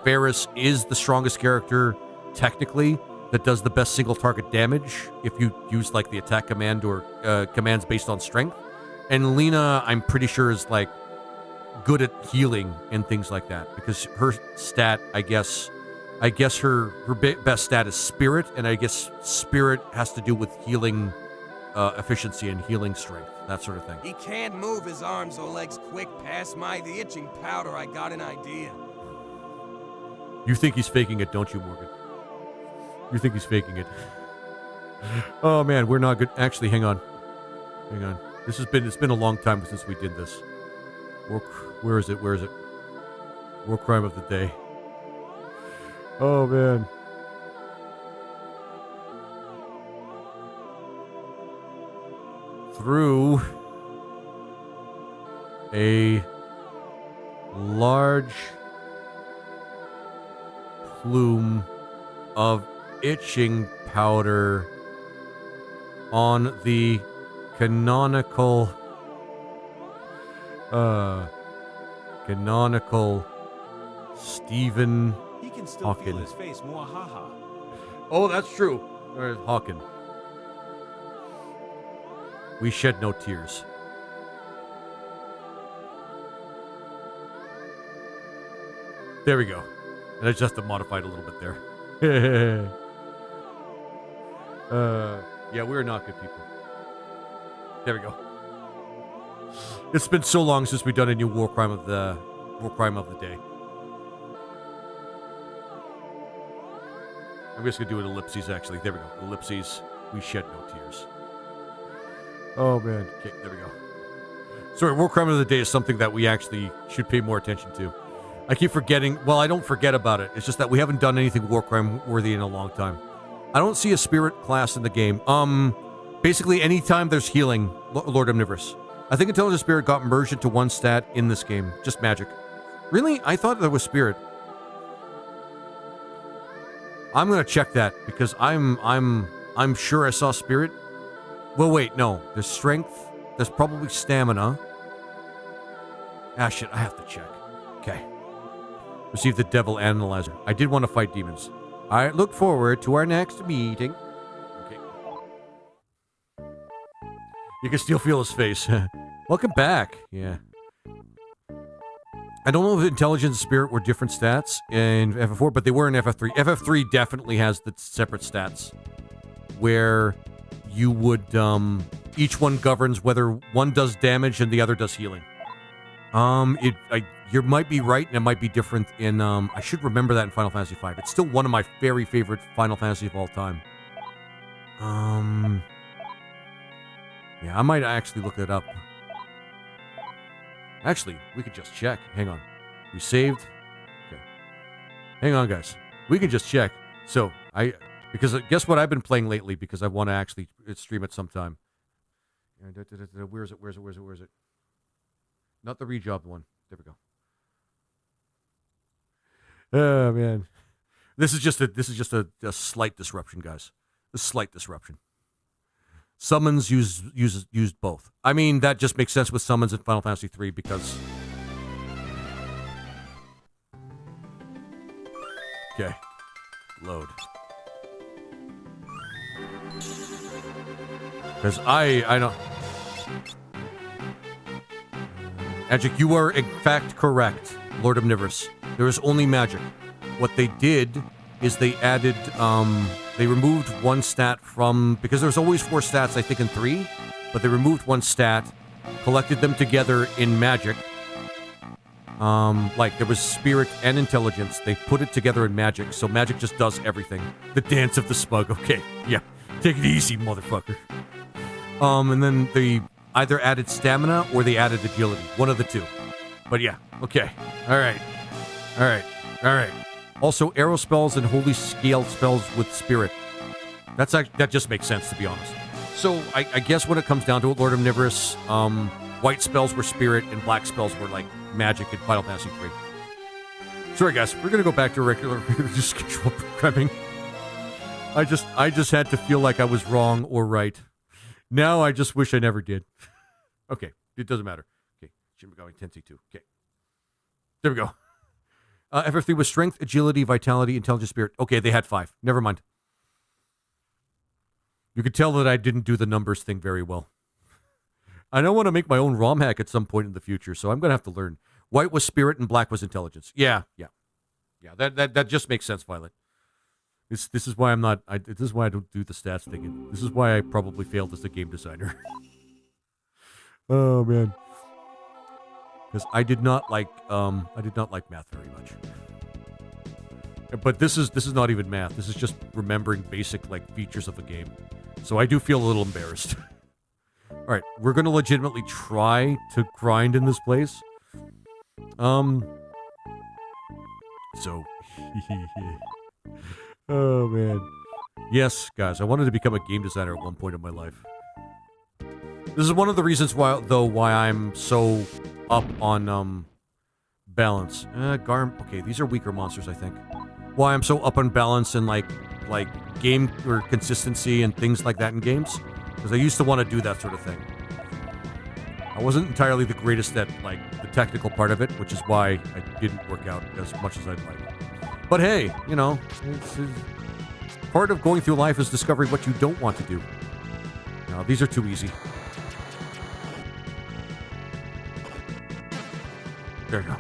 Ferris is the strongest character, technically, that does the best single target damage if you use like the attack command or commands based on strength. And Lena, I'm pretty sure, is like good at healing and things like that, because her stat, I guess her best stat is spirit, and I guess spirit has to do with healing efficiency and healing strength, that sort of thing. He can't move his arms or legs quick past the itching powder. I got an idea. You think he's faking it, don't you, Morgan? You think he's faking it. Oh man, we're not good. Actually, hang on. It's been a long time since we did this. Where is it? War crime of the day. Oh man. Through a large plume of itching powder on the canonical Stephen He can still Hawking. feel his face. Mwahaha. Oh, that's true. Hawking. We shed no tears. There we go. And I just have to modify it a little bit there. Yeah, we're not good people. There we go. It's been so long since we've done a new war crime of the day. I'm just gonna do an ellipses actually. There we go. Ellipses. We shed no tears. Oh man. Okay, there we go. Sorry, war crime of the day is something that we actually should pay more attention to. I keep forgetting. Well, I don't forget about it. It's just that we haven't done anything war crime worthy in a long time. I don't see a spirit class in the game. Basically, anytime there's healing, Lord Omnivorous. I think Intelligent Spirit got merged into one stat in this game. Just magic. Really? I thought there was spirit. I'm gonna check that because I'm sure I saw spirit. Well, wait, no. There's strength. There's probably stamina. Ah, shit. I have to check. Okay. Receive the Devil Analyzer. I did want to fight demons. I look forward to our next meeting. Okay. You can still feel his face. Welcome back. Yeah. I don't know if Intelligence and Spirit were different stats in FF4, but they were in FF3. FF3 definitely has the separate stats where you would, each one governs whether one does damage and the other does healing. You might be right, and it might be different in, I should remember that in Final Fantasy V. It's still one of my very favorite Final Fantasy of all time. Yeah, I might actually look it up. Actually, we could just check. Hang on. We saved. Okay. Hang on, guys. We can just check. So, because guess what I've been playing lately, because I want to actually stream it sometime. Where is it? Not the rejob one. There we go. Oh man, this is just a slight disruption, guys. A slight disruption. Summons used both. I mean, that just makes sense with summons in Final Fantasy III because. Okay, load. Because I don't. Magic, you are in fact correct, Lord Omnivorous. There is only magic. What they did is they added, they removed one stat from, because there's always 4 stats, I think, in 3, but they removed one stat, collected them together in magic. Like, there was spirit and intelligence. They put it together in magic, so magic just does everything. The dance of the smug. Okay, yeah. Take it easy, motherfucker. And then they either added stamina or they added agility. One of the two. But yeah, okay. Alright. Also, arrow spells and holy scale spells with spirit. That just makes sense, to be honest. So, I guess when it comes down to it, Lord Omnivorous, white spells were spirit and black spells were like magic in Final Fantasy III. Sorry guys, we're gonna go back to regular schedule programming. I just had to feel like I was wrong or right. Now I just wish I never did. Okay, it doesn't matter. Okay, Jim going Tensei 2. Okay. There we go. FF3 was strength, agility, vitality, intelligence, spirit. Okay, they had 5. Never mind. You could tell that I didn't do the numbers thing very well. I don't want to make my own ROM hack at some point in the future, so I'm going to have to learn. White was spirit and black was intelligence. Yeah. That just makes sense, Violet. This is why I'm not. This is why I don't do the stats thing. And this is why I probably failed as a game designer. Oh man, because I did not like math very much. But this is not even math. This is just remembering basic like features of the game. So I do feel a little embarrassed. All right, we're gonna legitimately try to grind in this place. So. Oh, man. Yes, guys, I wanted to become a game designer at one point in my life. This is one of the reasons why I'm so up on, balance. Okay, these are weaker monsters, I think. Why I'm so up on balance and, like game or consistency and things like that in games. Because I used to want to do that sort of thing. I wasn't entirely the greatest at, like, the technical part of it, which is why I didn't work out as much as I'd like. But hey, you know, part of going through life is discovering what you don't want to do. No, these are too easy. There you go.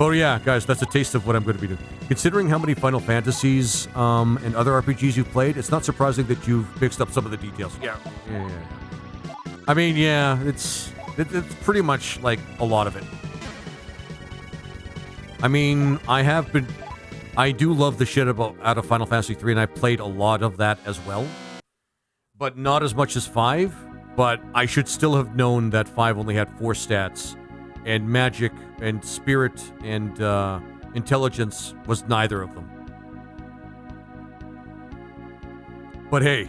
Oh yeah, guys, that's a taste of what I'm going to be doing. Considering how many Final Fantasies and other RPGs you've played, it's not surprising that you've mixed up some of the details. Yeah. I mean, yeah, it's pretty much like a lot of it. I mean, I do love the shit out of Final Fantasy 3, and I played a lot of that as well. But not as much as 5, but I should still have known that 5 only had 4 stats, and magic and spirit and intelligence was neither of them. But hey,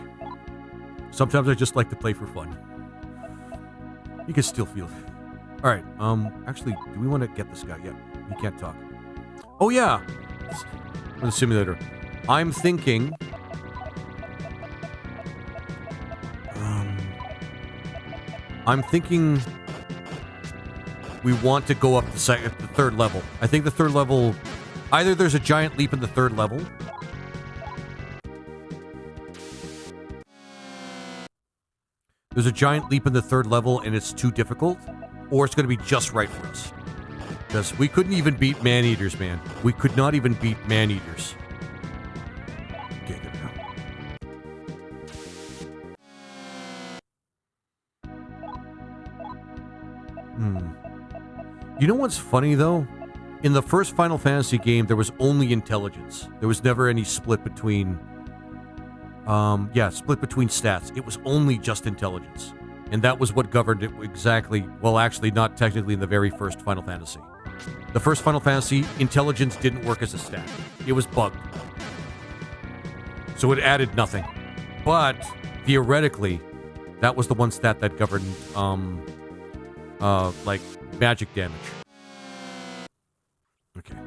sometimes I just like to play for fun. You can still feel it. Alright, actually, do we want to get this guy? Yeah, he can't talk. Oh yeah! The simulator. I'm thinking... we want to go up the third level. I think the third level... Either there's a giant leap in the third level... There's a giant leap in the third level and it's too difficult, or it's going to be just right for us. Because we couldn't even beat man-eaters, man. We could not even beat man-eaters. Okay, there we go. You know what's funny, though? In the first Final Fantasy game, there was only intelligence. There was never any split between... split between stats. It was only just intelligence. And that was what governed it exactly... Well, actually, not technically in the very first Final Fantasy. The first Final Fantasy, intelligence didn't work as a stat. It was bugged. So it added nothing. But, theoretically, that was the one stat that governed, like, magic damage. Okay.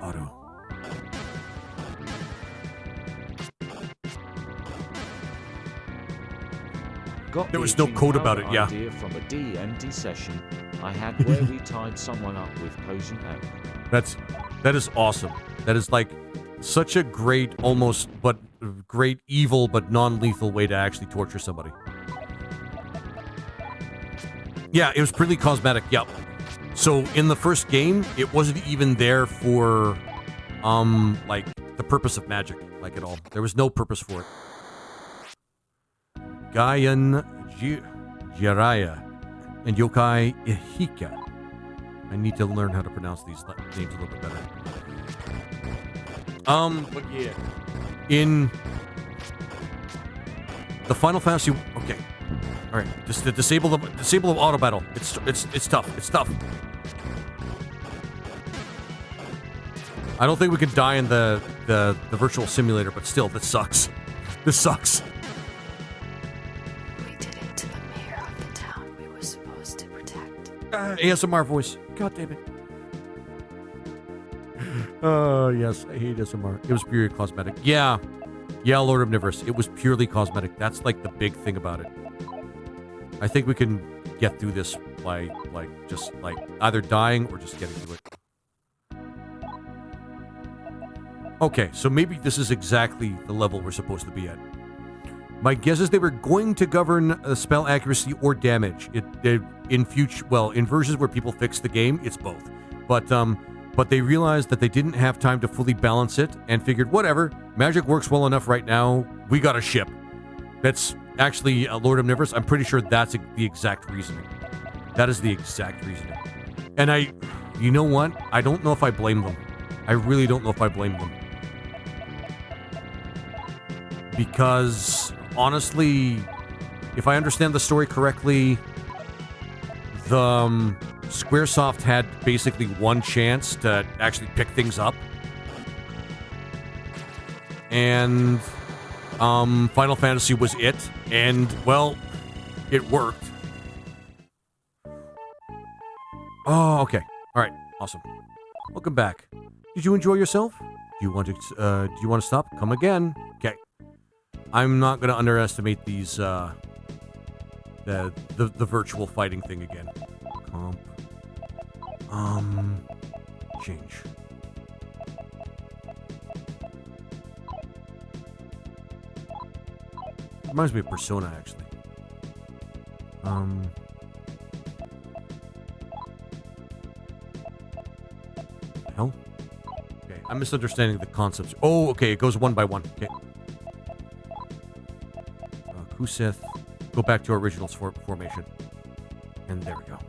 Auto. There was no code about it, yeah. Idea from a D&D session I had where we tied someone up with poison oak. That is awesome. That is like such a great, almost, but great evil, but non-lethal way to actually torture somebody. Yeah, it was purely cosmetic, yep. So in the first game, it wasn't even there for, like, the purpose of magic, like at all. There was no purpose for it. Gaian Jiraiya and Yokai Ihika. I need to learn how to pronounce these names a little bit better. But yeah. In the Final Fantasy... Okay. Alright, just to disable the auto battle. It's tough. It's tough. I don't think we can die in the virtual simulator, but still, this sucks. This sucks. We did it to the mayor of the town we were supposed to protect. ASMR voice. God damn it. Oh, yes. I hate ASMR. It was purely cosmetic. Yeah. Yeah, Lord of Omnivorous. It was purely cosmetic. That's, like, the big thing about it. I think we can get through this by, like, just, like, either dying or just getting through it. Okay, so maybe this is exactly the level we're supposed to be at. My guess is they were going to govern spell accuracy or damage. In versions where people fix the game, it's both. But they realized that they didn't have time to fully balance it and figured, whatever, magic works well enough right now, we got a ship. That's actually Lord of Omnivorous. I'm pretty sure that's the exact reasoning. That is the exact reasoning. And you know what? I don't know if I blame them. I really don't know if I blame them. Because, honestly, if I understand the story correctly, the Squaresoft had basically one chance to actually pick things up. And Final Fantasy was it. And, well, it worked. Oh, okay. All right. Awesome. Welcome back. Did you enjoy yourself? Do you want to stop? Come again. Okay. I'm not going to underestimate these, the virtual fighting thing again. Comp. Change. Reminds me of Persona, actually. I'm misunderstanding the concepts. Oh, okay, it goes one by one. Okay. Kusith. Go back to our original formation. And there we go.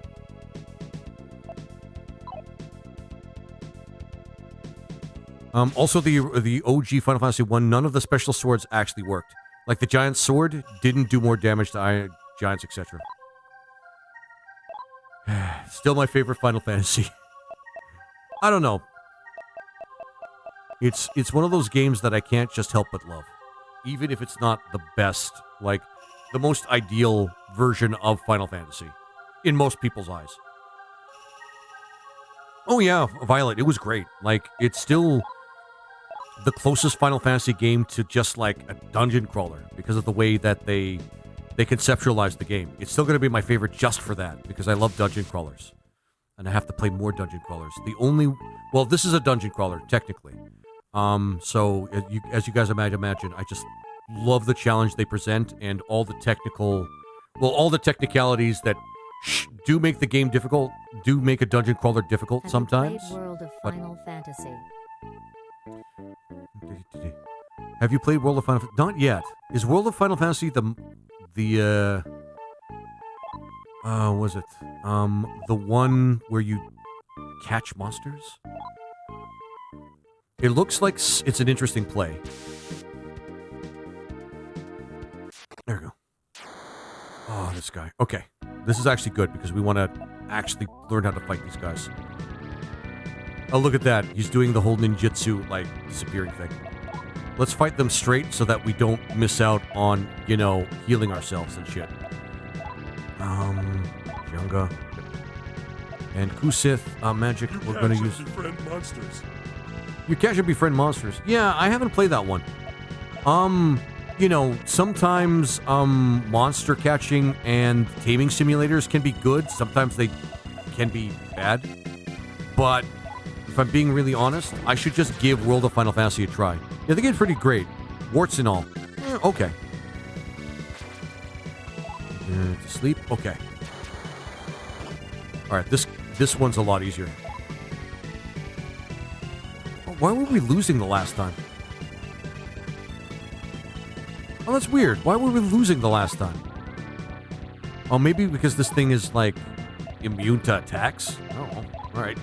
Also, the OG Final Fantasy 1, none of the special swords actually worked. Like, the giant sword didn't do more damage to giants, etc. Still my favorite Final Fantasy. I don't know. It's one of those games that I can't just help but love. Even if it's not the best, like, the most ideal version of Final Fantasy. In most people's eyes. Oh yeah, Violet, it was great. Like, it's still the closest Final Fantasy game to just like a dungeon crawler because of the way that they conceptualized the game. It's still going to be my favorite just for that because I love dungeon crawlers. And I have to play more dungeon crawlers. Well, this is a dungeon crawler, technically. So, as you guys might imagine, I just love the challenge they present and all the technicalities that do make the game difficult, do make a dungeon crawler difficult sometimes. World of Final Fantasy. Have you played World of Final Fantasy? Not yet. Is World of Final Fantasy the was it? The one where you catch monsters? It looks like it's an interesting play. There we go. Oh, this guy. Okay. This is actually good because we want to actually learn how to fight these guys. Oh, look at that. He's doing the whole ninjutsu, like, disappearing thing. Let's fight them straight so that we don't miss out on, healing ourselves and shit. Junga. And Kusith, magic, we're going to use... Befriend monsters. You catch and befriend monsters. Yeah, I haven't played that one. Sometimes, monster catching and taming simulators can be good. Sometimes they can be bad. But if I'm being really honest, I should just give World of Final Fantasy a try. Yeah, the game's pretty great. Warts and all. Okay. To sleep? Okay. Alright, this one's a lot easier. Why were we losing the last time? Oh, that's weird. Why were we losing the last time? Oh, maybe because this thing is, like, immune to attacks? Oh, alright.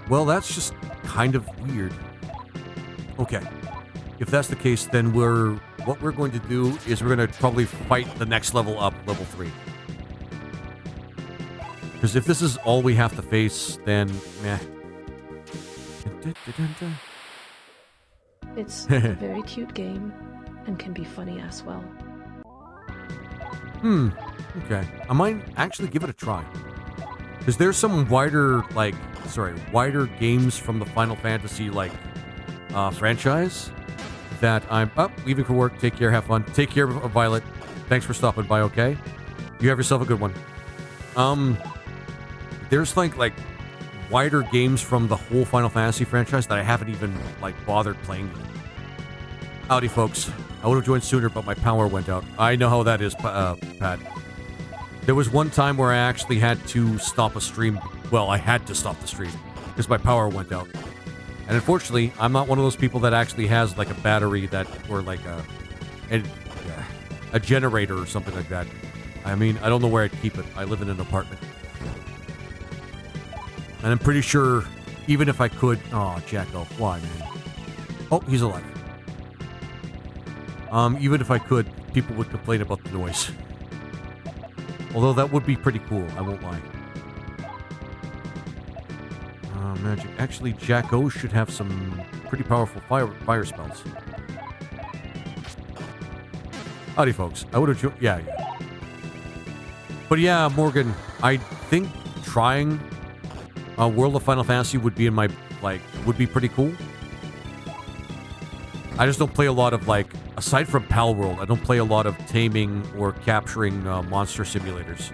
Well, that's just kind of weird. Okay. If that's the case, then what we're going to do is we're going to probably fight the next level up, level 3. Because if this is all we have to face, then, meh. It's a very cute game and can be funny as well. Okay. I might actually give it a try. Because there's some wider games from the Final Fantasy, franchise that I'm leaving for work. Take care, have fun. Take care of Violet. Thanks for stopping by, okay? You have yourself a good one. There's like wider games from the whole Final Fantasy franchise that I haven't even bothered playing yet. Howdy, folks. I would have joined sooner, but my power went out. I know how that is, Pat. There was one time where I actually had to stop a stream. Well, I had to stop the stream because my power went out. And unfortunately, I'm not one of those people that actually has a battery or a generator or something like that. I mean, I don't know where I'd keep it. I live in an apartment. And I'm pretty sure, even if I could... Oh, Jacko, why, man? Oh, he's alive. Even if I could, people would complain about the noise. Although that would be pretty cool, I won't lie. Magic. Actually, Jacko should have some pretty powerful fire spells. Howdy, folks. I would have... Yeah. But yeah, Morgan, I think trying... World of Final Fantasy would be would be pretty cool. I just don't play a lot of aside from Pal World, I don't play a lot of taming or capturing monster simulators.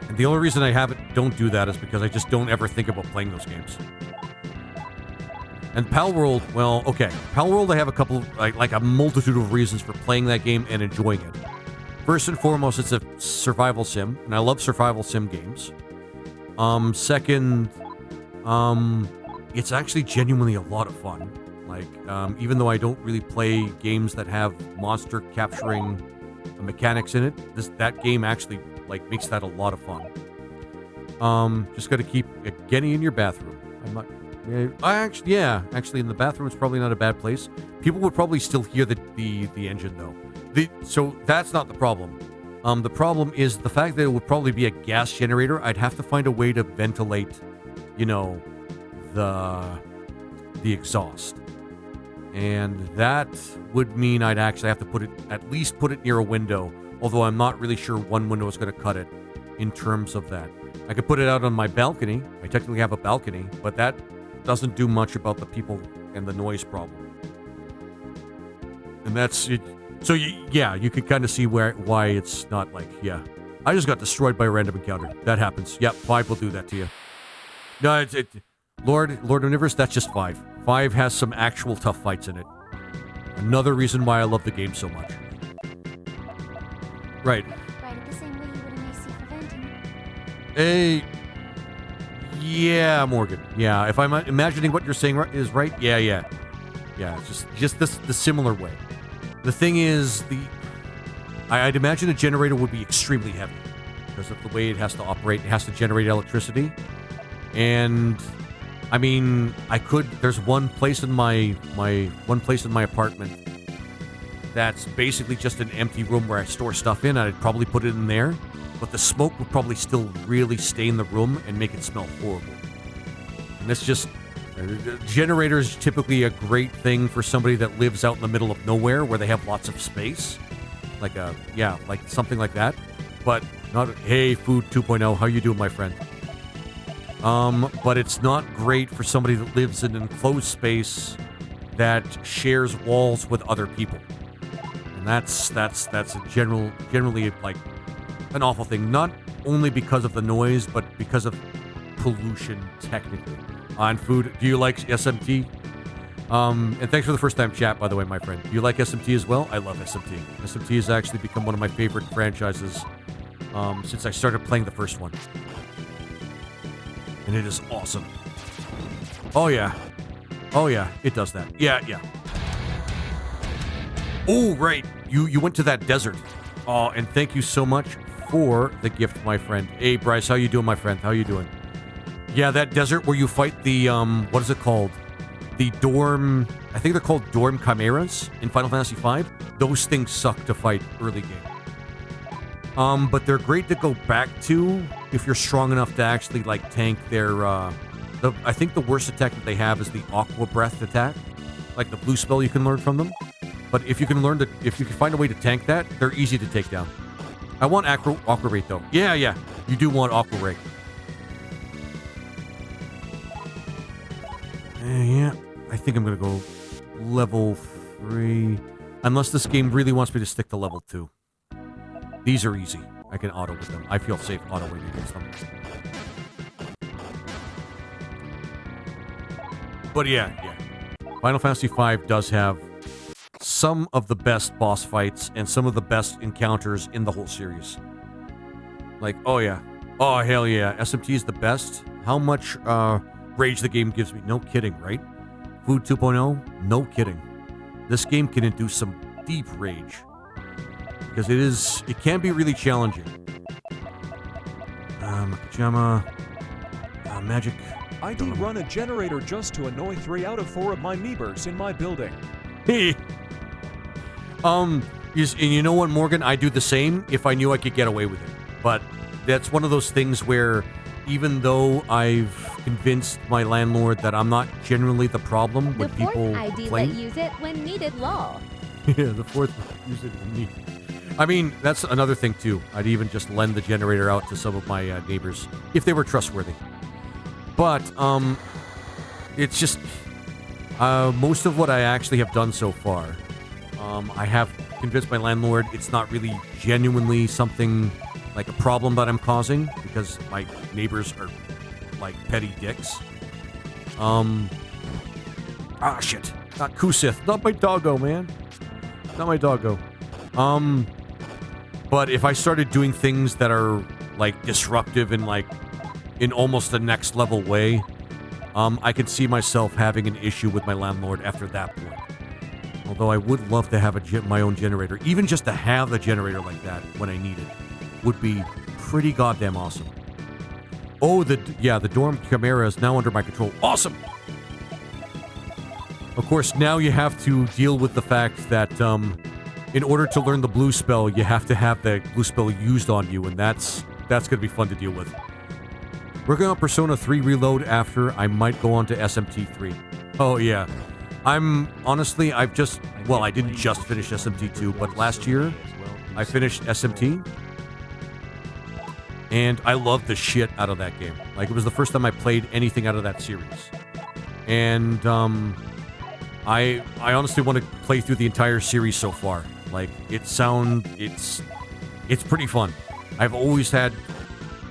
And the only reason I don't do that is because I just don't ever think about playing those games. And Pal World, well, okay. Pal World, I have a couple, a multitude of reasons for playing that game and enjoying it. First and foremost, it's a survival sim, and I love survival sim games. Second, it's actually genuinely a lot of fun. Like, even though I don't really play games that have monster capturing mechanics in it, that game actually like makes that a lot of fun. Just got to keep getting in your bathroom. I'm not. Actually, in the bathroom is probably not a bad place. People would probably still hear the engine though. So that's not the problem. The problem is the fact that it would probably be a gas generator. I'd have to find a way to ventilate, you know, the exhaust. And that would mean I'd actually have to at least put it near a window, although I'm not really sure one window is going to cut it in terms of that. I could put it out on my balcony. I technically have a balcony, but that doesn't do much about the people and the noise problem. And that's it. So you could kind of see why it's not like, I just got destroyed by a random encounter. That happens. Yep, 5 will do that to you. No, Lord Omnivorous, that's just 5. 5 has some actual tough fights in it. Another reason why I love the game so much. Right. Right, the same way you would an AC for venting. Hey. Yeah, Morgan. Yeah, if I'm imagining what you're saying is right, yeah. It's just the similar way. The thing is, I'd imagine a generator would be extremely heavy because of the way it has to operate. It has to generate electricity. And I mean, there's one place in my apartment that's basically just an empty room where I store stuff in. I'd probably put it in there, but the smoke would probably still really stain the room and make it smell horrible. And that's just generator is typically a great thing for somebody that lives out in the middle of nowhere where they have lots of space, like something like that. But not, hey, Food 2.0, how you doing, my friend? But it's not great for somebody that lives in an enclosed space that shares walls with other people. And that's generally like an awful thing, not only because of the noise, but because of pollution, technically. On Food, do you like SMT? And thanks for the first time chat, by the way, my friend. Do you like SMT as well? I love SMT. SMT has actually become one of my favorite franchises since I started playing the first one. And it is awesome. Oh yeah, it does that. Yeah. Oh, right. You went to that desert. Oh, and thank you so much for the gift, my friend. Hey, Bryce, how you doing, my friend? How you doing? Yeah, that desert where you fight the, what is it called? The dorm, I think they're called dorm chimeras in Final Fantasy V. Those things suck to fight early game. But they're great to go back to if you're strong enough to actually, like, tank their, I think the worst attack that they have is the Aqua Breath attack. Like the blue spell you can learn from them. But if you can find a way to tank that, they're easy to take down. I want Aqua Rate, though. Yeah, you do want Aqua Rate. Yeah, I think I'm going to go level 3. Unless this game really wants me to stick to level 2. These are easy. I can auto with them. I feel safe autoing against them. But yeah. Final Fantasy V does have some of the best boss fights and some of the best encounters in the whole series. Like, oh yeah. Oh, hell yeah. SMT is the best. How much, rage the game gives me. No kidding, right? Food 2.0? No kidding. This game can induce some deep rage. Because it can be really challenging. Makajama. Magic. I do run a generator just to annoy 3 out of 4 of my neighbors in my building. Hey. And you know what, Morgan? I do the same if I knew I could get away with it. But that's one of those things where even though I've convinced my landlord that I'm not generally the problem when people ID play. let use it when needed law. Yeah, the fourth use it when needed. I mean, that's another thing too. I'd even just lend the generator out to some of my neighbors if they were trustworthy. But it's just most of what I actually have done so far. I have convinced my landlord it's not really genuinely something like a problem that I'm causing because my neighbors are like petty dicks. Shit. Not Kusith. Not my doggo, man. Not my doggo. But if I started doing things that are like disruptive and like in almost the next level way, I could see myself having an issue with my landlord after that point. Although I would love to have my own generator. Even just to have the generator like that when I need it would be pretty goddamn awesome. Oh, the dorm Chimera is now under my control. Awesome! Of course, now you have to deal with the fact that in order to learn the blue spell, you have to have the blue spell used on you, and that's going to be fun to deal with. Working on Persona 3 Reload after, I might go on to SMT 3. Oh, yeah. I didn't just finish SMT 2, but last year, I finished SMT, and I loved the shit out of that game. Like, it was the first time I played anything out of that series. And, I honestly want to play through the entire series so far. Like, it's pretty fun. I've always had,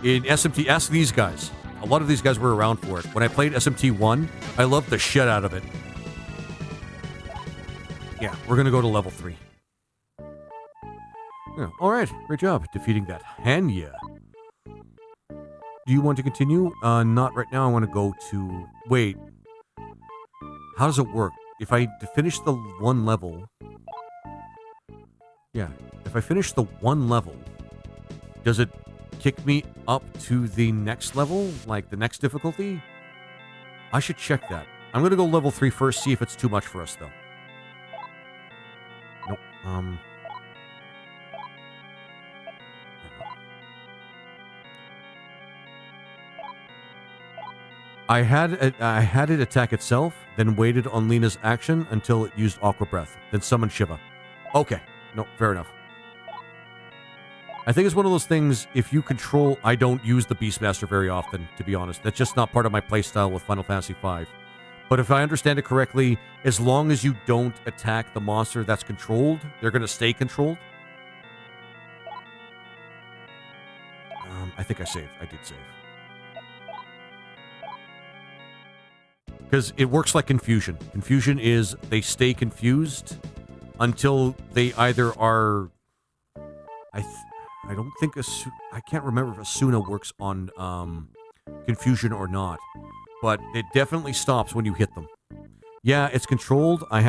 in SMT, ask these guys. A lot of these guys were around for it. When I played SMT 1, I loved the shit out of it. Yeah, we're going to go to level 3. Yeah, alright, great job defeating that Hanya. Do you want to continue? Not right now. I want to go to... Wait. How does it work? If I finish the one level... Yeah, if I finish the one level, does it kick me up to the next level? Like, the next difficulty? I should check that. I'm going to go level 3 first, see if it's too much for us, though. Nope. I had it attack itself, then waited on Lena's action until it used Aqua Breath, then summoned Shiva. Okay. No, fair enough. I think it's one of those things, if you control... I don't use the Beastmaster very often, to be honest. That's just not part of my playstyle with Final Fantasy V. But if I understand it correctly, as long as you don't attack the monster that's controlled, they're going to stay controlled. I think I saved. I did save. Because it works like confusion. Confusion is they stay confused until they either are... I don't think... I can't remember if Asuna works on confusion or not. But it definitely stops when you hit them. Yeah, it's controlled. I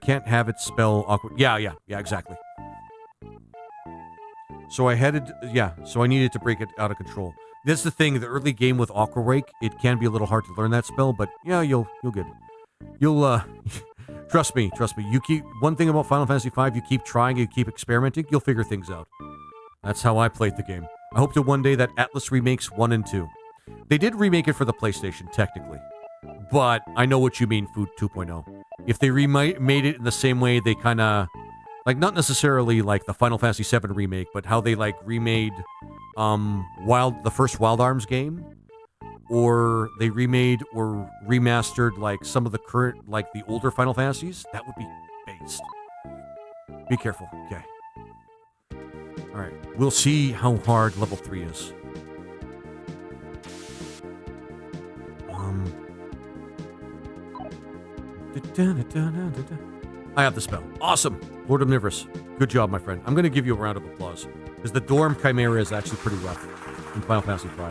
can't have it spell awkward. Yeah, exactly. So I needed to break it out of control. That's the thing, the early game with Aqua Rake, it can be a little hard to learn that spell, but yeah, you'll get it. You'll, trust me. You keep, one thing about Final Fantasy V, you keep trying, you keep experimenting, you'll figure things out. That's how I played the game. I hope to one day that Atlas remakes 1 and 2. They did remake it for the PlayStation, technically. But I know what you mean, Food 2.0. If they made it in the same way, they kind of... Like, not necessarily like the Final Fantasy VII remake, but how they, like, remade the first Wild Arms game. Or they remade or remastered, like, some of the current, like, the older Final Fantasies. That would be based. Be careful. Okay. Alright. We'll see how hard level 3 is. I have the spell. Awesome! Lord Omnivorous. Good job, my friend. I'm going to give you a round of applause. Because the Dorm Chimera is actually pretty rough in Final Fantasy V.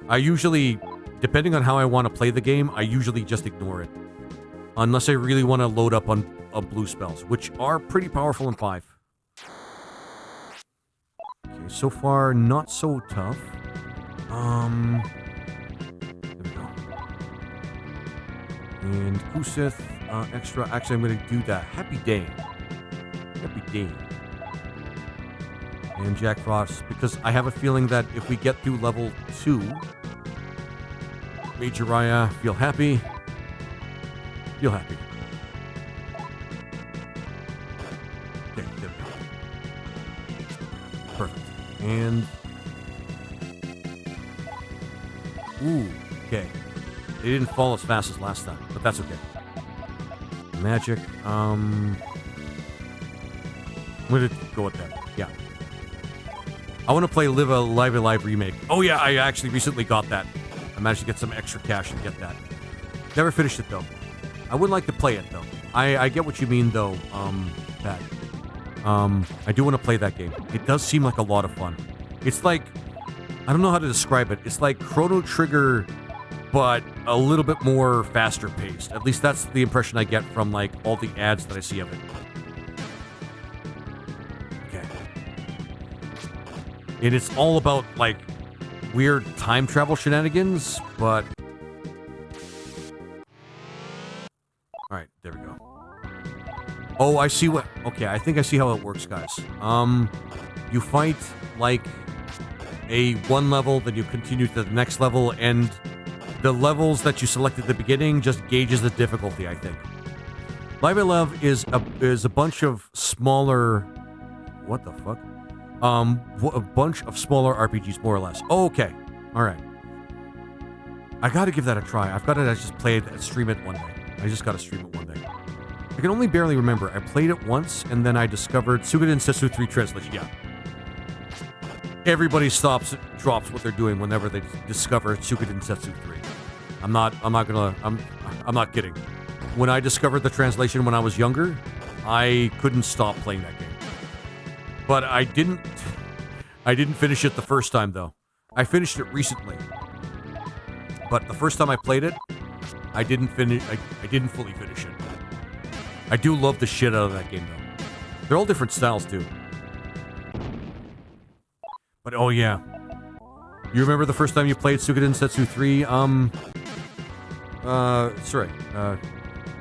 I usually, depending on how I want to play the game, I usually just ignore it. Unless I really want to load up on blue spells, which are pretty powerful in 5. Okay, so far, not so tough. There we go. And Kusith, extra. Actually, I'm going to do that. Happy Day. And Jack Frost, because I have a feeling that if we get through level 2, Major Raya, feel happy. Okay, there we go. Perfect. And... Ooh, okay. They didn't fall as fast as last time, but that's okay. Magic, I'm gonna go with that, yeah. I want to play Live Alive Remake. Oh yeah, I actually recently got that. I managed to get some extra cash and get that. Never finished it though. I would like to play it though. I get what you mean though, Pat. I do want to play that game. It does seem like a lot of fun. It's like I don't know how to describe it. It's like Chrono Trigger, but a little bit more faster paced. At least that's the impression I get from like all the ads that I see of it. Okay. And it's all about like weird time travel shenanigans, but all right, there we go. Oh, I see what. Okay, I think I see how it works, guys. You fight like a one level, then you continue to the next level, and the levels that you select at the beginning just gauges the difficulty, I think. Live I Love is a bunch of smaller. What the fuck? A bunch of smaller RPGs, more or less. Oh, okay, all right. I got to give that a try. I've got to just play it and stream it one day. I just got to stream it one day. I can only barely remember. I played it once, and then I discovered Suikoden Setsu 3 translation. Yeah. Everybody drops what they're doing whenever they discover Suikoden Setsu 3. I'm not kidding. When I discovered the translation when I was younger, I couldn't stop playing that game. But I didn't finish it the first time though. I finished it recently. But the first time I played it, I didn't fully finish it. I do love the shit out of that game though. They're all different styles too. But oh yeah. You remember the first time you played Suikoden Setsu 3?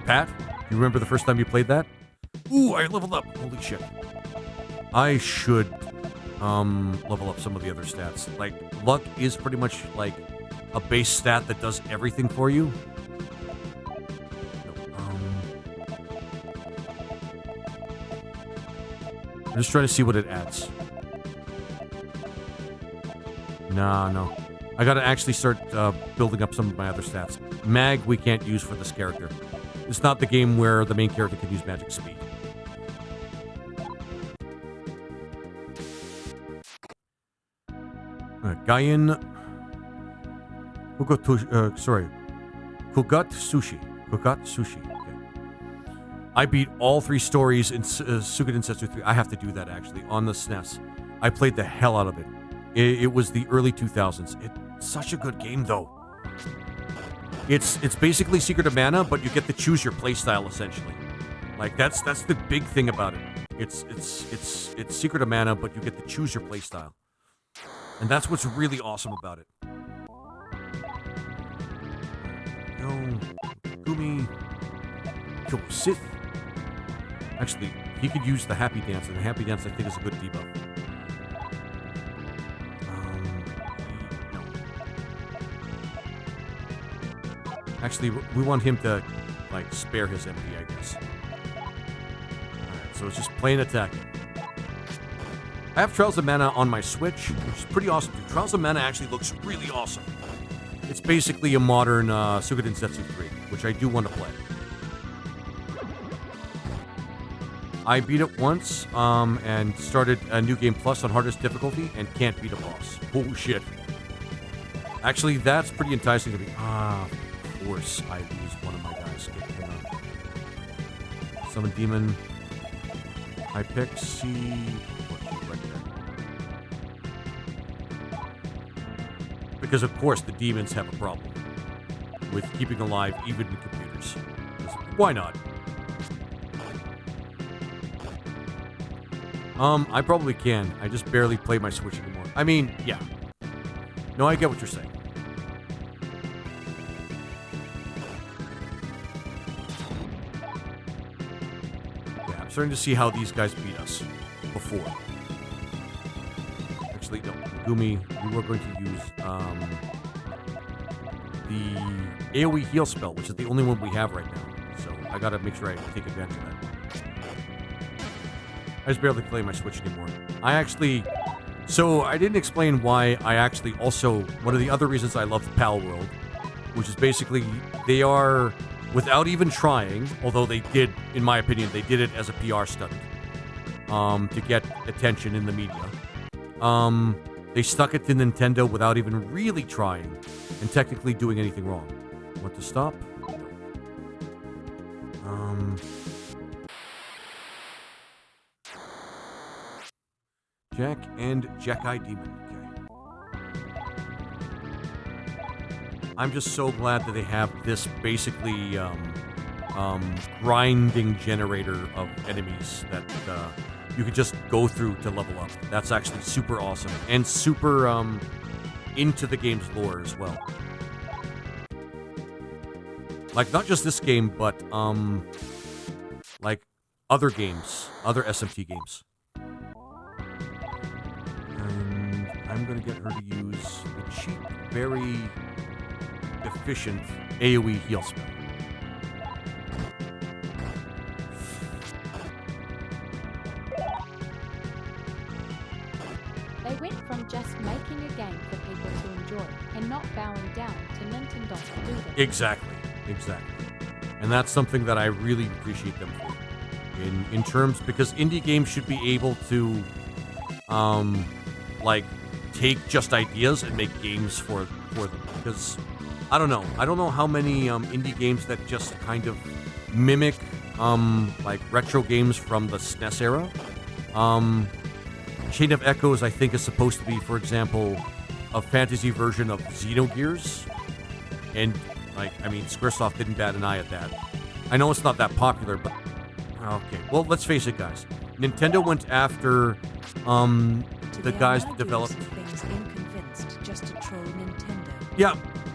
Pat? You remember the first time you played that? Ooh, I leveled up. Holy shit. I should level up some of the other stats. Like, luck is pretty much like a base stat that does everything for you. I'm just trying to see what it adds. No. I gotta actually start building up some of my other stats. Mag we can't use for this character. It's not the game where the main character can use magic speed. Gaien... Kugat Sushi. Okay. I beat all 3 stories in Suikoden Setsu 3. I have to do that, actually, on the SNES. I played the hell out of it. It was the early 2000s. It's such a good game, though. It's basically Secret of Mana, but you get to choose your playstyle, essentially. Like, that's the big thing about it. It's Secret of Mana, but you get to choose your playstyle. And that's what's really awesome about it. No. Gumi. Kill Sith. Actually, he could use the Happy Dance, and the Happy Dance, I think, is a good debuff. No. Actually, we want him to, like, spare his MP, I guess. Alright, so it's just plain attack. I have Trials of Mana on my Switch, which is pretty awesome, dude. Trials of Mana actually looks really awesome. It's basically a modern Suikoden Setsu 3, which I do want to play. I beat it once, and started a New Game Plus on hardest difficulty, and can't beat a boss. Oh, shit. Actually, that's pretty enticing to me. Of course I lose one of my guys. Hang on. Summon Demon. I pick C... Because, of course, the demons have a problem with keeping alive even in computers. Why not? I probably can. I just barely play my Switch anymore. I mean, yeah. No, I get what you're saying. Yeah, I'm starting to see how these guys beat us before. Actually, no. Gumi, we were going to use the AoE heal spell, which is the only one we have right now. So I gotta make sure I take advantage of that. I just barely play my Switch anymore. So I didn't explain why I actually also, one of the other reasons I love Pal World, which is basically, they are, without even trying, although they did, in my opinion, they did it as a PR stunt, to get attention in the media. They stuck it to Nintendo without even really trying, and technically doing anything wrong. Want to stop? Jack and Jack-Eye Demon. Okay. I'm just so glad that they have this basically grinding generator of enemies that you can just go through to level up. That's actually super awesome and super into the game's lore as well. Like, not just this game, but like other games, other SMT games. And I'm going to get her to use the cheap, very efficient AoE heal spell. They went from just making a game for people to enjoy and not bowing down to Nintendo to do that. Exactly. And that's something that I really appreciate them for. In terms, because indie games should be able to like take just ideas and make games for them. Because I don't know how many indie games that just kind of mimic like retro games from the SNES era. Chain of Echoes, I think, is supposed to be, for example, a fantasy version of Xenogears. And, like, I mean, Squaresoft didn't bat an eye at that. I know it's not that popular, but... Okay, well, let's face it, guys. Nintendo went after the guys that developed... Things inconvinced just to troll Nintendo. Yeah.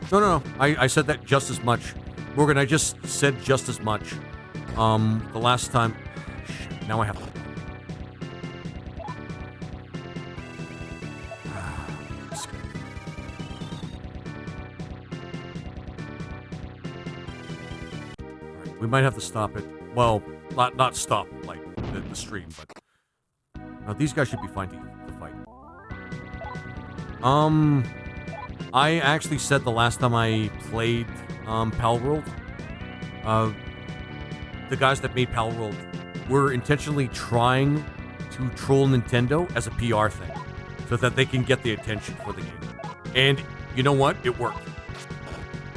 No. I said that just as much. Morgan, I just said just as much. The last time... Shit, now I have to... We might have to stop it. Well, not stop, like, the stream, but... Now, these guys should be fine to fight. I actually said the last time I played, Palworld, the guys that made Palworld were intentionally trying to troll Nintendo as a PR thing, so that they can get the attention for the game. And, you know what? It worked.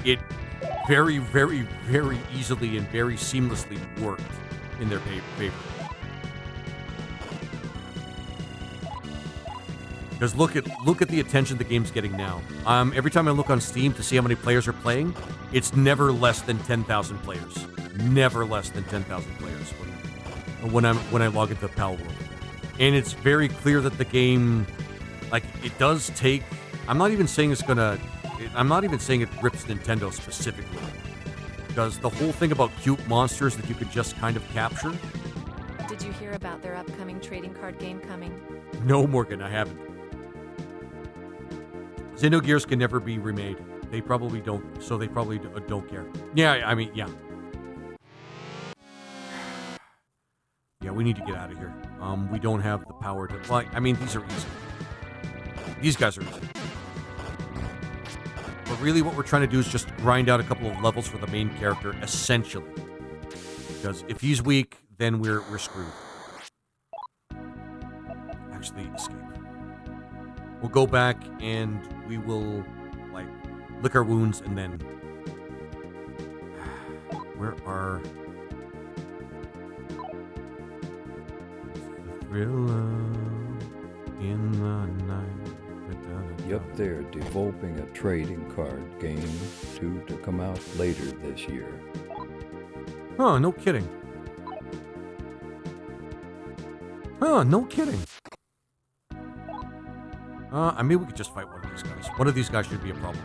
It very, very, very easily and very seamlessly worked in their favor. Because look at the attention the game's getting now. Every time I look on Steam to see how many players are playing, it's never less than 10,000 players. Never less than 10,000 players when I log into Palworld. And it's very clear that the game, like, it does take. I'm not even saying it rips Nintendo specifically, because the whole thing about cute monsters that you could just kind of capture. Did you hear about their upcoming trading card game coming? No, Morgan, I haven't. Xenogears can never be remade. They probably don't, so they probably don't care. Yeah, I mean, yeah. Yeah, we need to get out of here. We don't have the power to... Well, I mean, these are easy. These guys are easy. But really what we're trying to do is just grind out a couple of levels for the main character, essentially. Because if he's weak, then we're screwed. Actually, escape. We'll go back and we will, like, lick our wounds and then... Where are... The thriller in the night. Yep, they're developing a trading card game to come out later this year. Huh, no kidding. Huh, no kidding. I mean, we could just fight one of these guys. One of these guys should be a problem.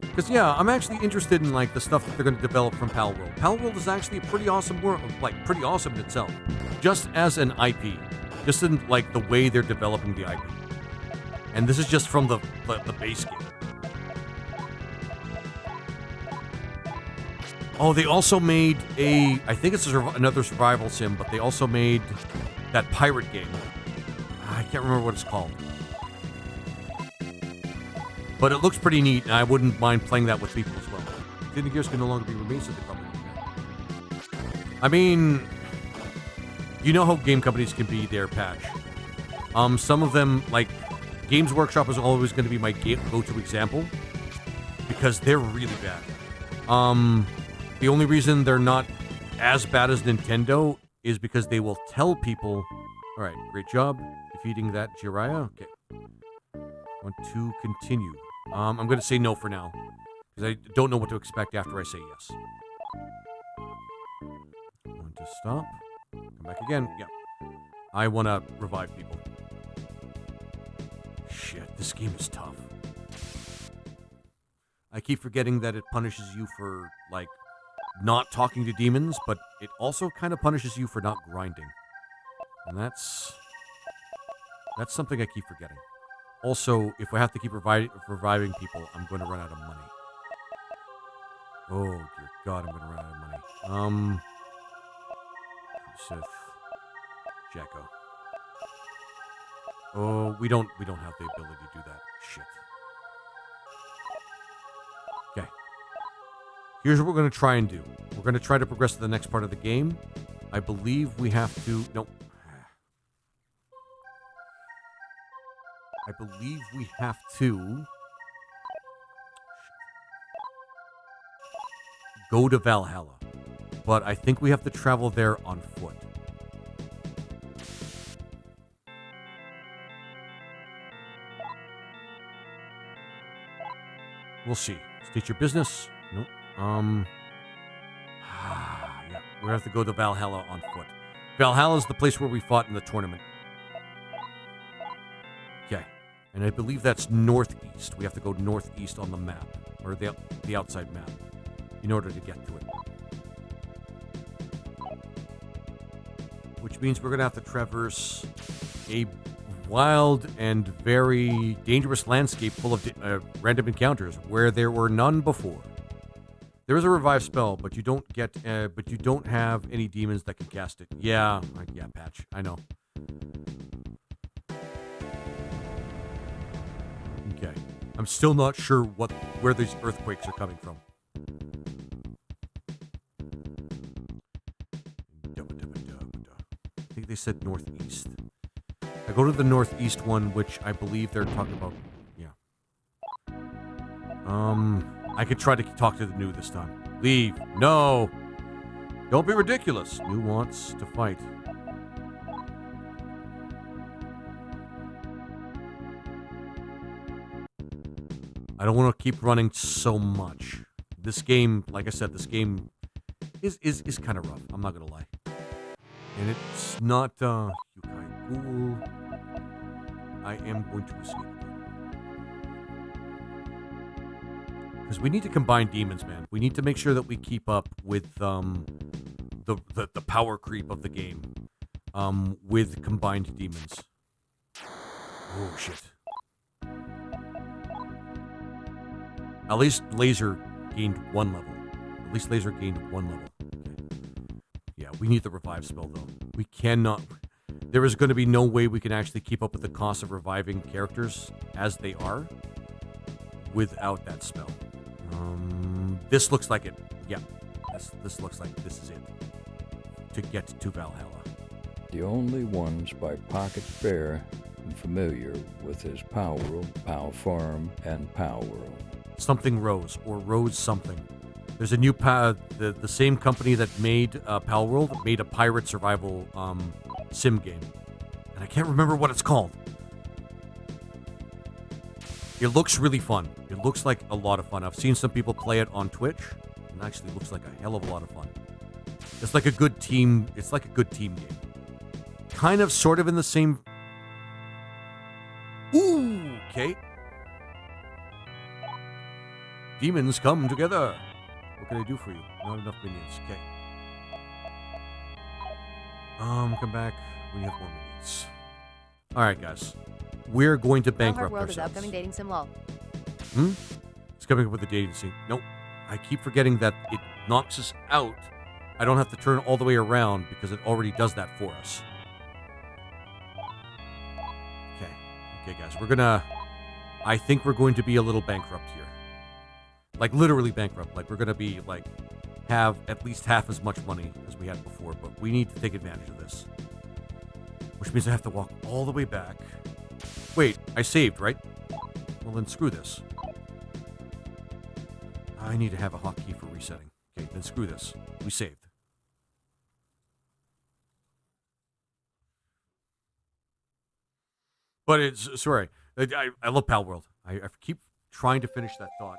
Because, yeah, I'm actually interested in, like, the stuff that they're going to develop from Palworld. Palworld is actually a pretty awesome world, like, pretty awesome in itself. Just as an IP. Just in, like, the way they're developing the IP. And this is just from the base game. Oh, they also made I think it's another survival sim, but they also made that pirate game. I can't remember what it's called. But it looks pretty neat, and I wouldn't mind playing that with people as well. Xenogears can no longer be remade, so they probably don't. I mean, you know how game companies can be there, Patch. Some of them, like... Games Workshop is always going to be my go-to example because they're really bad. The only reason they're not as bad as Nintendo is because they will tell people, all right, great job defeating that Jiraiya. Okay. Want to continue. I'm going to say no for now. Because I don't know what to expect after I say yes. Want to stop. Come back again. Yeah. I want to revive people. Shit, this game is tough. I keep forgetting that it punishes you for, like, not talking to demons, but it also kind of punishes you for not grinding. And that's something I keep forgetting. Also, if I have to keep reviving people, I'm going to run out of money. Oh, dear God, I'm going to run out of money. Sith. Jacko. Oh, we don't have the ability to do that. Shit. Okay. Here's what we're going to try and do. We're going to try to progress to the next part of the game. I believe we have to... Nope. I believe we have to... go to Valhalla. But I think we have to travel there on foot. We'll see. State your business. Nope. Yeah, we have to go to Valhalla on foot. Valhalla is the place where we fought in the tournament. Okay. And I believe that's northeast. We have to go northeast on the map. Or the outside map. In order to get to it. Which means we're going to have to traverse a wild and very dangerous landscape full of random encounters where there were none before. There is a revive spell, but you don't get, but you don't have any demons that can cast it. Yeah, Patch. I know. Okay, I'm still not sure where these earthquakes are coming from. I think they said northeast. I go to the northeast one, which I believe they're talking about. Yeah. I could try to talk to the new this time. Leave. No. Don't be ridiculous. New wants to fight. I don't want to keep running so much. This game, like I said, this game is kind of rough. I'm not gonna lie. And it's not, Yukai Ghoul. I am going to escape. Because we need to combine demons, man. We need to make sure that we keep up with, the power creep of the game. With combined demons. Oh, shit. At least Laser gained 1 level. At least Laser gained 1 level. Yeah, we need the revive spell, though. We cannot... There is going to be no way we can actually keep up with the cost of reviving characters as they are without that spell. This looks like it. Yeah, this looks like this is it. To get to Valhalla. The only ones by pocket fair and familiar with his Pow World, Pow Farm, and Pow World. Something Rose, or Rose something. There's a new the same company that made Pal World made a pirate survival sim game, and I can't remember what it's called. It looks really fun. It looks like a lot of fun. I've seen some people play it on Twitch, and it actually looks like a hell of a lot of fun. It's like a good team. It's like a good team game. Kind of, sort of in the same. Ooh, okay. Demons come together. What can I do for you? Not enough minions. Okay. Come back when you have more minions. All right, guys. We're going to bankrupt World ourselves. is upcoming dating sim lol. It's coming up with the dating scene. Nope. I keep forgetting that it knocks us out. I don't have to turn all the way around because it already does that for us. Okay, guys. We're gonna... I think we're going to be a little bankrupt here. Like, literally bankrupt. Like, we're going to be, like, have at least half as much money as we had before. But we need to take advantage of this. Which means I have to walk all the way back. Wait, I saved, right? Well, then screw this. I need to have a hotkey for resetting. Okay, then screw this. We saved. But it's... Sorry. I love Pal World. I keep trying to finish that thought.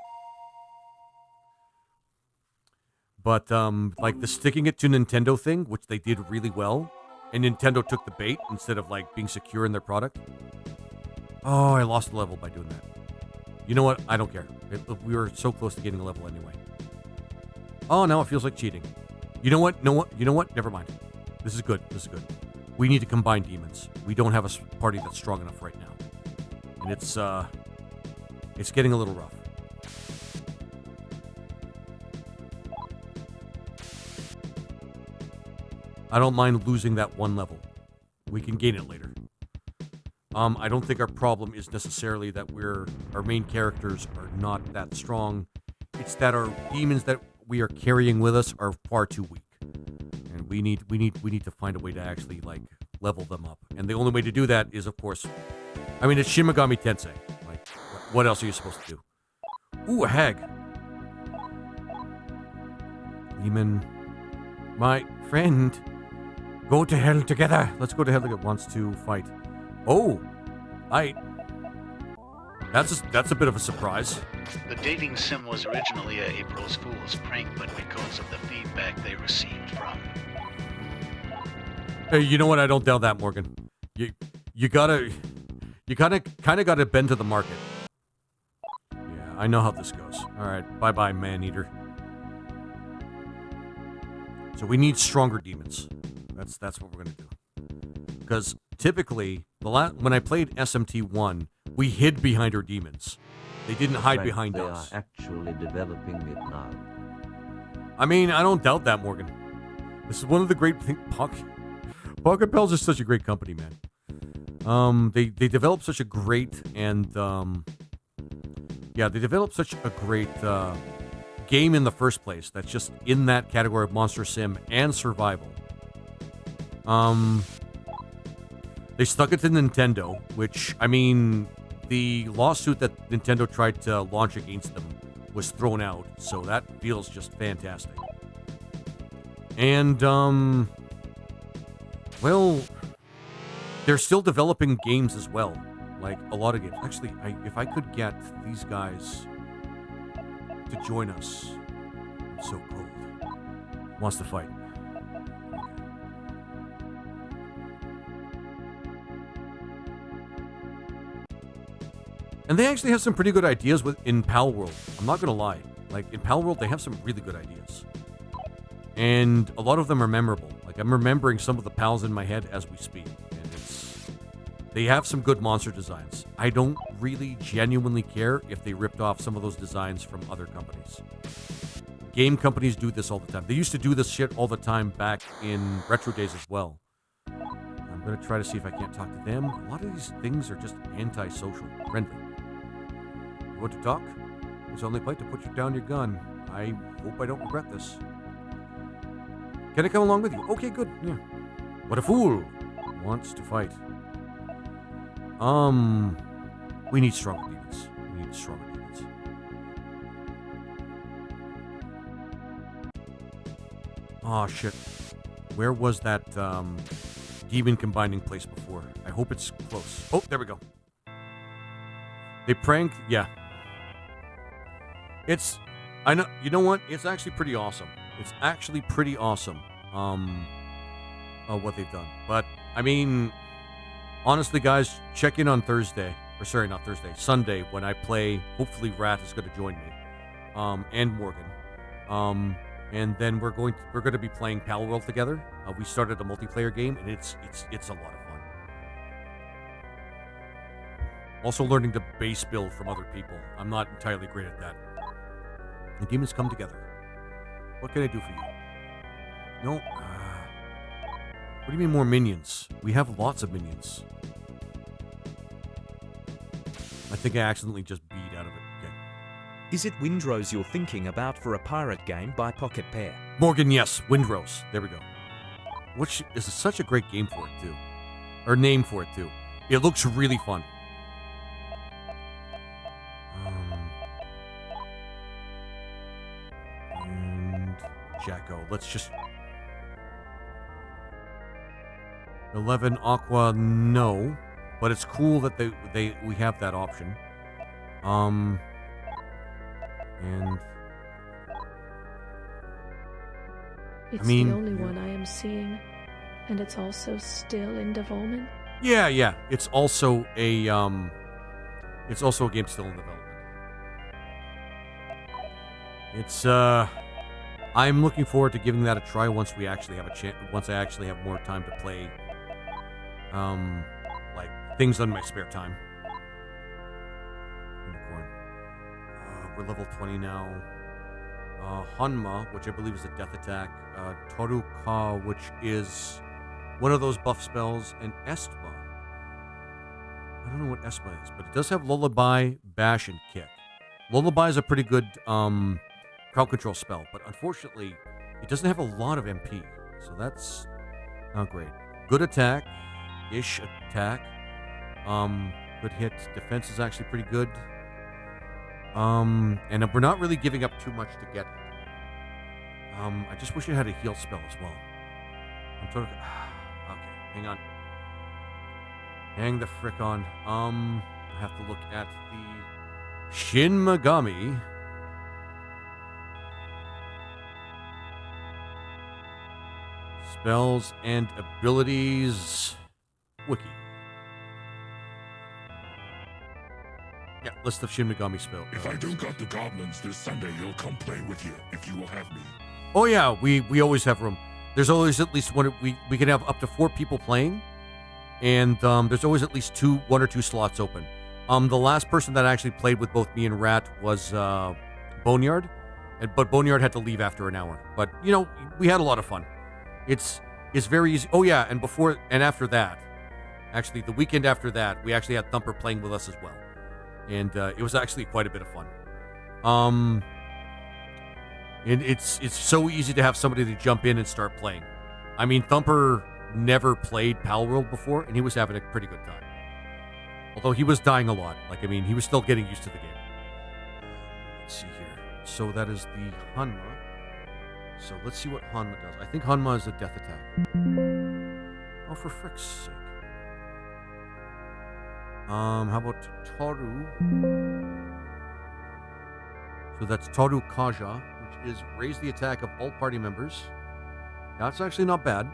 But, like, the sticking it to Nintendo thing, which they did really well, and Nintendo took the bait instead of, like, being secure in their product. Oh, I lost a level by doing that. You know what? I don't care. We were so close to getting a level anyway. Oh, now it feels like cheating. You know what? You know what? Never mind. This is good. This is good. We need to combine demons. We don't have a party that's strong enough right now. And it's getting a little rough. I don't mind losing that one level. We can gain it later. I don't think our problem is necessarily that our main characters are not that strong. It's that our demons that we are carrying with us are far too weak. And we need to find a way to actually, like, level them up. And the only way to do that is, of course, I mean, it's Shin Megami Tensei. Like, what else are you supposed to do? Ooh, a hag. Demon, my friend, go to hell together. Let's go to hell together. Wants to fight. Oh, that's a bit of a surprise. The dating sim was originally a April's Fool's prank, but because of the feedback they received from. Hey, you know what? I don't doubt that, Morgan. You kind of gotta bend to the market. Yeah, I know how this goes. All right, bye, man-eater. So we need stronger demons. That's what we're gonna do. Because typically, when I played SMT1, we hid behind our demons. They didn't hide behind us. They are actually developing it now. I mean, I don't doubt that, Morgan. This is one of the great things. Pocket Pals is such a great company, man. They develop such a great and they developed such a great game in the first place. That's just in that category of monster sim and survival. They stuck it to Nintendo, which, I mean, the lawsuit that Nintendo tried to launch against them was thrown out, so that feels just fantastic. And, well, they're still developing games as well, like a lot of games. Actually, if I could get these guys to join us, I'm so cold. Wants to fight. And they actually have some pretty good ideas in Pal World. I'm not going to lie. Like, in Pal World, they have some really good ideas. And a lot of them are memorable. Like, I'm remembering some of the pals in my head as we speak. And they have some good monster designs. I don't really genuinely care if they ripped off some of those designs from other companies. Game companies do this all the time. They used to do this shit all the time back in retro days as well. I'm going to try to see if I can't talk to them. A lot of these things are just anti-social, friendly. You want to talk? It's only polite to put down your gun. I hope I don't regret this. Can I come along with you? Okay, good. Yeah. What a fool wants to fight. We need stronger demons. We need stronger demons. Oh shit. Where was that demon combining place before? I hope it's close. Oh, there we go. They pranked, yeah. I know, you know what? It's actually pretty awesome. It's actually pretty awesome, what they've done. But, I mean, honestly, guys, check in on Thursday. Or, sorry, not Thursday. Sunday, when I play. Hopefully, Rat is going to join me. And Morgan. And then we're going to be playing Pal World together. We started a multiplayer game, and it's a lot of fun. Also learning to base build from other people. I'm not entirely great at that. The demons come together. What can I do for you? No. What do you mean more minions? We have lots of minions. I think I accidentally just beat out of it. Okay. Is it Windrose you're thinking about for a pirate game by Pocket Pair? Morgan, yes. Windrose. There we go. Which is such a great game for it, too. Or name for it, too. It looks really fun. And Jacko. Let's just... 11 Aqua, no. But it's cool that we have that option. And It's mean, the only one I am seeing, and it's also still in development. yeah. It's also a game still in development. It's I'm looking forward to giving that a try once we actually have a chance. Once I actually have more time to play, like things on my spare time. Unicorn. We're level 20 now. Hanma, which I believe is a death attack. Toruka, which is one of those buff spells, and Estma. I don't know what Estma is, but it does have Lullaby, Bash, and Kick. Lullaby is a pretty good crowd control spell, but unfortunately, it doesn't have a lot of MP, so that's not great. Good attack-ish attack. Good hit. Defense is actually pretty good. And we're not really giving up too much to get it. I just wish it had a heal spell as well. I'm trying to... Okay, hang on. Hang the frick on. I have to look at the Shin Megami. Spells and abilities wiki. Yeah, list of Shin Megami spells. If I don't got the goblins this Sunday, you'll come play with you, if you will have me. Oh yeah, we always have room. There's always at least one. We can have up to 4 people playing, and there's always at least 1 or 2 slots open. The last person that actually played with both me and Rat was Boneyard, but Boneyard had to leave after an hour. But you know, we had a lot of fun. It's very easy. Oh yeah, and before and after that, actually the weekend after that, we actually had Thumper playing with us as well, and it was actually quite a bit of fun. And it's so easy to have somebody to jump in and start playing. I mean, Thumper never played Pal World before, and he was having a pretty good time. Although he was dying a lot. Like, I mean, he was still getting used to the game. Let's see here. So that is the Hanma. So let's see what Hanma does. I think Hanma is a death attack. Oh, for frick's sake. How about Toru? So that's Toru Kaja, which is raise the attack of all party members. That's actually not bad.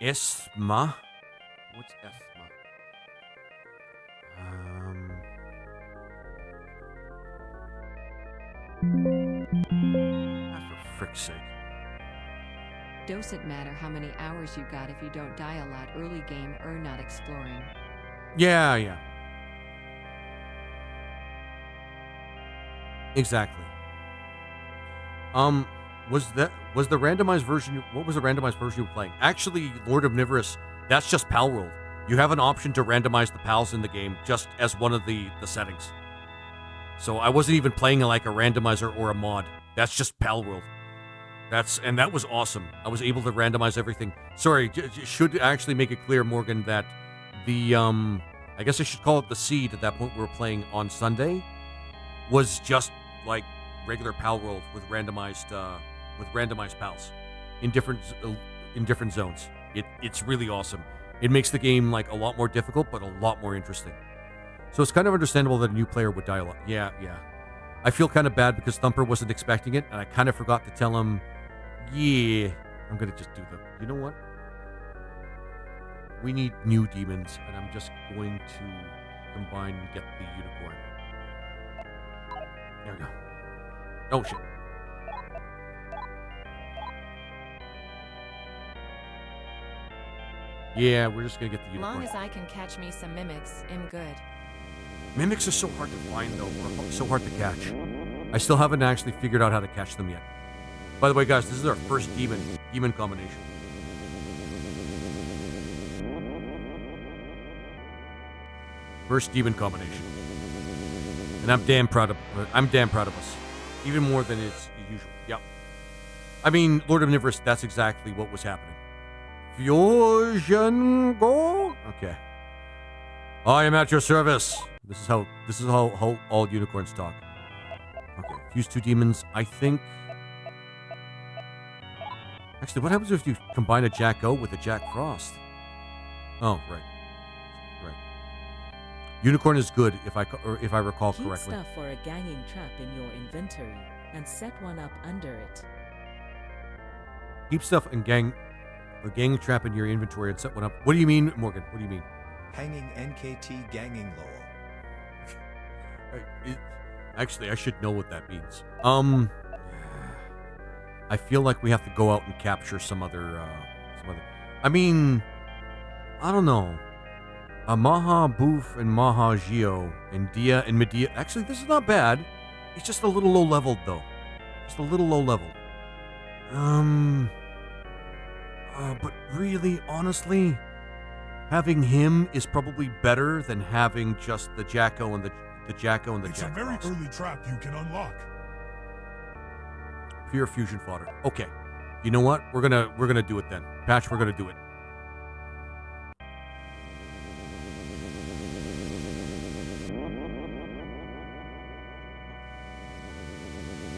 Esma. What's Esma? For frick's sake. Doesn't matter how many hours you got if you don't die a lot early game or not exploring. Yeah. Exactly. Was the randomized version? What was the randomized version you were playing? Actually, Lord of Niverus, that's just Pal World. You have an option to randomize the pals in the game just as one of the settings. So I wasn't even playing like a randomizer or a mod. That's just Pal World. And that was awesome. I was able to randomize everything. Sorry, should actually make it clear, Morgan, that the I guess I should call it the seed at that point we were playing on Sunday was just like regular Pal World with randomized pals in different zones. It's really awesome. It makes the game like a lot more difficult, but a lot more interesting. So it's kind of understandable that a new player would die a lot. Yeah. I feel kind of bad because Thumper wasn't expecting it, and I kind of forgot to tell him, yeah, I'm going to just do you know what? We need new demons, and I'm just going to combine and get the unicorn. There we go. Oh, shit. Yeah, we're just going to get the unicorn. Long as I can catch me some mimics, I'm good. Mimics are so hard to find, though, or so hard to catch. I still haven't actually figured out how to catch them yet. By the way, guys, this is our first demon combination. First demon combination. And I'm damn proud of us. Even more than it's usual. Yep. I mean, Lord of Niverus, that's exactly what was happening. Fusion go? Okay. I am at your service. This is how all unicorns talk. Okay. Fuse 2 demons. I think. Actually, what happens if you combine a Jack O with a Jack Frost? Oh, right. Unicorn is good if I recall Keep correctly. stuff for a ganging trap in your inventory and set one up under it. Keep stuff and gang trap in your inventory and set one up. What do you mean, Morgan? What do you mean? Hanging NKT ganging lol. Actually, I should know what that means. I feel like we have to go out and capture some other. I mean, I don't know. Maha Boof and Maha Geo and Dia and Medea. Actually, this is not bad. It's just a little low leveled though. Just a little low leveled. But really, honestly, having him is probably better than having just the Jacko and the Jacko and the It's Jack a very Frost. early trap you can unlock. Pure fusion fodder. Okay. You know what? We're gonna do it then. Patch, we're gonna do it.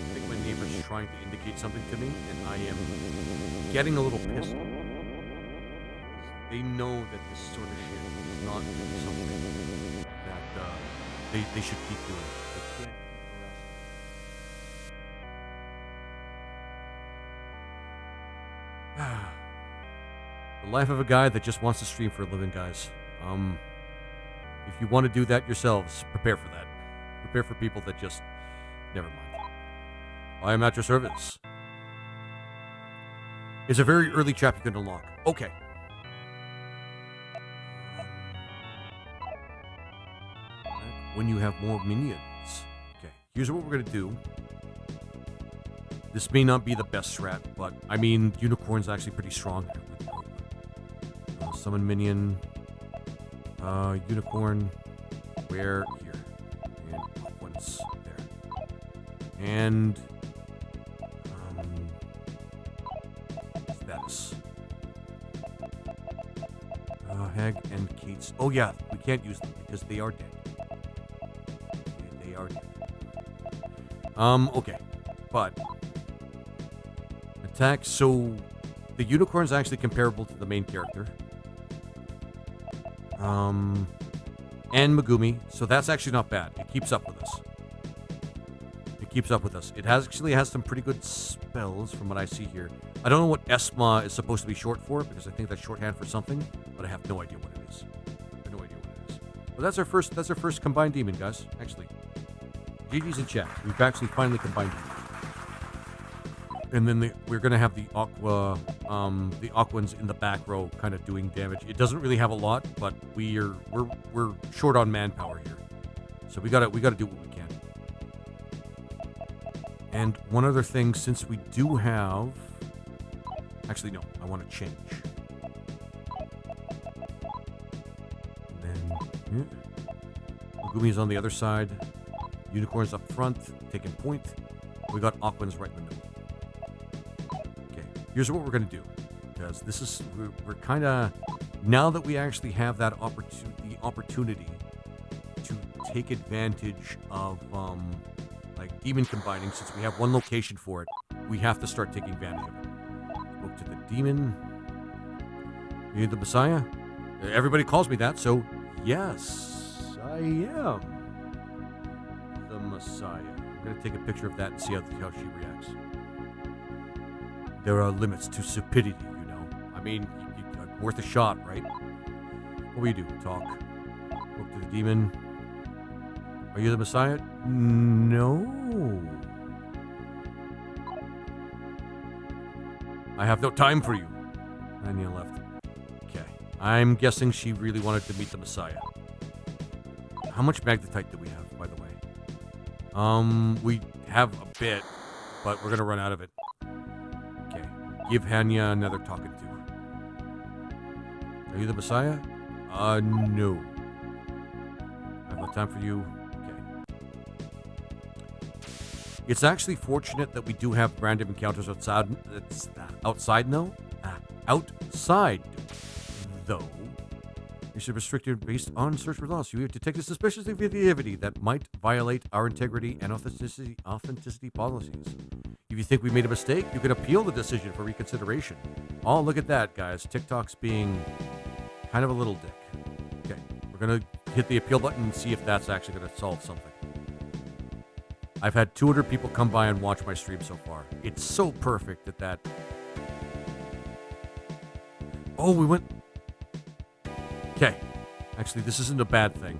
I think my neighbor's trying to indicate something to me, and I am getting a little pissed. They know that this sort of shit is not something that they should keep doing. They can't. The life of a guy that just wants to stream for a living, guys. If you want to do that yourselves, prepare for that. Prepare for people that just... Never mind. I am at your service. It's a very early trap you can unlock. Okay. When you have more minions. Okay, here's what we're going to do. This may not be the best strat, but I mean, Unicorn's actually pretty strong. Summon minion. Unicorn. Where? Here. And once there. And status. Hag and Kate's. Oh yeah, we can't use them because they are dead. They are dead. Okay. But attack, so the Unicorn's actually comparable to the main character. And Megumi, so that's actually not bad. It keeps up with us. It keeps up with us. It actually has some pretty good spells from what I see here. I don't know what Esma is supposed to be short for, because I think that's shorthand for something, but I have no idea what it is. I have no idea what it is. But that's our first combined demon, guys. Actually, GG's in chat. We've actually finally combined demon. And then we're gonna have the Aquans in the back row, kind of doing damage. It doesn't really have a lot, but we're short on manpower here, so we gotta do what we can. And one other thing, since we do have, actually no, I want to change. And then Megumi's on the other side, Unicorn's up front, taking point. We got Aquans right in the middle. Here's what we're going to do, because this is, we're kind of, now that we actually have that opportunity to take advantage of, like, demon combining, since we have one location for it, we have to start taking advantage of it. Look to the demon. Are you the Messiah? Everybody calls me that, so yes, I am the Messiah. I'm going to take a picture of that and see how she reacts. There are limits to stupidity, you know. I mean, worth a shot, right? What will you do? Talk. Look to the demon. Are you the Messiah? No. I have no time for you. And you left. Okay. I'm guessing she really wanted to meet the Messiah. How much magnetite do we have, by the way? We have a bit, but we're gonna run out of it. Give Hanya another talking to. Are you the Messiah? No. I have no time for you. Okay. It's actually fortunate that we do have random encounters outside. Outside, though. Outside, though. You should restrict it based on search results. You have detected suspicious activity that might violate our integrity and authenticity policies. If you think we made a mistake, you can appeal the decision for reconsideration. Oh, look at that, guys. TikTok's being kind of a little dick. Okay, we're going to hit the appeal button and see if that's actually going to solve something. I've had 200 people come by and watch my stream so far. It's so perfect at that. Oh, we went... Okay. Actually, this isn't a bad thing.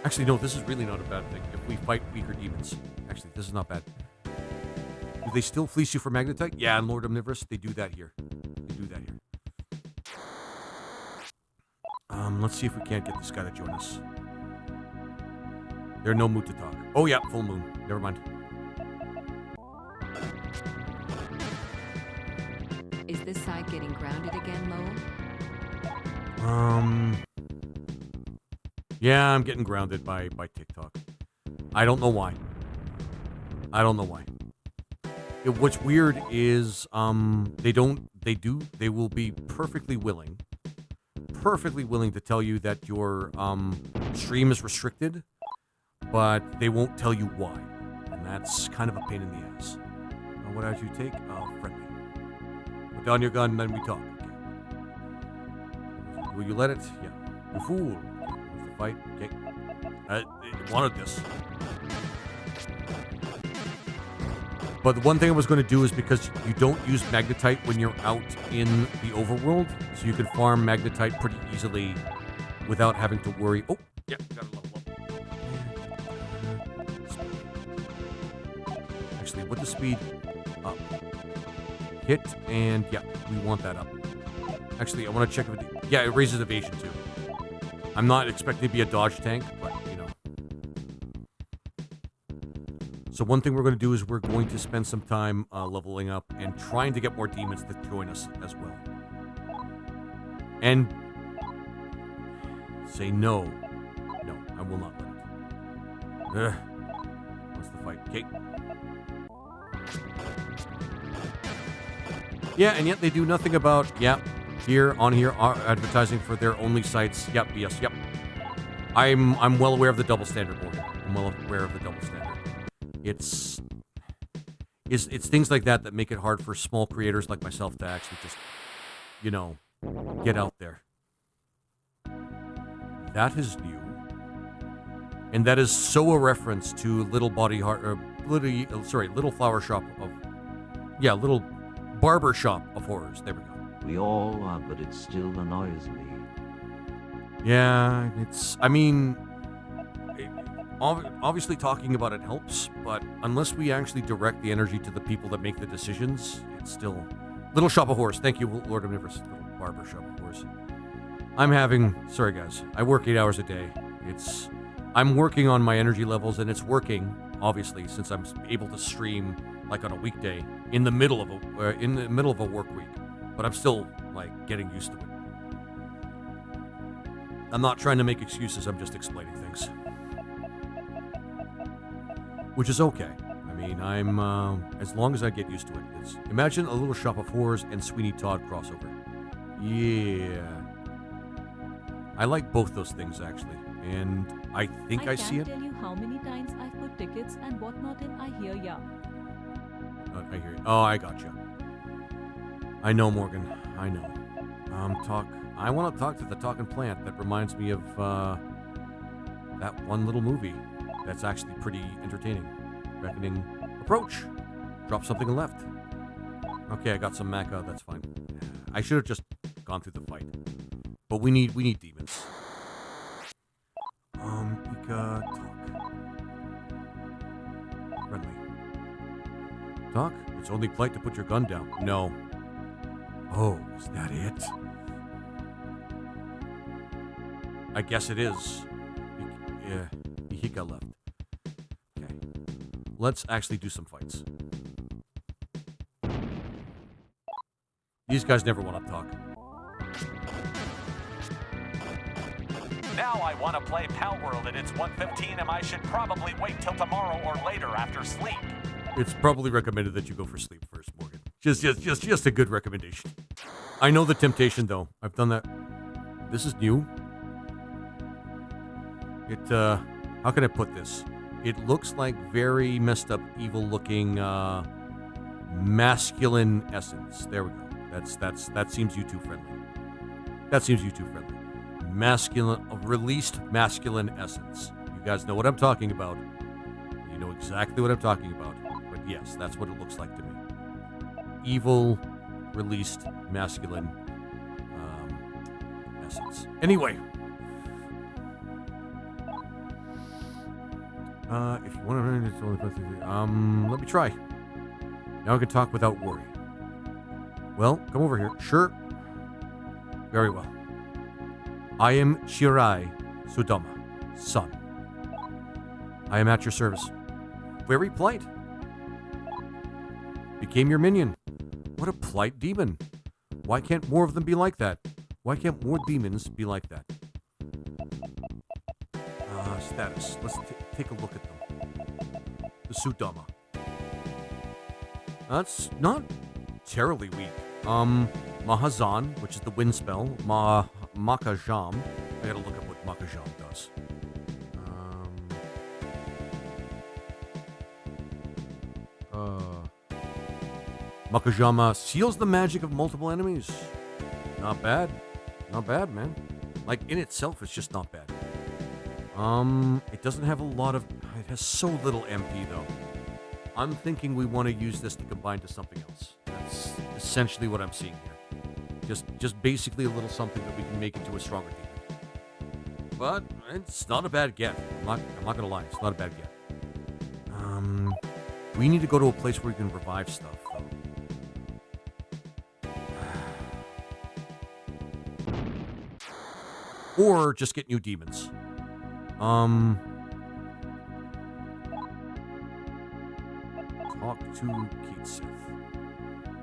Actually, no, this is really not a bad thing. If we fight weaker demons. Actually, this is not bad. Do they still fleece you for magnetite? Yeah, in Lord Omnivorous, they do that here. They do that here. Let's see if we can't get this guy to join us. They're no mood to talk. Oh yeah, full moon. Never mind. Is this side getting grounded again, Lowell? Yeah, I'm getting grounded by TikTok. I don't know why. What's weird is they will be perfectly willing to tell you that your stream is restricted, but they won't tell you why. And that's kind of a pain in the ass. What did you take? Friendly. Put down your gun and then we talk. Okay. Will you let it? Yeah. You fool. Okay. What's the fight? Okay. It wanted this. But the one thing I was going to do is because you don't use magnetite when you're out in the overworld, so you can farm magnetite pretty easily without having to worry. Oh, yeah, got a level up. Actually, with the speed up. Hit, and yeah, we want that up. Actually, I want to check if it raises evasion too. I'm not expecting to be a dodge tank, but you know. So one thing we're going to do is we're going to spend some time leveling up and trying to get more demons to join us as well. And say no. No, I will not let it. What's the fight? Okay. Yeah, and yet they do nothing about, here are advertising for their only sites. Yep, yes, yep. I'm well aware of the double standard, Morgan. I'm well aware of the double standard. It's things like that make it hard for small creators like myself to actually just, get out there. That is new. And that is so a reference to Little Flower Shop of... Yeah, Little Barber Shop of Horrors. There we go. We all are, but it still annoys me. Yeah, obviously talking about it helps, but unless we actually direct the energy to the people that make the decisions, it's still... Little Shop of Horrors. Thank you, Lord Omnivorous. Little Barber Shop of Horrors. Sorry guys, I work 8 hours a day. I'm working on my energy levels, and it's working, obviously, since I'm able to stream like on a weekday in the middle of a work week. But I'm still getting used to it. I'm not trying to make excuses, I'm just explaining things. Which is okay. I mean, I'm as long as I get used to it. Imagine a Little Shop of Horrors and Sweeney Todd crossover. Yeah. I like both those things actually, and I think I see it. I can't tell you how many times I've put tickets and whatnot in I hear ya. I hear you. Oh, I gotcha. I know, Morgan. I know. I want to talk to the talking plant. That reminds me of that one little movie that's actually pretty entertaining. Reckoning Approach. Drop something and left. Okay, I got some Maca. That's fine. I should have just gone through the fight. But we need demons. Ika, talk. Friendly. Talk? It's only polite to put your gun down. No. Oh, is that it? I guess it is. Yeah, Ika left. Okay. Let's actually do some fights. These guys never want to talk. Now I want to play Pal World and it's 1:15 and I should probably wait till tomorrow or later after sleep. It's probably recommended that you go for sleep first, Morgan. Just a good recommendation. I know the temptation though. I've done that. This is new. How can I put this? It looks like very messed up, evil looking masculine essence. There we go. That seems YouTube friendly. released masculine essence. You guys know what I'm talking about. You know exactly what I'm talking about. But yes, that's what it looks like to me. Evil, released masculine essence. Anyway. If you want to, let me try. Now I can talk without worry. Well, come over here. Sure. Very well. I am Shirai Sudama, son. I am at your service. Very polite. Became your minion. What a polite demon. Why can't more of them be like that? Why can't more demons be like that? Status. Let's take a look at them. The Sudama. That's not terribly weak. Mahazan, which is the wind spell. Makajam. I gotta look up what Makajam does. Makajama seals the magic of multiple enemies. Not bad. Not bad, man. Like, in itself, it's just not bad. It doesn't have a lot of... It has so little MP, though. I'm thinking we want to use this to combine to something else. That's essentially what I'm seeing here. Just basically a little something that we can make into a stronger demon. But it's not a bad get. I'm not gonna lie, it's not a bad get. We need to go to a place where we can revive stuff, though. Or just get new demons. Talk to Kate Sith.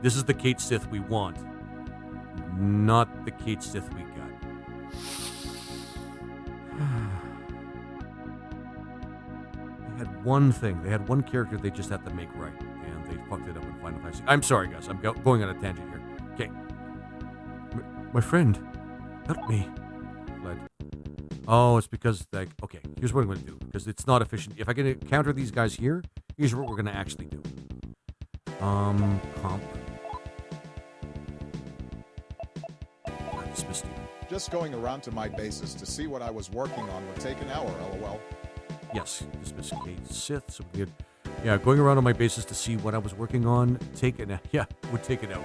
This is the Kate Sith we want, not the Kate Sith we got. They had one thing. They had one character they just had to make right, and they fucked it up in Final Fantasy. I'm sorry, guys. I'm going on a tangent here. Okay. My friend, help me. Fled. Oh, it's because, like, okay, here's what I'm going to do, because it's not efficient. If I can counter these guys here, here's what we're going to actually do. Comp. Dismiss Steven. Just going around to my bases to see what I was working on would take an hour, lol. Yes, dismiss Kate Sith. So we could, yeah, going around on my bases to see what I was working on would take an hour.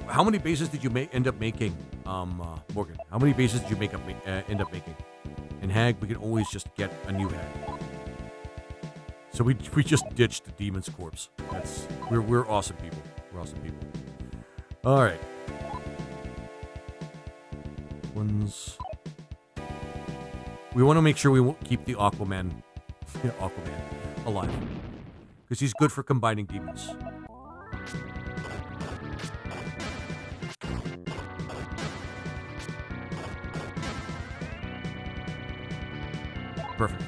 How many bases did you end up making, Morgan? How many bases did you end up making? In Hag, we can always just get a new Hag. So we just ditched the Demon's Corpse. We're awesome people. We're awesome people. All right. We want to make sure we won't keep the Aquaman alive, because he's good for combining demons. Perfect.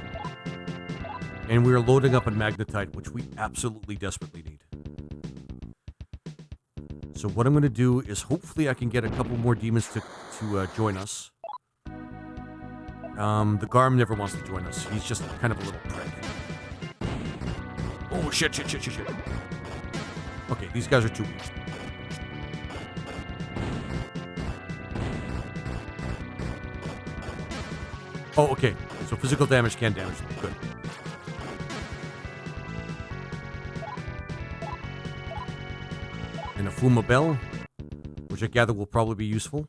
And we are loading up on Magnetite, which we absolutely desperately need. So what I'm going to do is hopefully I can get a couple more demons to join us. The Garm never wants to join us. He's just kind of a little prick. Oh, shit. Okay, these guys are too weak. Oh, okay. So physical damage can damage them. Good. And a Fuma Bell, which I gather will probably be useful.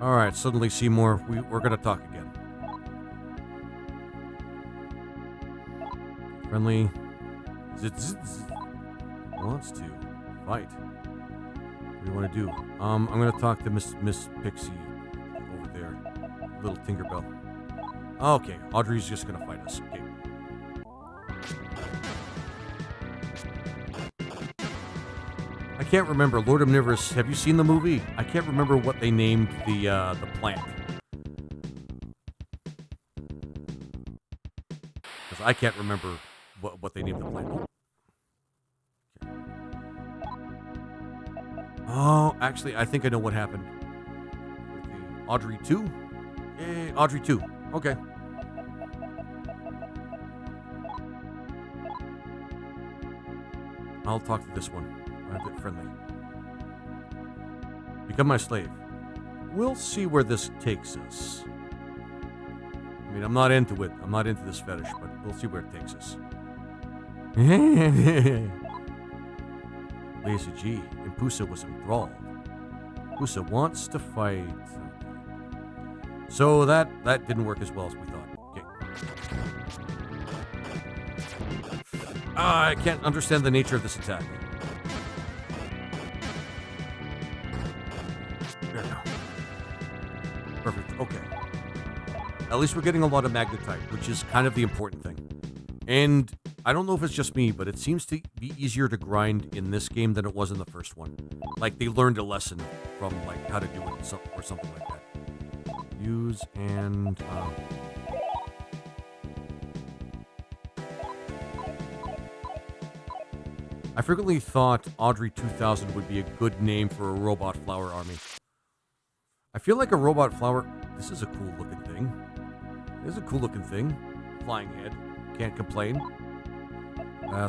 Alright, suddenly Seymour, we're going to talk again. Friendly. Wants to fight. What do you want to do? I'm going to talk to Miss Pixie over there. Little Tinkerbell. Okay, Audrey's just going to fight us. Okay. I can't remember. Lord Omnivorous, have you seen the movie? I can't remember what they named the plant. Because I can't remember what they named the plant. Okay. Oh, actually, I think I know what happened. Audrey 2? Yay, Audrey 2. Okay. I'll talk to this one. I'm a bit friendly. Become my slave. We'll see where this takes us. I mean, I'm not into it. I'm not into this fetish, but we'll see where it takes us. Lazy G. And Pusa was enthralled. Pusa wants to fight. So that didn't work as well as we thought. Okay. I can't understand the nature of this attack. There we go. Perfect. Okay. At least we're getting a lot of magnetite, which is kind of the important thing. And I don't know if it's just me, but it seems to be easier to grind in this game than it was in the first one. Like they learned a lesson from like how to do it or something like that. Use and I frequently thought Audrey 2000 would be a good name for a robot flower army. I feel like a robot flower. This is a cool looking thing. This is a cool looking thing. Flying head. Can't complain.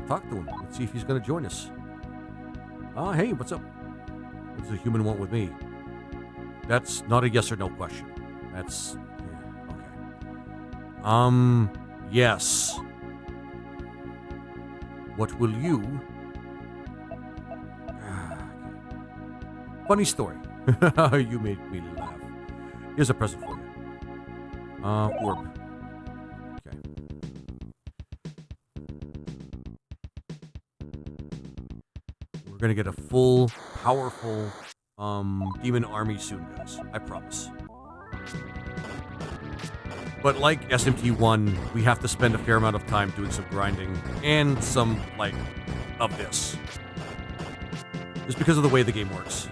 Talk to him. Let's see if he's going to join us. Hey, what's up? What does the human want with me? That's not a yes or no question. That's yeah, okay. Yes. What will you? Funny story. You made me laugh. Here's a present for you. Orb. Okay. We're gonna get a full, powerful, demon army soon, guys. I promise. But like SMT1, we have to spend a fair amount of time doing some grinding and some, like, of this. Just because of the way the game works.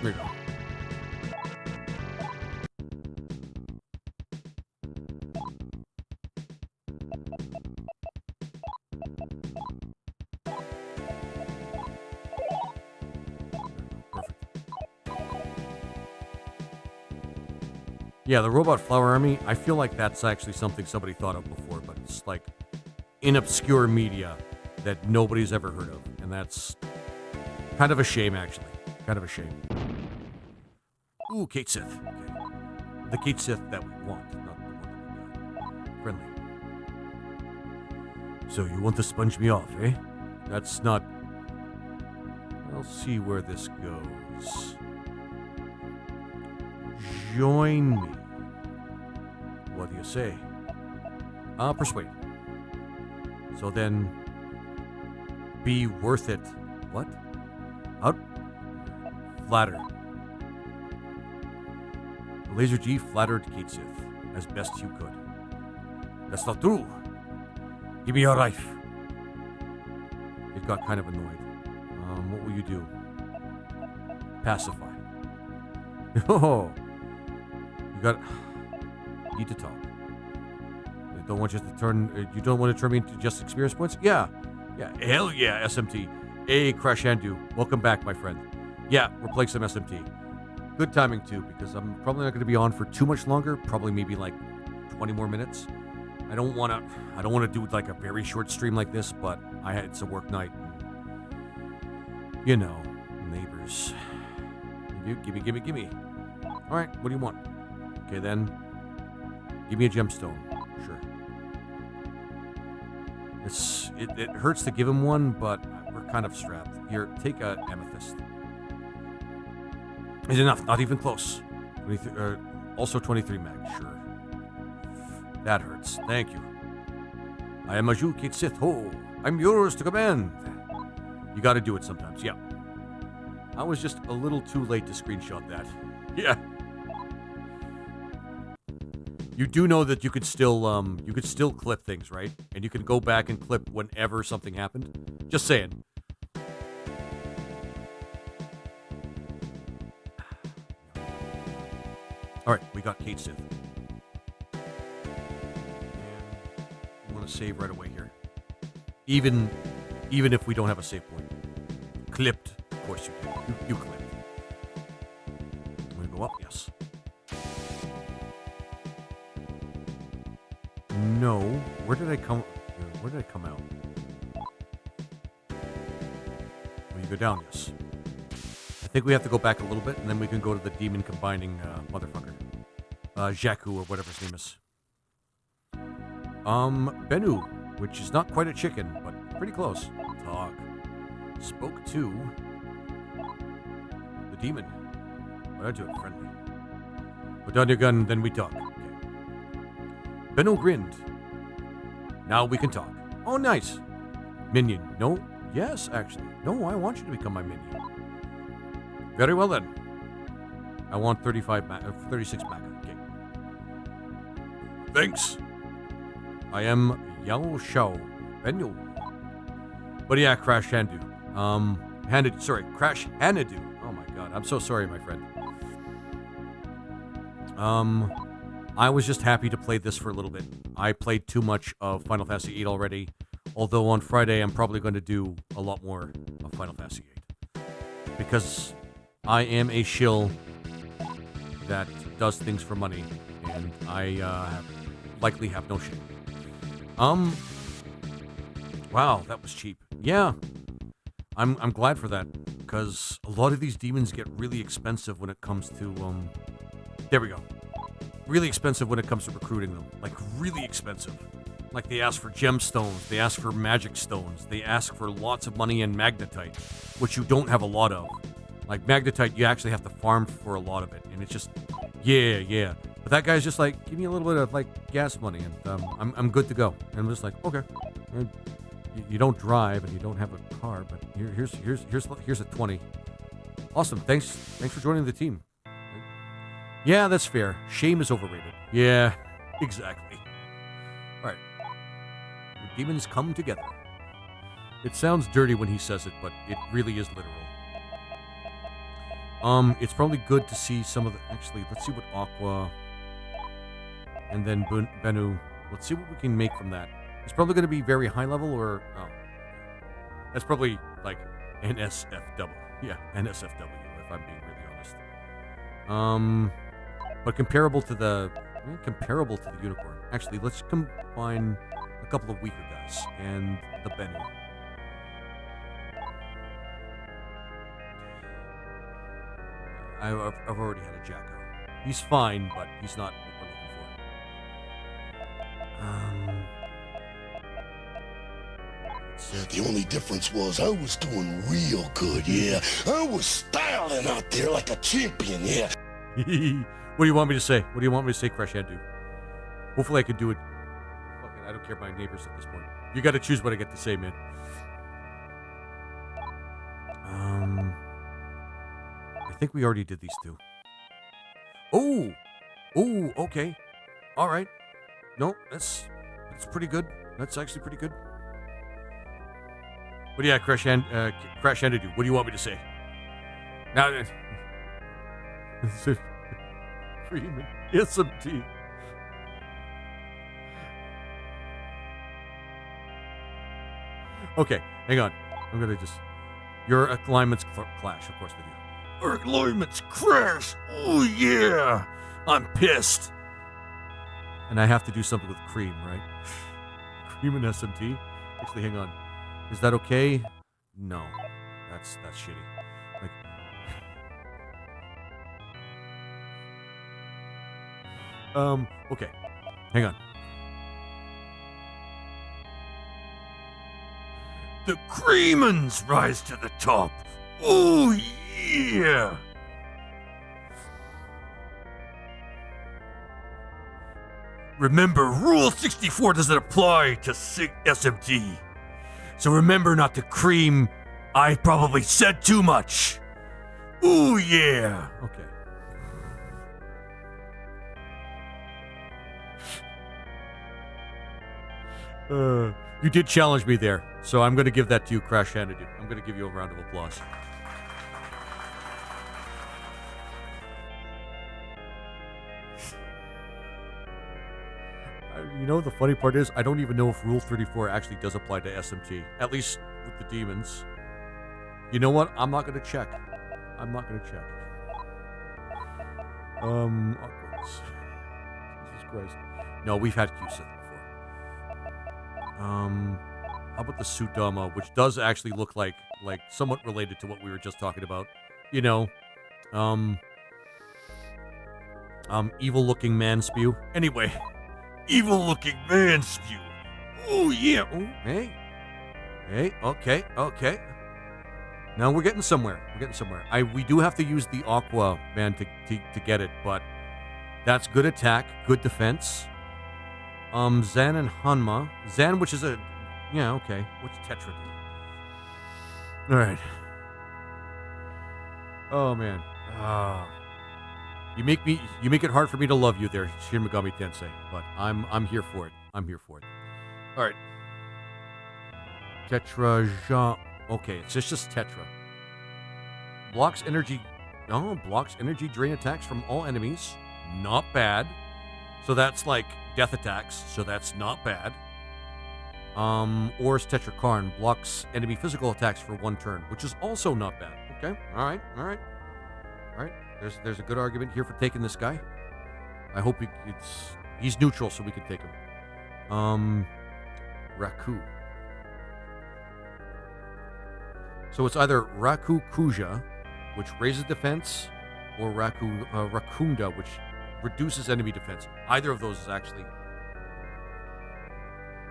There you go. Yeah, the Robot Flower Army, I feel like that's actually something somebody thought of before, but it's like in obscure media that nobody's ever heard of. And that's kind of a shame, actually. Kind of a shame. Ooh, Kate Sith. Okay. The Kate Sith that we want, not the one that we got. Friendly. So you want to sponge me off, eh? That's not... I'll see where this goes. Join me. What do you say? Persuade. So then, be worth it. What? Out? Flatter. Laser G flattered Kate Sith as best you could. That's not true. Give me your knife. It got kind of annoyed. What will you do? Pacify. Oh. You got. Need to talk. I don't want you to turn. You don't want to turn me into just experience points? Yeah. Yeah. Hell yeah, SMT. Hey, Crash Andu. Welcome back, my friend. Yeah, we're playing some SMT. Good timing, too, because I'm probably not going to be on for too much longer. Probably maybe like 20 more minutes. I don't want to do like a very short stream like this, but it's a work night. You know, neighbors. Gimme. All right, what do you want? Okay, then. Give me a gemstone. Sure. It hurts to give him one, but we're kind of strapped. Here, take a amethyst. Is enough. Not even close. 23, also 23 mag. Sure. That hurts. Thank you. I am Aju Kate Sith Ho. I'm yours to command. You got to do it sometimes. Yeah. I was just a little too late to screenshot that. Yeah. You do know that you could still clip things, right? And you can go back and clip whenever something happened. Just saying. All right, we got Kate Sith. And we want to save right away here. Even if we don't have a save point. Clipped. Of course you do. You clipped. I'm going to go up? Yes. No. Where did I come out? Will you go down? Yes. I think we have to go back a little bit, and then we can go to the demon combining motherfucker. Jakku, or whatever his name is. Bennu, which is not quite a chicken, but pretty close. Talk. Spoke to the demon. But I do it friendly. Put down your gun, then we talk. Okay. Bennu grinned. Now we can talk. Oh, nice. Minion. No. Yes, actually. No, I want you to become my minion. Very well, then. I want 36 Maka. Okay. Thanks. I am Yao Shao Bennu. But yeah, Crash Handu. Crash Hanadu. Oh my god, I'm so sorry, my friend. I was just happy to play this for a little bit. I played too much of Final Fantasy VIII already, although on Friday I'm probably going to do a lot more of Final Fantasy VIII. Because I am a shill that does things for money, and I likely have no shame. Wow, that was cheap. Yeah, I'm glad for that, because a lot of these demons get really expensive when it comes to, there we go. Really expensive when it comes to recruiting them. Like, really expensive. Like, they ask for gemstones, they ask for magic stones, they ask for lots of money in magnetite, which you don't have a lot of. Like, magnetite, you actually have to farm for a lot of it, and it's just, yeah. But that guy's just like, give me a little bit of, like, gas money, and I'm good to go. And I'm just like, okay. And you don't drive, and you don't have a car, but here's a 20. Awesome, thanks for joining the team. Yeah, that's fair. Shame is overrated. Yeah, exactly. All right. The demons come together. It sounds dirty when he says it, but it really is literal. It's probably good to see some of the... Actually, let's see what Aqua... And then Bennu... Let's see what we can make from that. It's probably going to be very high level, or... Oh. That's probably, like, NSFW. Yeah, NSFW, if I'm being really honest. But comparable to the unicorn. Actually, let's combine a couple of weaker guys and the Bennu. I've already had a Jakku. He's fine, but he's not what we're looking for. The only difference was I was doing real good, yeah. I was styling out there like a champion, yeah. What do you want me to say? What do you want me to say, Crash Handu? Hopefully I can do it. Fucking, I don't care about my neighbors at this point. You gotta choose what I get to say, man. I think we already did these two. Oh, okay. All right. No, that's pretty good. That's actually pretty good. But yeah, Crash Handu, what do you want me to say? Now, Freeman, SMT. Okay, hang on. I'm gonna just... Your alignments clash, of course they do. Our alignments crash! Oh yeah! I'm pissed! And I have to do something with cream, right? Cream and SMT? Actually, hang on. Is that okay? No. That's shitty. Like... Okay. Hang on. The Creamans rise to the top. Oh, yeah. Remember, Rule 64 doesn't apply to SMT. So remember not to cream. I probably said too much. Oh, yeah. Okay. You did challenge me there, so I'm going to give that to you, Crash Hanadu. I'm going to give you a round of applause. You know, the funny part is, I don't even know if Rule 34 actually does apply to SMT, at least with the demons. You know what? I'm not going to check. I'm not going to check. Jesus Christ. No, we've had Q-Sith before. How about the Sudama, which does actually look like somewhat related to what we were just talking about. You know, evil-looking man spew. Anyway, evil-looking man spew. Oh yeah. Ooh, hey, okay. Now we're getting somewhere. We do have to use the Aqua man to get it, but that's good attack, good defense. Zan and Hanma. Zan, which is a okay. What's Tetra do? All right. Oh man. You make it hard for me to love you there, Shin Megami Tensei, but I'm here for it. All right. Tetra Jean. Okay, it's just Tetra. Blocks energy drain attacks from all enemies. Not bad. So that's like death attacks, so that's not bad. Oris Tetra Karn blocks enemy physical attacks for 1 turn, which is also not bad. Okay. All right. There's a good argument here for taking this guy. I hope he's neutral, so we can take him. Raku. So it's either Raku Kuja, which raises defense, or Rakunda, which reduces enemy defense. Either of those is actually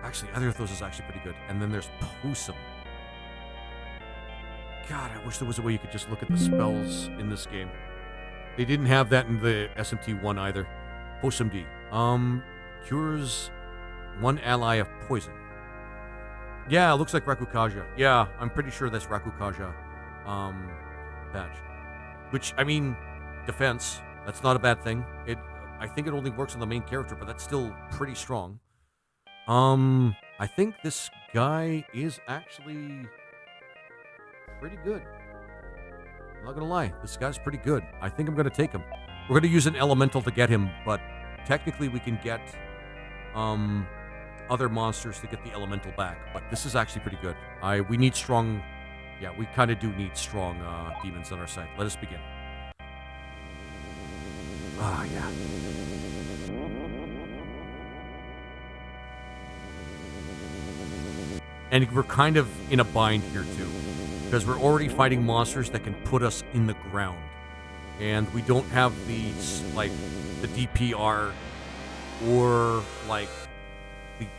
pretty good. And then there's Posum. God, I wish there was a way you could just look at the spells in this game. They didn't have that in the SMT1 either. Posum D. Cures 1 ally of poison. Yeah, it looks like Rakukaja. Yeah, I'm pretty sure that's Rakukaja patch. Which, I mean, defense. That's not a bad thing. I think it only works on the main character, but that's still pretty strong. I think this guy is actually pretty good. I'm not gonna lie, this guy's pretty good. I think I'm gonna take him. We're gonna use an elemental to get him, but technically we can get other monsters to get the elemental back. But this is actually pretty good. We need strong. Yeah, we kind of do need strong demons on our side. Let us begin. Yeah. And we're kind of in a bind here too, because we're already fighting monsters that can put us in the ground, and we don't have these like the DPR or like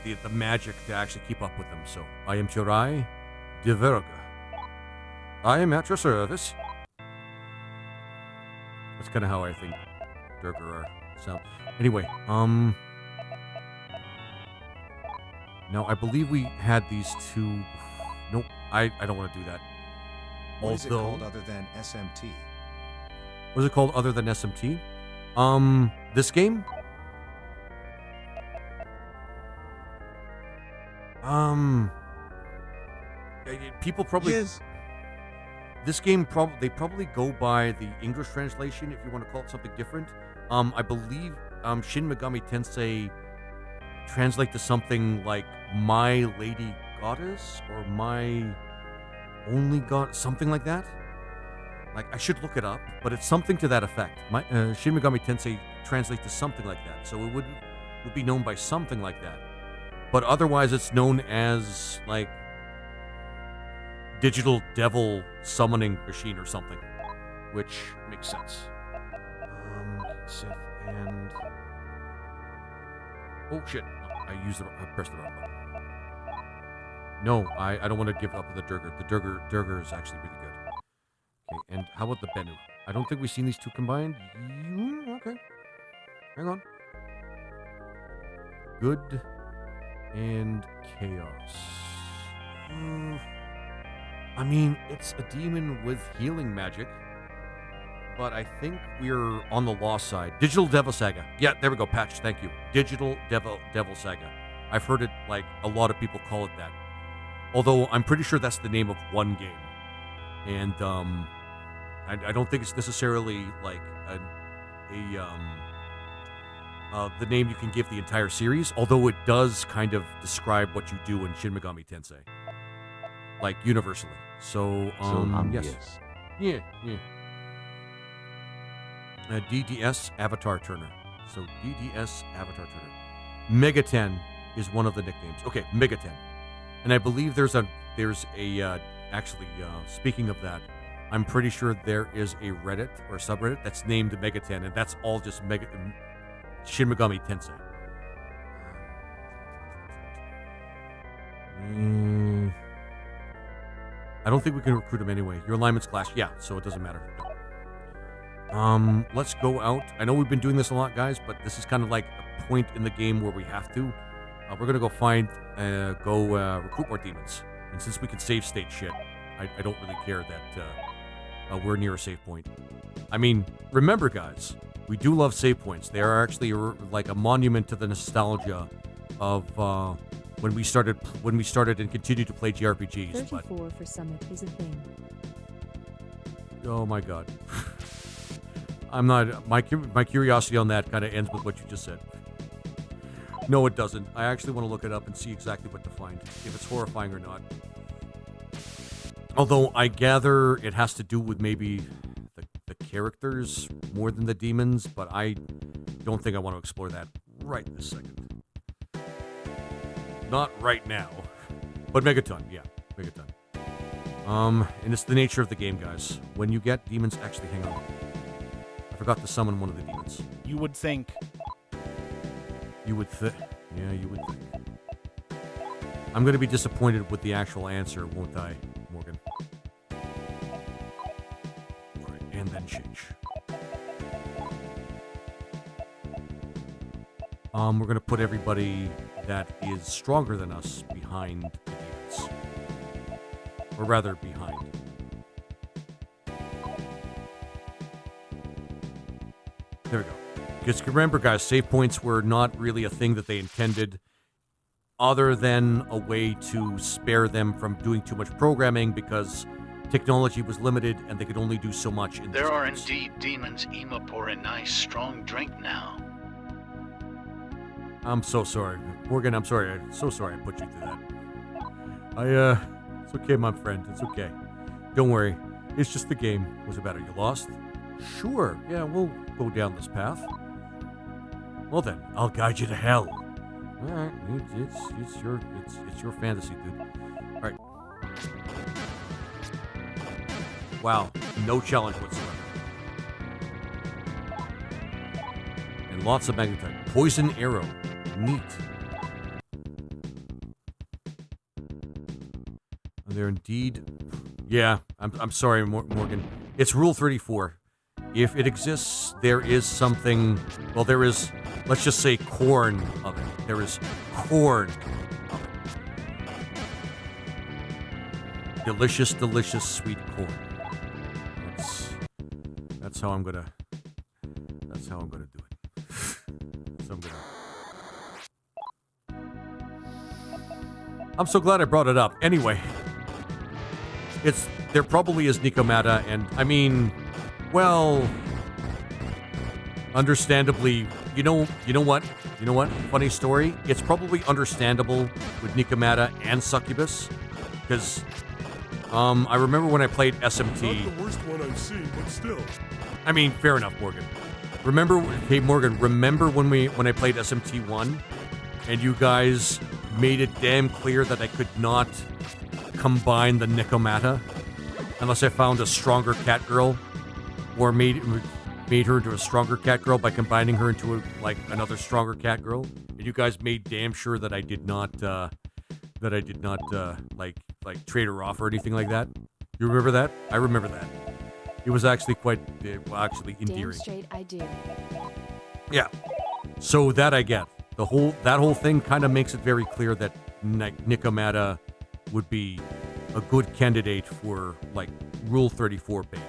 the magic to actually keep up with them. So I am Chirai de Verga. I am at your service. That's kind of how I think Durgar are. So anyway, no, I believe we had these two. Nope, I don't want to do that. What is it called other than SMT? What is it called other than SMT? This game? People probably... Yes. This game, they probably go by the English translation, if you want to call it something different. I believe Shin Megami Tensei translate to something like My Lady Goddess or My Only God, something like that. Like, I should look it up, but it's something to that effect. Shin Megami Tensei translate to something like that, so it would be known by something like that. But otherwise, it's known as like Digital Devil Summoning Machine or something, which makes sense. Sith and oh shit! No, I pressed the wrong button. No, I don't want to give up the Durgar. The Durgar is actually really good. Okay, and how about the Bennu? I don't think we've seen these two combined. Okay, hang on. Good and chaos. I mean, it's a demon with healing magic, but I think we're on the lost side. Digital Devil Saga. Yeah, there we go, patch. Thank you. Digital Devil Saga. I've heard it, like, a lot of people call it that. Although, I'm pretty sure that's the name of one game. And, I don't think it's necessarily, like, the name you can give the entire series, although it does kind of describe what you do in Shin Megami Tensei. Like, universally. So, yes. Yeah. DDS Avatar Turner. So DDS Avatar Turner. Megaten is one of the nicknames. Okay, Megaten. And I believe there's a actually, speaking of that, I'm pretty sure there is a Reddit or subreddit that's named Megaten, and that's all just Shin Megami Tensei. I don't think we can recruit him anyway. Your alignment's clash. Yeah, so it doesn't matter. Let's go out. I know we've been doing this a lot, guys, but this is kind of like a point in the game where we have to. We're going to go recruit more demons. And since we can save state shit, I don't really care that we're near a save point. I mean, remember, guys, we do love save points. They are actually like a monument to the nostalgia of when we started and continue to play JRPGs. 34 for Summit is a thing. Oh my god. I'm not. My curiosity on that kind of ends with what you just said. No, it doesn't. I actually want to look it up and see exactly what to find, if it's horrifying or not. Although I gather it has to do with maybe the characters more than the demons, but I don't think I want to explore that right this second. Not right now. But Megaton, yeah, Megaton. And it's the nature of the game, guys. When you get demons, actually, hang on. I forgot to summon one of the demons. You would think. You would think. Yeah, you would think. I'm going to be disappointed with the actual answer, won't I, Morgan? Alright, and then change. We're going to put everybody that is stronger than us behind the demons. Or rather, behind. There we go. Because remember, guys, save points were not really a thing that they intended, other than a way to spare them from doing too much programming because technology was limited and they could only do so much. There are indeed demons aim for a nice strong drink now. I'm so sorry. Morgan, I'm sorry. I'm so sorry I put you through that. It's okay, my friend. It's okay. Don't worry. It's just the game. Was it better? You lost? Sure. Yeah, we'll go down this path. Well then, I'll guide you to hell. All right, it's your fantasy, dude. All right. Wow, no challenge whatsoever. And lots of magnetite. Poison arrow, neat. Are there indeed? Yeah, I'm sorry, Morgan. It's Rule 34. If it exists, there is something. Well, there is. Let's just say corn of it. There is corn of it. Delicious, delicious sweet corn. That's how I'm gonna. That's how I'm gonna do it. So I'm so glad I brought it up. Anyway, there probably is Nikomata, and I mean, well, understandably. You know what? Funny story. It's probably understandable with Nikomata and Succubus, because I remember when I played SMT. Not the worst one I've seen, but still. I mean, fair enough, Morgan. Remember when I played SMT1, and you guys made it damn clear that I could not combine the Nikomata unless I found a stronger cat girl, or made her into a stronger cat girl by combining her into another stronger cat girl, and you guys made damn sure that I did not trade her off or anything like that. You remember that? I remember that. It was actually quite endearing. Damn straight I do. Yeah. So that I get. That whole thing kind of makes it very clear that Nikomata would be a good candidate for Rule 34 bait.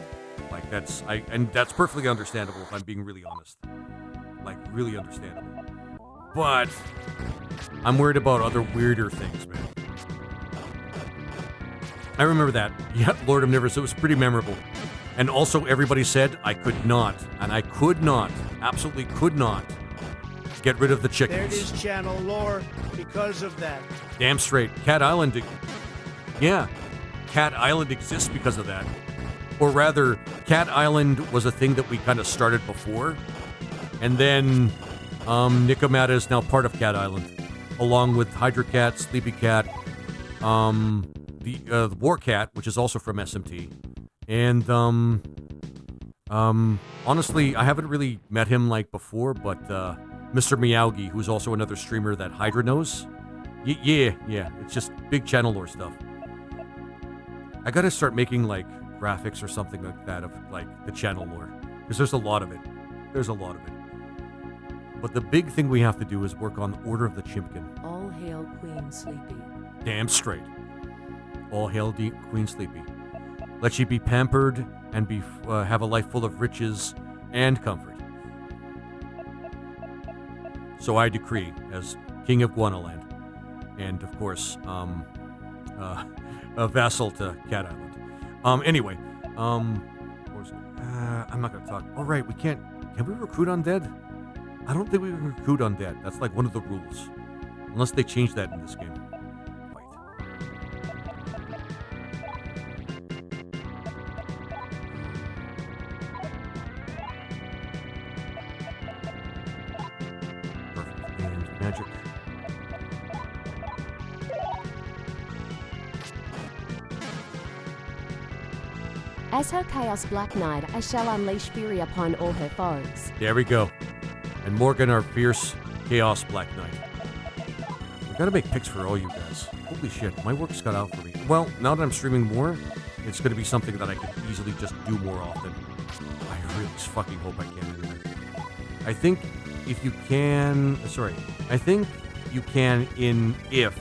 And that's perfectly understandable if I'm being really honest. Really understandable. But I'm worried about other weirder things, man. I remember that. Yeah, Lord of Nivers, it was pretty memorable. And also everybody said I could not, absolutely could not, get rid of the chickens. There it is, channel lore, because of that. Damn straight. Cat Island exists because of that. Or rather, Cat Island was a thing that we kind of started before. And then Nikomata is now part of Cat Island, along with Hydra Cat, Sleepy Cat, the War Cat, which is also from SMT. And honestly, I haven't really met him like before, but Mr. Miyagi, who's also another streamer that Hydra knows. Yeah, it's just big channel lore stuff. I gotta start making like graphics or something like that of like the channel lore, because there's a lot of it. But the big thing we have to do is work on Order of the Chimpkin. All hail Queen Sleepy. Damn straight. All hail Queen Sleepy. Let she be pampered and be have a life full of riches and comfort. So I decree, as King of Guanaland, and of course, a vassal to Cat Island. Anyway, I'm not gonna talk. All right, we can't. Can we recruit undead? I don't think we can recruit undead. That's like one of the rules, unless they change that in this game. Perfect. And magic. As her Chaos Black Knight, I shall unleash fury upon all her foes. There we go. And Morgan, our fierce Chaos Black Knight. We gotta make picks for all you guys. Holy shit, my work's cut out for me. Well, now that I'm streaming more, it's gonna be something that I could easily just do more often. I really fucking hope I can anyway. I think if you can... Sorry. I think you can in if,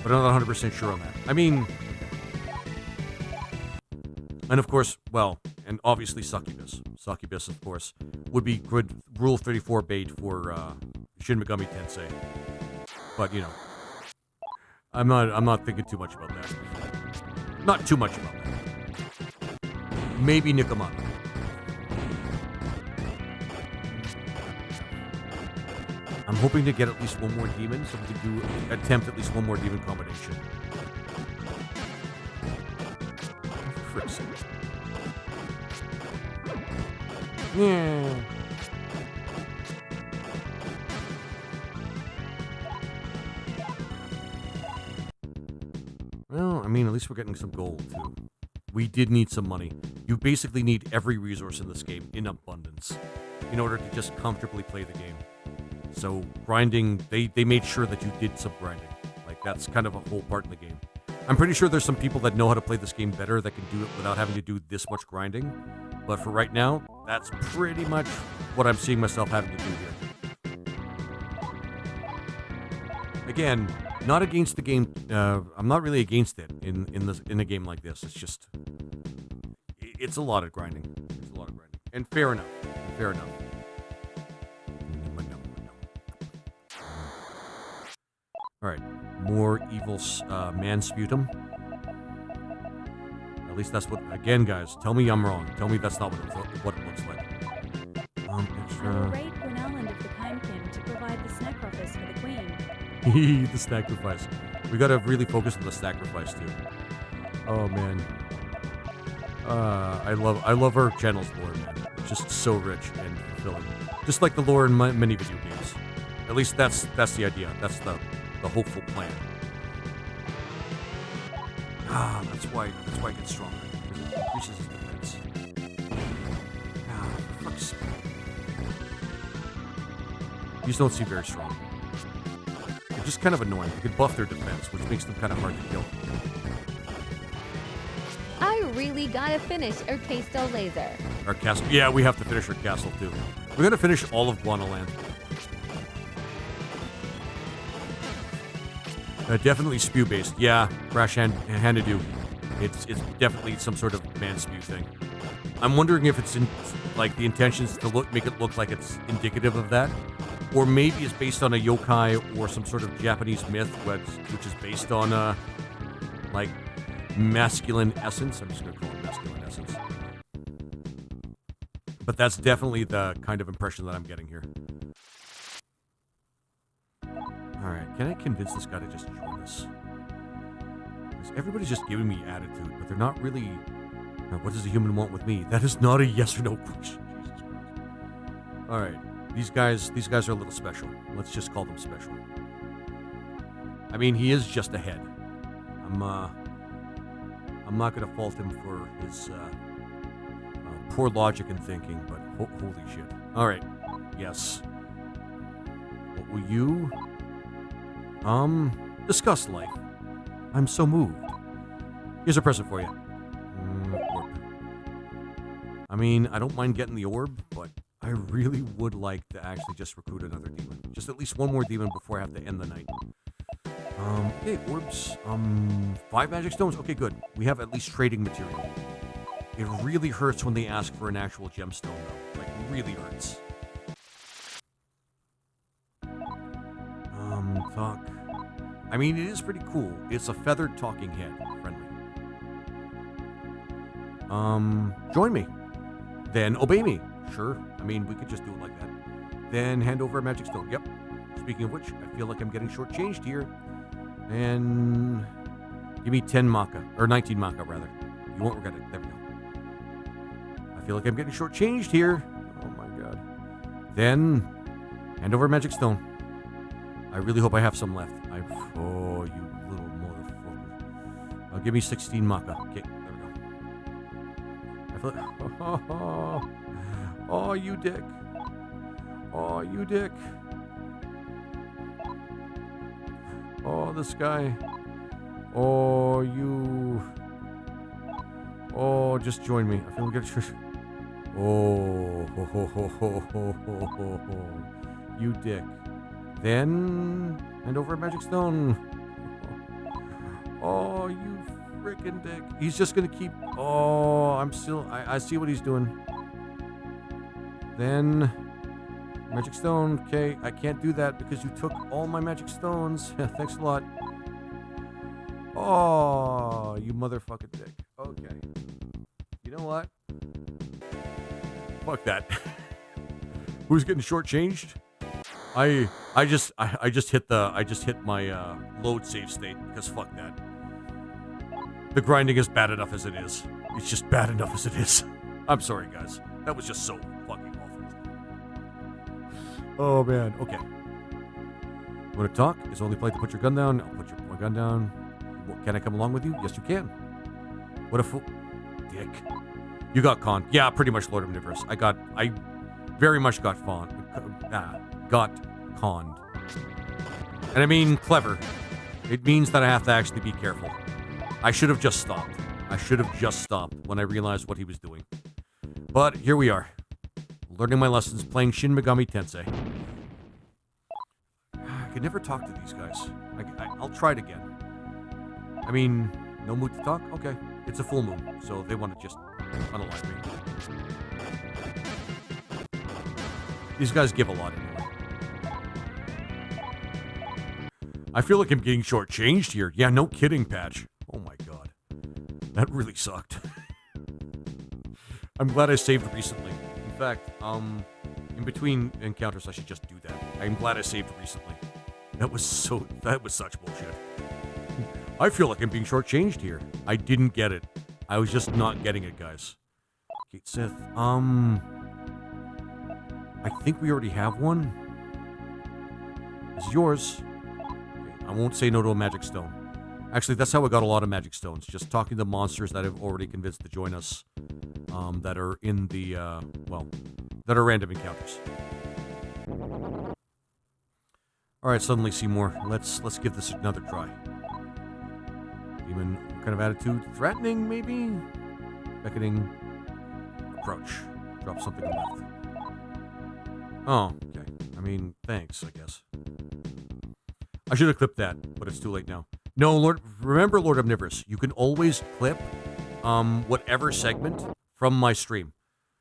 but I'm not 100% sure on that. I mean... And of course, well, and obviously Succubus. Succubus, of course, would be good Rule 34 bait for Shin Megami Tensei. But, you know, I'm not thinking too much about that. Not too much about that. Maybe Nikomata. I'm hoping to get at least one more demon, so we can attempt at least one more demon combination. Frick's sake. Yeah. Well, I mean, at least we're getting some gold, too. We did need some money. You basically need every resource in this game in abundance in order to just comfortably play the game. So, grinding, they made sure that you did some grinding. Like, that's kind of a whole part in the game. I'm pretty sure there's some people that know how to play this game better that can do it without having to do this much grinding. But for right now, that's pretty much what I'm seeing myself having to do here. Again, not against the game. I'm not really against it in a game like this. It's just, it's a lot of grinding. It's a lot of grinding, and fair enough. Fair enough. All right, more evil man sputum. At least that's what. Again, guys, tell me I'm wrong. Tell me that's not what it looks like. I will raid Queen Island of the Pinekin to provide the sacrifice for the queen. The sacrifice. We gotta really focus on the sacrifice too. Oh man. I love her channel's lore, man. It's just so rich and fulfilling. Just like the lore in many video games. At least that's the idea. That's the hopeful plan. That's why it gets stronger. Because it increases his defense. For fuck's sake. These don't seem very strong. They're just kind of annoying. You can buff their defense, which makes them kind of hard to kill. I really gotta finish our Castle Laser. Our castle. Yeah, we have to finish our castle too. We're gonna finish all of Guanaland. Definitely spew-based. Yeah, Crash Handadoo. It's definitely some sort of man spew thing. I'm wondering if it's in like the intentions to make it look like it's indicative of that, or maybe it's based on a yokai or some sort of Japanese myth, which is based on like masculine essence. I'm just gonna call it masculine essence. But that's definitely the kind of impression that I'm getting here. Alright, can I convince this guy to just join us? Because everybody's just giving me attitude, but they're not really Now, what does a human want with me? That is not a yes or no question. Jesus Christ. All right. These guys are a little special. Let's just call them special. I mean, he is just ahead. I'm not going to fault him for his poor logic and thinking, but holy shit. All right. Yes. What will you discuss life? I'm so moved. Here's a present for you. Orb. I mean, I don't mind getting the orb, but I really would like to actually just recruit another demon. Just at least one more demon before I have to end the night. Okay, orbs. 5 magic stones. Okay, good. We have at least trading material. It really hurts when they ask for an actual gemstone, though. Like, really hurts. Talk. I mean, it is pretty cool. It's a feathered talking head. Friendly. Join me. Then obey me. Sure. I mean, we could just do it like that. Then hand over a magic stone. Yep. Speaking of which, I feel like I'm getting shortchanged here. And give me 10 Maka. Or 19 Maka, rather. You won't regret it. There we go. I feel like I'm getting shortchanged here. Oh, my God. Then hand over a magic stone. I really hope I have some left. Oh, you little motherfucker. Give me 16 Maka. Okay, there we go. I feel like... Oh, you dick. Oh, you dick. Oh, this guy. Oh, you. Oh, just join me. I feel like you dick. Then hand over a magic stone. Oh, you freaking dick. He's just gonna keep. Oh, I see what he's doing. Then magic stone. Okay, I can't do that because you took all my magic stones. Thanks a lot. Oh, you motherfucking dick. Okay. You know what? Fuck that. Who's getting shortchanged? I just hit my load save state because fuck that. The grinding is bad enough as it is. It's just bad enough as it is. I'm sorry, guys. That was just so fucking awful. Oh man. Okay. You want to talk? It's only polite to put your gun down. I'll put my gun down. Can I come along with you? Yes, you can. What a fool. Dick. You got conned. Yeah, pretty much, Lord Omnivorous. I very much got conned. And I mean clever. It means that I have to actually be careful. I should have just stopped. When I realized what he was doing. But here we are. Learning my lessons, playing Shin Megami Tensei. I could never talk to these guys. I'll try it again. I mean, no mood to talk? Okay. It's a full moon, so they want to just unalive me. These guys give a lot anyway. I feel like I'm getting shortchanged here. Yeah, no kidding, Patch. Oh my god. That really sucked. I'm glad I saved recently. In fact, in between encounters, I should just do that. I'm glad I saved recently. That was such bullshit. I feel like I'm being shortchanged here. I didn't get it. I was just not getting it, guys. Gate Sith. I think we already have one. This is yours. Okay, I won't say no to a magic stone. Actually, that's how I got a lot of magic stones. Just talking to monsters that I've already convinced to join us. That are in the, that are random encounters. Alright, suddenly Seymour. Let's give this another try. Demon, what kind of attitude? Threatening, maybe? Beckoning. Approach. Drop something on left. Oh, okay. I mean, thanks, I guess. I should have clipped that, but it's too late now. No, remember, Lord Omnivorous, you can always clip whatever segment from my stream.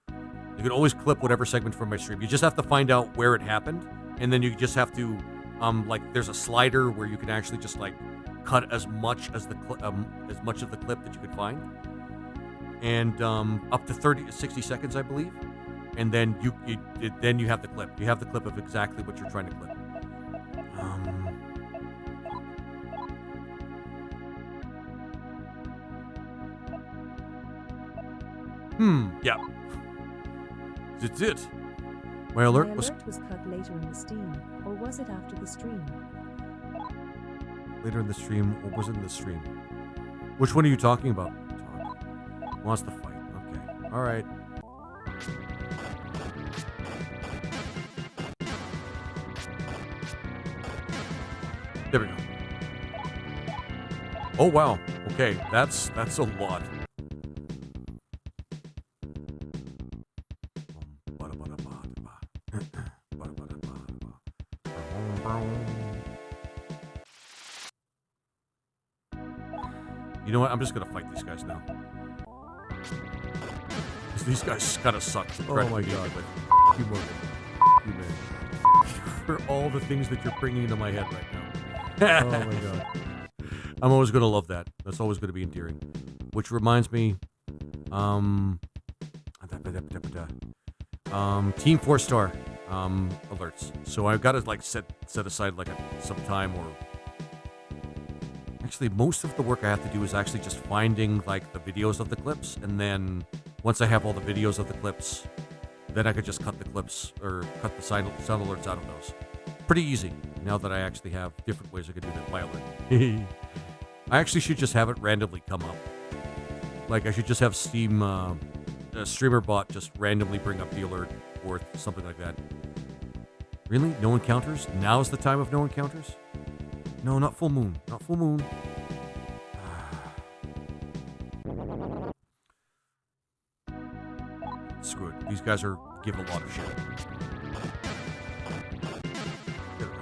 You can always clip whatever segment from my stream. You just have to find out where it happened, and then you just have to, there's a slider where you can actually just cut as much as the much of the clip that you could find, and up to 60 seconds, I believe, and then you have the clip. You have the clip of exactly what you're trying to clip. Yeah. It's it. My alert My was alert was cut later in the stream, or was it after the stream? later in the stream, or was it in the stream? Which one are you talking about? Wants to fight. Okay. All right. There we go. Oh wow. Okay, that's a lot. You know what? I'm just gonna fight these guys now. 'Cause these guys kind of suck. Oh my god! But you, Morgan. You man. For all the things that you're bringing into my head right now. Oh my god! I'm always gonna love that. That's always gonna be endearing. Which reminds me, Team 4-star alerts. So I've got to like set aside like some time or. Actually, most of the work I have to do is actually just finding like the videos of the clips, and then once I have all the videos of the clips, then I could just cut the clips or cut the sound alerts out of those. Pretty easy now that I actually have different ways I could do that by alert. I actually should just have it randomly come up. Like I should just have Steam a streamer bot just randomly bring up the alert or something like that. Really? No encounters? Now's the time of no encounters? No, not full moon. Not full moon. Screw it. These guys give a lot of shit. There we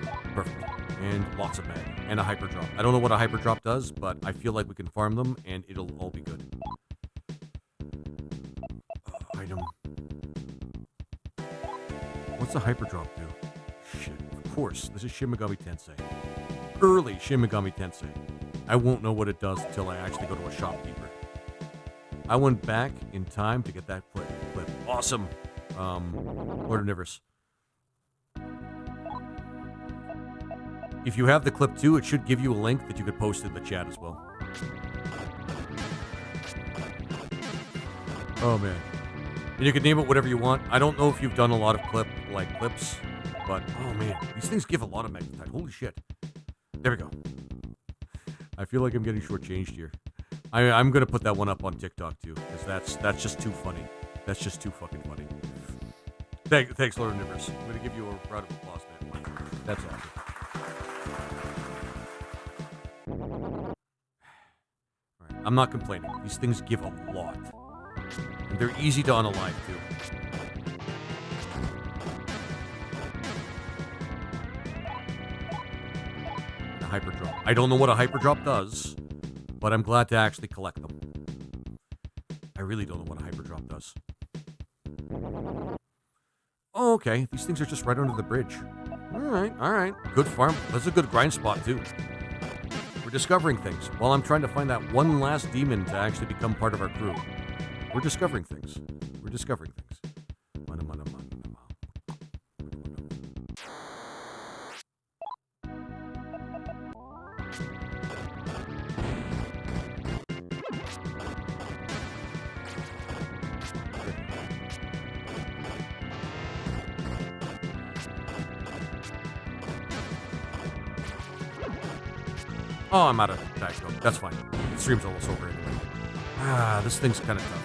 go. Perfect. And lots of mag. And a hyper drop. I don't know what a hyper drop does, but I feel like we can farm them and it'll all be good. Item. What's a hyper drop do? Shit. Of course, this is Shin Megami Tensei. Early Shin Megami Tensei. I won't know what it does until I actually go to a shopkeeper. I went back in time to get that clip. Awesome. Lord of Nivers. If you have the clip too, it should give you a link that you could post in the chat as well. Oh man. And you can name it whatever you want. I don't know if you've done a lot of clips. But, oh man, these things give a lot of magnetite. Holy shit. There we go. I feel like I'm getting shortchanged here. I'm going to put that one up on TikTok too, because that's just too funny. That's just too fucking funny. Thanks, Lord of Nivers. I'm going to give you a round of applause, man. That's awesome. All right, I'm not complaining. These things give a lot. And they're easy to unalive too. Hyper drop. I don't know what a hyper drop does, but I'm glad to actually collect them. I really don't know what a hyper drop does. Oh, okay. These things are just right under the bridge. All right. Good farm. That's a good grind spot too. We're discovering things. While I'm trying to find that one last demon to actually become part of our crew, we're discovering things. Oh, I'm out of back though. That's fine. The stream's almost over anyway. This thing's kind of tough.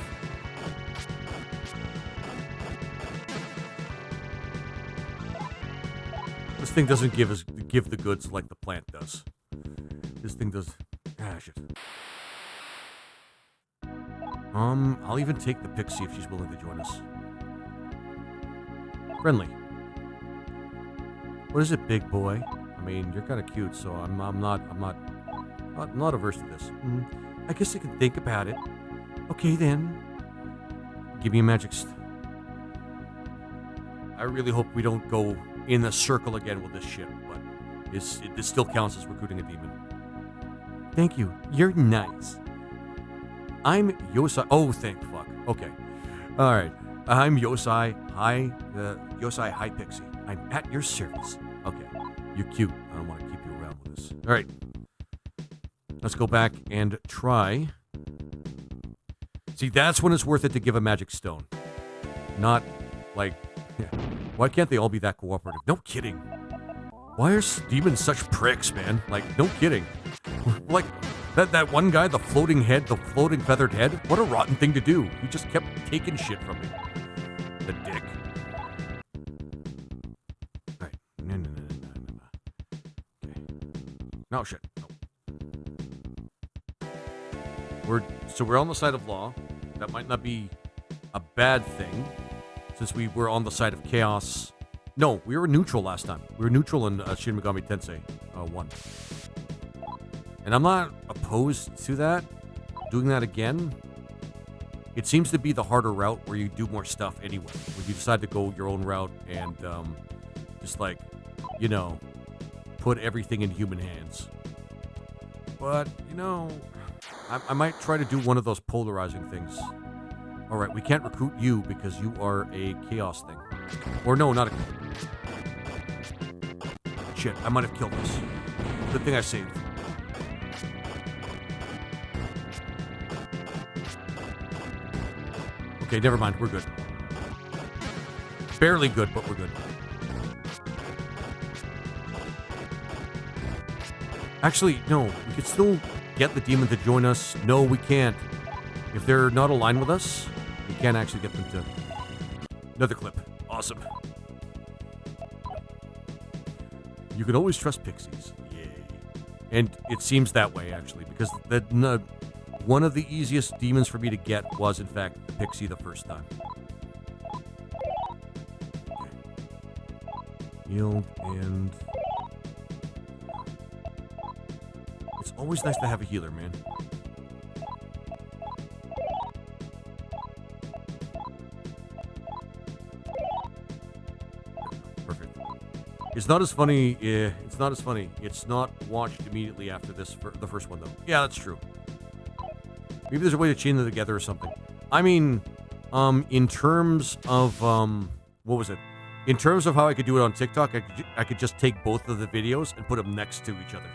This thing doesn't give the goods like the plant does. This thing does. Shit. I'll even take the Pixie if she's willing to join us. Friendly. What is it, big boy? I mean, you're kind of cute, so I'm not averse to this. I guess I can think about it. Okay, then. Give me a magic. I really hope we don't go in a circle again with this shit, but this still counts as recruiting a demon. Thank you. You're nice. I'm Yosai. Oh, thank fuck. Okay. All right. I'm Yosai. Yosai Hi Pixie. I'm at your service. Okay. You're cute. I don't want to keep you around with this. All right. Let's go back and try See, that's when it's worth it to give a magic stone. Not like, why can't they all be that cooperative? No kidding. Why are demons such pricks, man? Like, no kidding. Like, that one guy, the floating feathered head, what a rotten thing to do. He just kept taking shit from me. The dick. Alright. No. Okay. No, shit. No. We're on the side of law. That might not be a bad thing, since we were on the side of chaos. No, we were neutral last time. We were neutral in Shin Megami Tensei 1. And I'm not opposed to that, doing that again. It seems to be the harder route where you do more stuff anyway. When you decide to go your own route and just like, you know, put everything in human hands. But, you know, I might try to do one of those polarizing things. Alright, we can't recruit you because you are a chaos thing. Or no, not a... Shit, I might have killed this. Good thing I saved. Okay, never mind, we're good. Barely good, but we're good. Actually, no, we could still get the demon to join us. No, we can't. If they're not aligned with us, we can't actually get them to... Another clip. Awesome. You can always trust pixies. Yay. And it seems that way, actually, because one of the easiest demons for me to get was, in fact, the pixie the first time. Okay. Healed and... It's always nice to have a healer, man. Perfect. It's not as funny. It's not as funny. It's not watched immediately after this, the first one, though. Yeah, that's true. Maybe there's a way to chain them together or something. I mean, in terms of, what was it? In terms of how I could do it on TikTok, I could just take both of the videos and put them next to each other.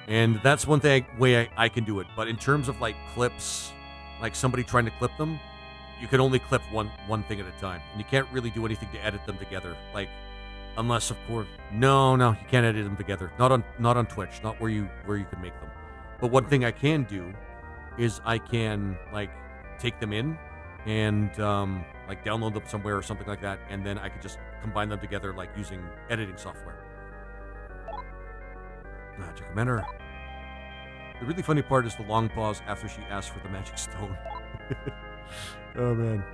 And that's one way I can do it. But in terms of, like, clips, like somebody trying to clip them, you can only clip one thing at a time. And you can't really do anything to edit them together. Like, unless, of course... No, you can't edit them together. Not on Twitch. Not where you can make them. But one thing I can do is I can, like, take them in and, like, download them somewhere or something like that, and then I could just combine them together, like, using editing software. Magic Commander. The really funny part is the long pause after she asked for the magic stone. Oh, man.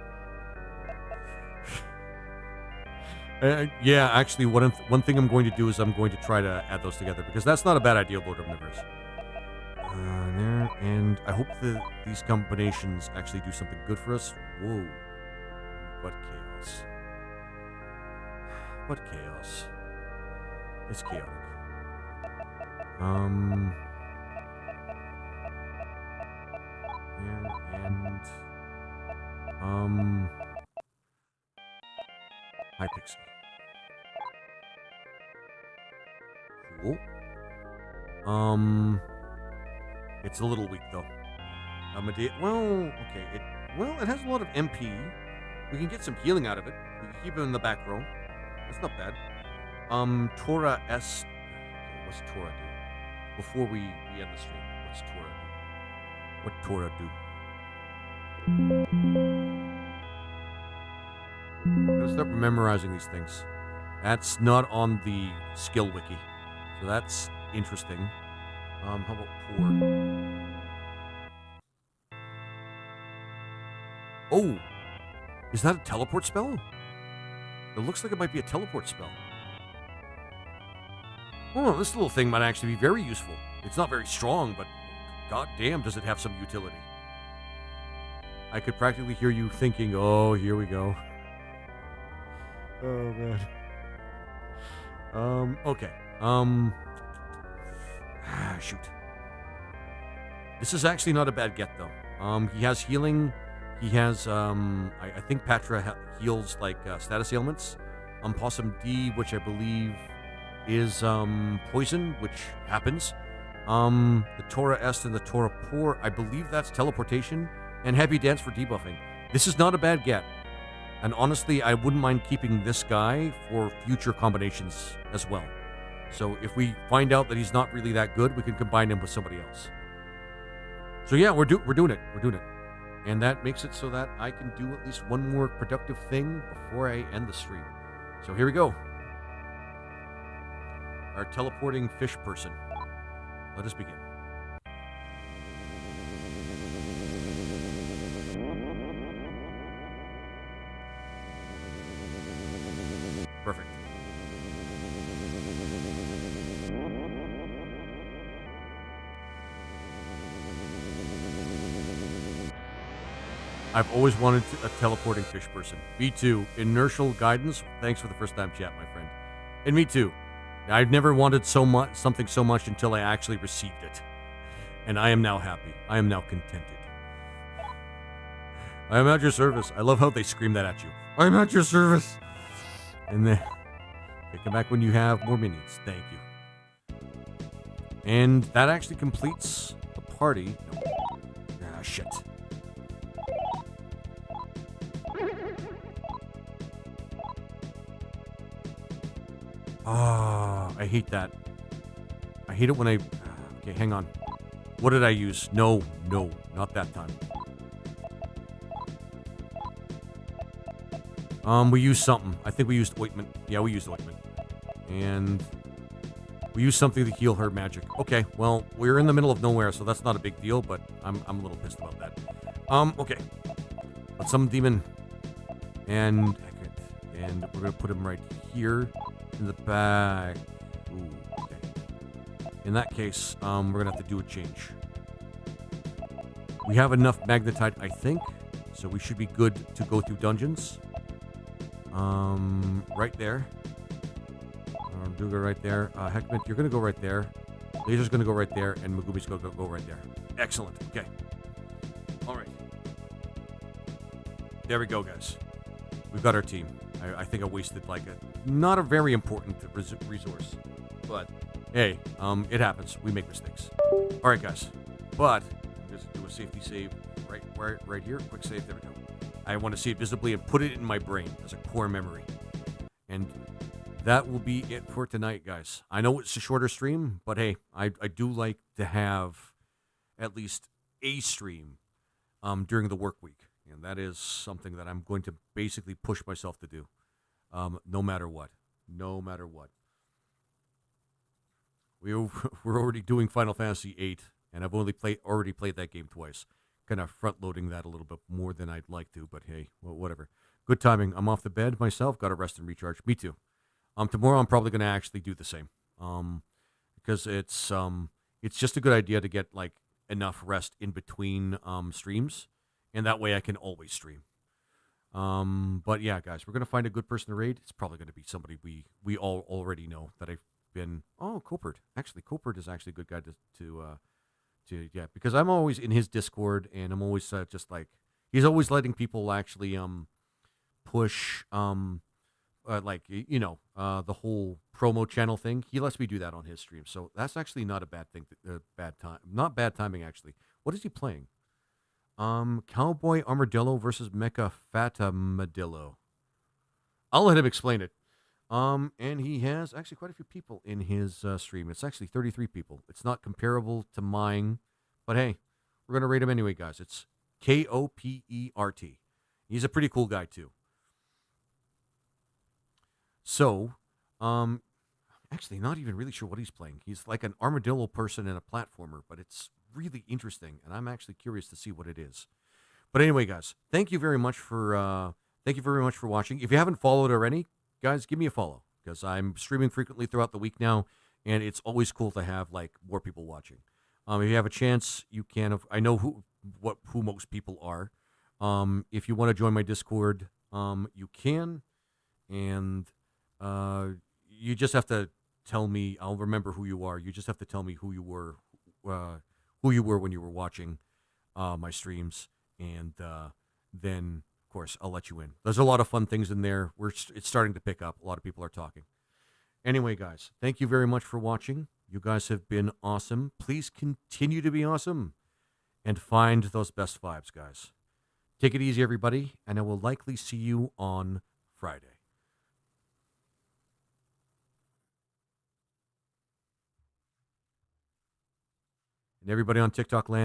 Yeah, actually, one thing I'm going to do is I'm going to try to add those together, because that's not a bad idea, Lord of Omniverse. There, and I hope that these combinations actually do something good for us. Whoa. What chaos. What chaos. It's chaotic. Yeah, and... Hi, Pixie. Cool. It's a little weak, though. Well, okay. It has a lot of MP. We can get some healing out of it. We can keep it in the back row. That's not bad. Tora S... Okay, what's Tora do? Before we end the stream, what's Tora do? What Tora do? I'm gonna start memorizing these things. That's not on the skill wiki. So that's interesting. How about poor? Oh! Is that a teleport spell? It looks like it might be a teleport spell. Oh, this little thing might actually be very useful. It's not very strong, but goddamn does it have some utility. I could practically hear you thinking, oh, here we go. Oh, man. Okay. Shoot. This is actually not a bad get, though. He has healing. He has, I think Patra heals, like, status ailments. Possum D, which I believe is, poison, which happens. The Tora Est and the Tora Poor, I believe that's teleportation. And Happy Dance for debuffing. This is not a bad get. And honestly, I wouldn't mind keeping this guy for future combinations as well. So if we find out that he's not really that good, we can combine him with somebody else. So yeah, we're doing it. We're doing it. And that makes it so that I can do at least one more productive thing before I end the stream. So here we go. Our teleporting fish person. Let us begin. Perfect. I've always wanted a teleporting fish person. Me too. Inertial guidance. Thanks for the first time chat, my friend. And me too. I've never wanted something so much until I actually received it. And I am now happy. I am now contented. I am at your service. I love how they scream that at you. I am at your service. And then okay, come back when you have more minions. Thank you. And that actually completes the party. Ah, shit. Ah, I hate that. I hate it when I... Okay, hang on. What did I use? No, not that time. We used something. I think we used ointment. Yeah, we used ointment. And we used something to heal her magic. Okay, well, we're in the middle of nowhere, so that's not a big deal, but I'm a little pissed about that. Okay. But some demon. And we're gonna put him right here in the back. Ooh, okay. In that case, we're gonna have to do a change. We have enough magnetite, I think, so we should be good to go through dungeons. Right there. Duga right there. Heckman, you're gonna go right there. Laser's gonna go right there, and Megumi's gonna go right there. Excellent. Okay. All right. There we go, guys. We've got our team. I think I wasted like not a very important resource, but hey, it happens. We make mistakes. All right, guys. But I'm just do a safety save right here. Quick save. There we go. I want to see it visibly and put it in my brain as a core memory. And that will be it for tonight, guys. I know it's a shorter stream, but hey, I do like to have at least a stream during the work week. And that is something that I'm going to basically push myself to do, no matter what. No matter what. We're already doing Final Fantasy VIII, and I've already played that game twice. Kind of front-loading that a little bit more than I'd like to, but hey, well, whatever. Good timing. I'm off the bed myself. Got to rest and recharge. Me too. Tomorrow I'm probably going to actually do the same, because it's just a good idea to get like enough rest in between streams. And that way I can always stream. But yeah, guys, we're going to find a good person to raid. It's probably going to be somebody we all already know that I've been... Oh, Copert. Actually, Copert is actually a good guy to yeah, because I'm always in his Discord, and I'm always just like... He's always letting people actually push, like, you know, the whole promo channel thing. He lets me do that on his stream. So that's actually not a bad thing. Not bad timing, actually. What is he playing? Cowboy Armadillo versus Mecha Fatamadillo. I'll let him explain it. And he has actually quite a few people in his stream. It's actually 33 people. It's not comparable to mine, but hey, we're going to rate him anyway, guys. It's Kopert. He's a pretty cool guy, too. So, actually not even really sure what he's playing. He's like an armadillo person and a platformer, but it's really interesting, and I'm actually curious to see what it is. But anyway, guys, thank you very much for watching. If you haven't followed already, guys, give me a follow, because I'm streaming frequently throughout the week now, and it's always cool to have like more people watching. If you have a chance, you can. I know who most people are. If you want to join my Discord, you can, and you just have to tell me. I'll remember who you are. You just have to tell me who you were when you were watching my streams, and then, of course, I'll let you in. There's a lot of fun things in there. It's starting to pick up. A lot of people are talking. Anyway, guys, thank you very much for watching. You guys have been awesome. Please continue to be awesome, and find those best vibes, guys. Take it easy, everybody, and I will likely see you on Friday. And everybody on TikTok land,